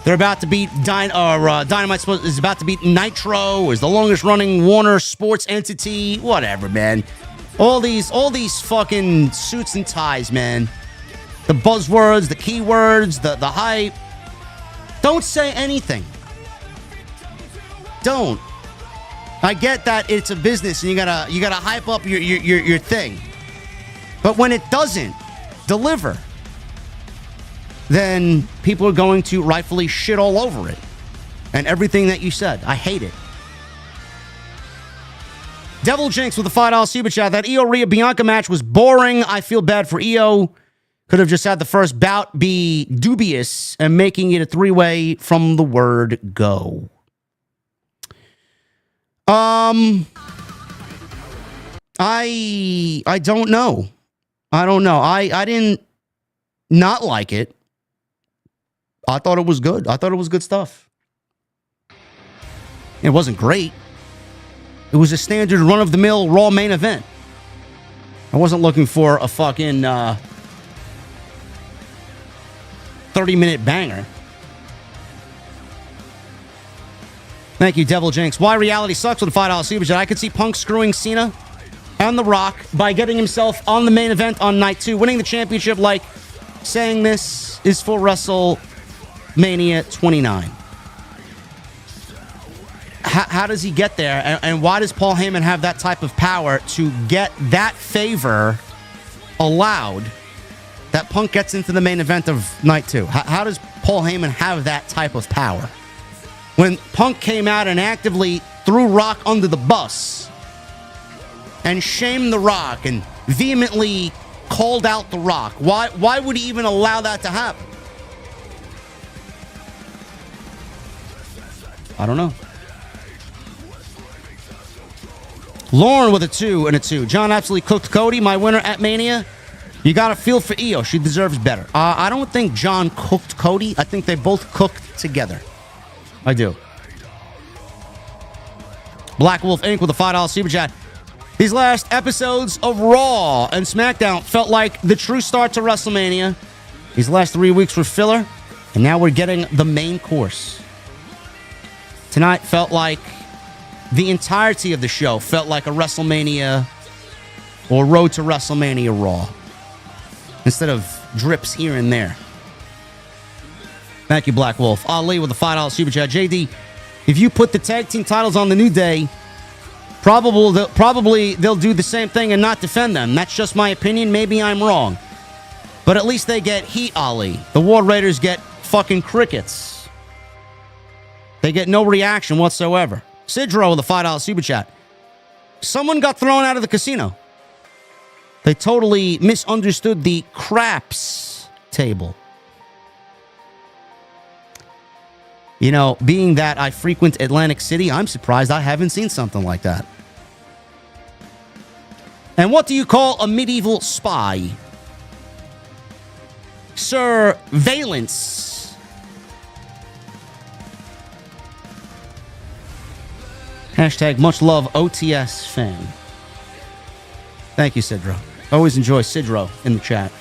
they're about to beat Dynamite is about to beat Nitro, is the longest running Warner Sports entity. Whatever, man. All these fucking suits and ties, man. The buzzwords, the keywords, the hype. Don't say anything. Don't. I get that it's a business and you gotta hype up your thing. But when it doesn't deliver, then people are going to rightfully shit all over it. And everything that you said. I hate it. Devil Jinx with a $5 super chat. That Io Rhea Bianca match was boring. I feel bad for Io. Could have just had the first bout be dubious and making it a 3-way from the word go. I don't know. I didn't not like it. I thought it was good. I thought it was good stuff. It wasn't great. It was a standard run-of-the-mill Raw main event. I wasn't looking for a fucking 30-minute banger. Thank you, Devil Jinx. Why reality sucks with a $5 super chat. I could see Punk screwing Cena and The Rock by getting himself on the main event on night 2, winning the championship, like saying this is for WrestleMania 29. How does he get there? And why does Paul Heyman have that type of power to get that favor allowed that Punk gets into the main event of night 2? How does Paul Heyman have that type of power? When Punk came out and actively threw Rock under the bus and shamed The Rock and vehemently called out The Rock, why would he even allow that to happen? I don't know. Lauren with a 2 and a 2. John absolutely cooked Cody, my winner at Mania. You got to feel for Io. She deserves better. I don't think John cooked Cody. I think they both cooked together. I do. Black Wolf Inc. with a $5 super chat. These last episodes of Raw and SmackDown felt like the true start to WrestleMania. These last 3 weeks were filler, and now we're getting the main course. Tonight felt like the entirety of the show felt like a WrestleMania or Road to WrestleMania Raw, instead of drips here and there. Thank you, Black Wolf. Ali with a $5 super chat. JD, if you put the tag team titles on the New Day, probably they'll do the same thing and not defend them. That's just my opinion. Maybe I'm wrong. But at least they get heat, Ali. The War Raiders get fucking crickets. They get no reaction whatsoever. Sidro with a $5 super chat. Someone got thrown out of the casino. They totally misunderstood the craps table. You know, being that I frequent Atlantic City, I'm surprised I haven't seen something like that. And what do you call a medieval spy? Surveillance. Hashtag much love OTS fan. Thank you, Sidro. Always enjoy Sidro in the chat.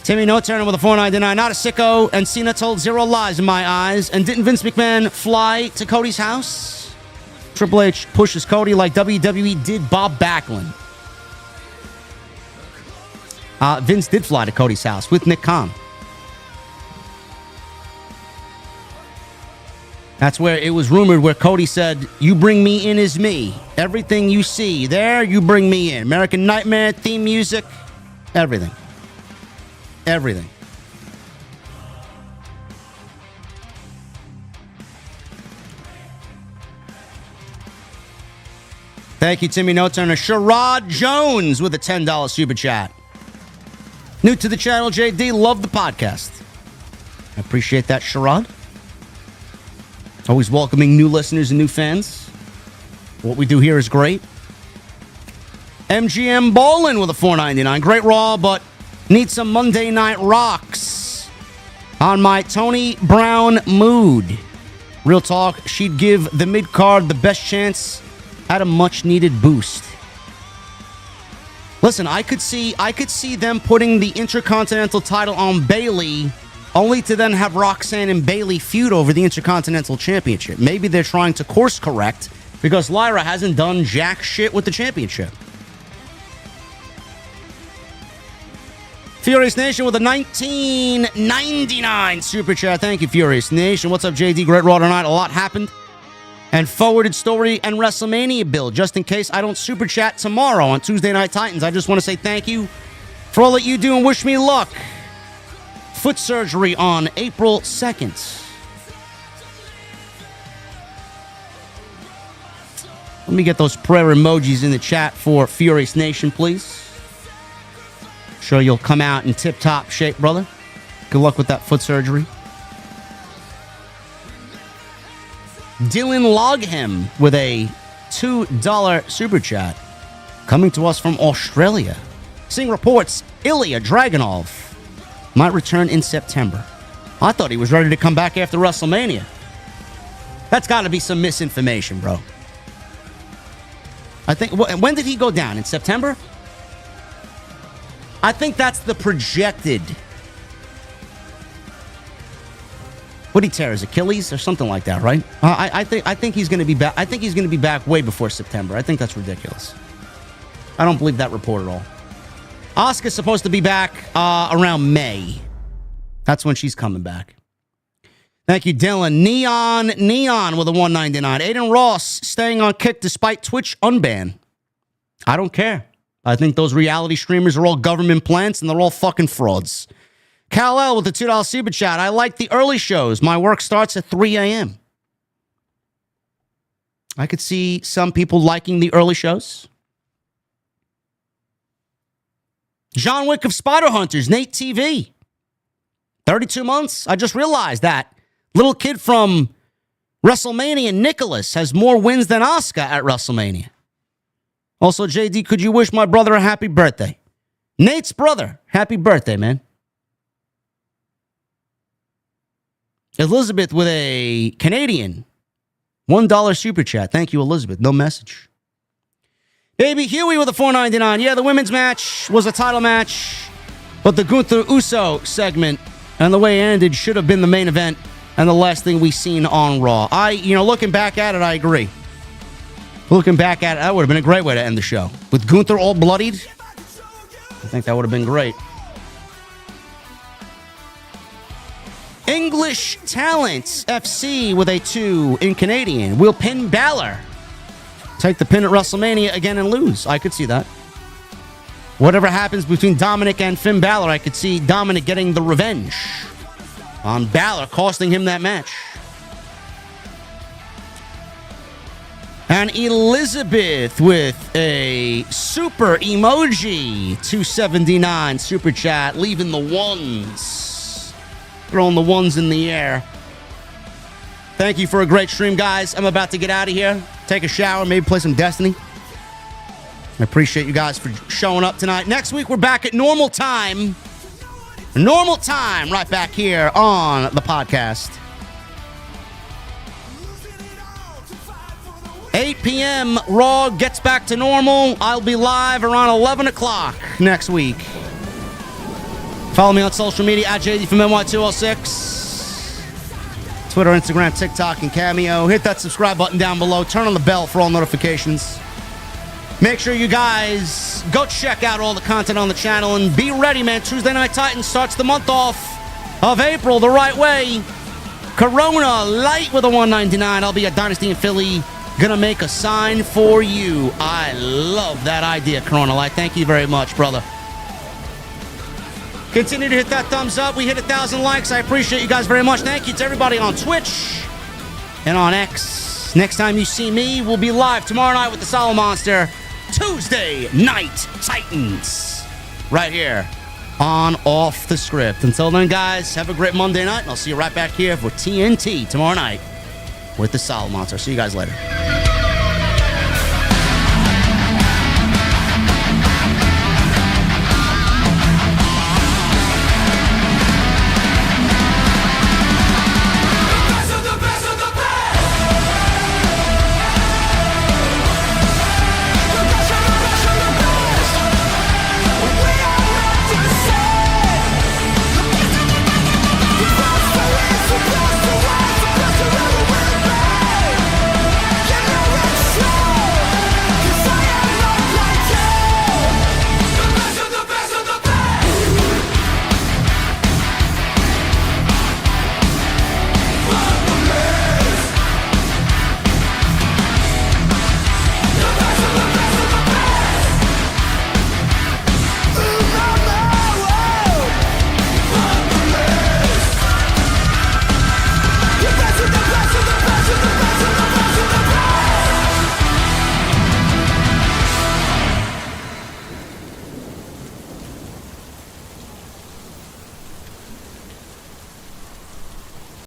Timmy No Turner with a $4.99. Not a sicko, and Cena told 0 lies in my eyes. And didn't Vince McMahon fly to Cody's house? Triple H pushes Cody like WWE did Bob Backlund. Vince did fly to Cody's house with Nick Khan. That's where it was rumored where Cody said, you bring me in as me. Everything you see there, you bring me in. American Nightmare, theme music, everything. Everything. Thank you, Timmy No Turner. Sherrod Jones with a $10 super chat. New to the channel, JD. Love the podcast. I appreciate that, Sherrod. Always welcoming new listeners and new fans. What we do here is great. MGM Bowling with a $4.99. Great Raw, but need some Monday Night Rocks on my Tony Brown mood. Real talk, she'd give the mid-card the best chance at a much-needed boost. Listen, I could see them putting the Intercontinental title on Bayley, only to then have Roxanne and Bayley feud over the Intercontinental Championship. Maybe they're trying to course correct because Lyra hasn't done jack shit with the championship. Furious Nation with a $19.99 super chat. Thank you, Furious Nation. What's up, JD? Great Raw tonight. A lot happened. And forwarded story and WrestleMania build. Just in case I don't super chat tomorrow on Tuesday Night Titans, I just want to say thank you for all that you do and wish me luck. Foot surgery on April 2nd. Let me get those prayer emojis in the chat for Furious Nation, please. Sure you'll come out in tip-top shape, brother. Good luck with that foot surgery. Dylan Logham with a $2 super chat. Coming to us from Australia. Seeing reports, Ilya Dragunov might return in September. I thought he was ready to come back after WrestleMania. That's got to be some misinformation, bro. I think, when did he go down? In September? I think that's the projected. What did he tear, his Achilles or something like that, right? I think he's going to be back. I think he's going to be back way before September. I think that's ridiculous. I don't believe that report at all. Asuka's supposed to be back around May. That's when she's coming back. Thank you, Dylan. Neon with a $1.99. Aiden Ross staying on Kick despite Twitch unban. I don't care. I think those reality streamers are all government plants and they're all fucking frauds. Kal-El with the $2 super chat. I like the early shows. My work starts at 3 a.m. I could see some people liking the early shows. John Wick of Spider Hunters, Nate TV. 32 months. I just realized that Little kid from WrestleMania, Nicholas, has more wins than Asuka at WrestleMania. Also, JD, could you wish my brother a happy birthday? Nate's brother, happy birthday, man. Elizabeth with a Canadian $1 super chat. Thank you, Elizabeth. No message. Baby Huey with a $4.99. Yeah, the women's match was a title match, but the Gunther Uso segment and the way it ended should have been the main event and the last thing we seen on Raw. Looking back at it, I agree. Looking back at it, that would have been a great way to end the show. With Gunther all bloodied, I think that would have been great. English Talents FC with a 2 in Canadian. Will pin Balor. Take the pin at WrestleMania again and lose. I could see that. Whatever happens between Dominic and Finn Balor, I could see Dominic getting the revenge on Balor, costing him that match. And Elizabeth with a super emoji, 279 super chat, leaving the ones. Throwing the ones in the air. Thank you for a great stream, guys. I'm about to get out of here. Take a shower, maybe play some Destiny. I appreciate you guys for showing up tonight. Next week, we're back at normal time. Normal time right back here on the podcast. 8 p.m. Raw gets back to normal. I'll be live around 11 o'clock next week. Follow me on social media at JDfromNY206. Twitter, Instagram, TikTok, and Cameo. Hit that subscribe button down below. Turn on the bell for all notifications. Make sure you guys go check out all the content on the channel and be ready, man. Tuesday Night Titans starts the month off of April the right way. Corona Light with a $1.99. I'll be at Dynasty in Philly. Gonna make a sign for you. I love that idea, Corona Light. Thank you very much, brother. Continue to hit that thumbs up. We hit 1,000 likes. I appreciate you guys very much. Thank you to everybody on Twitch and on X. Next time you see me, we'll be live tomorrow night with the Solid Monster. Tuesday Night Titans. Right here on Off the Script. Until then, guys, have a great Monday night, and I'll see you right back here for TNT tomorrow night with the Solid Monster. See you guys later.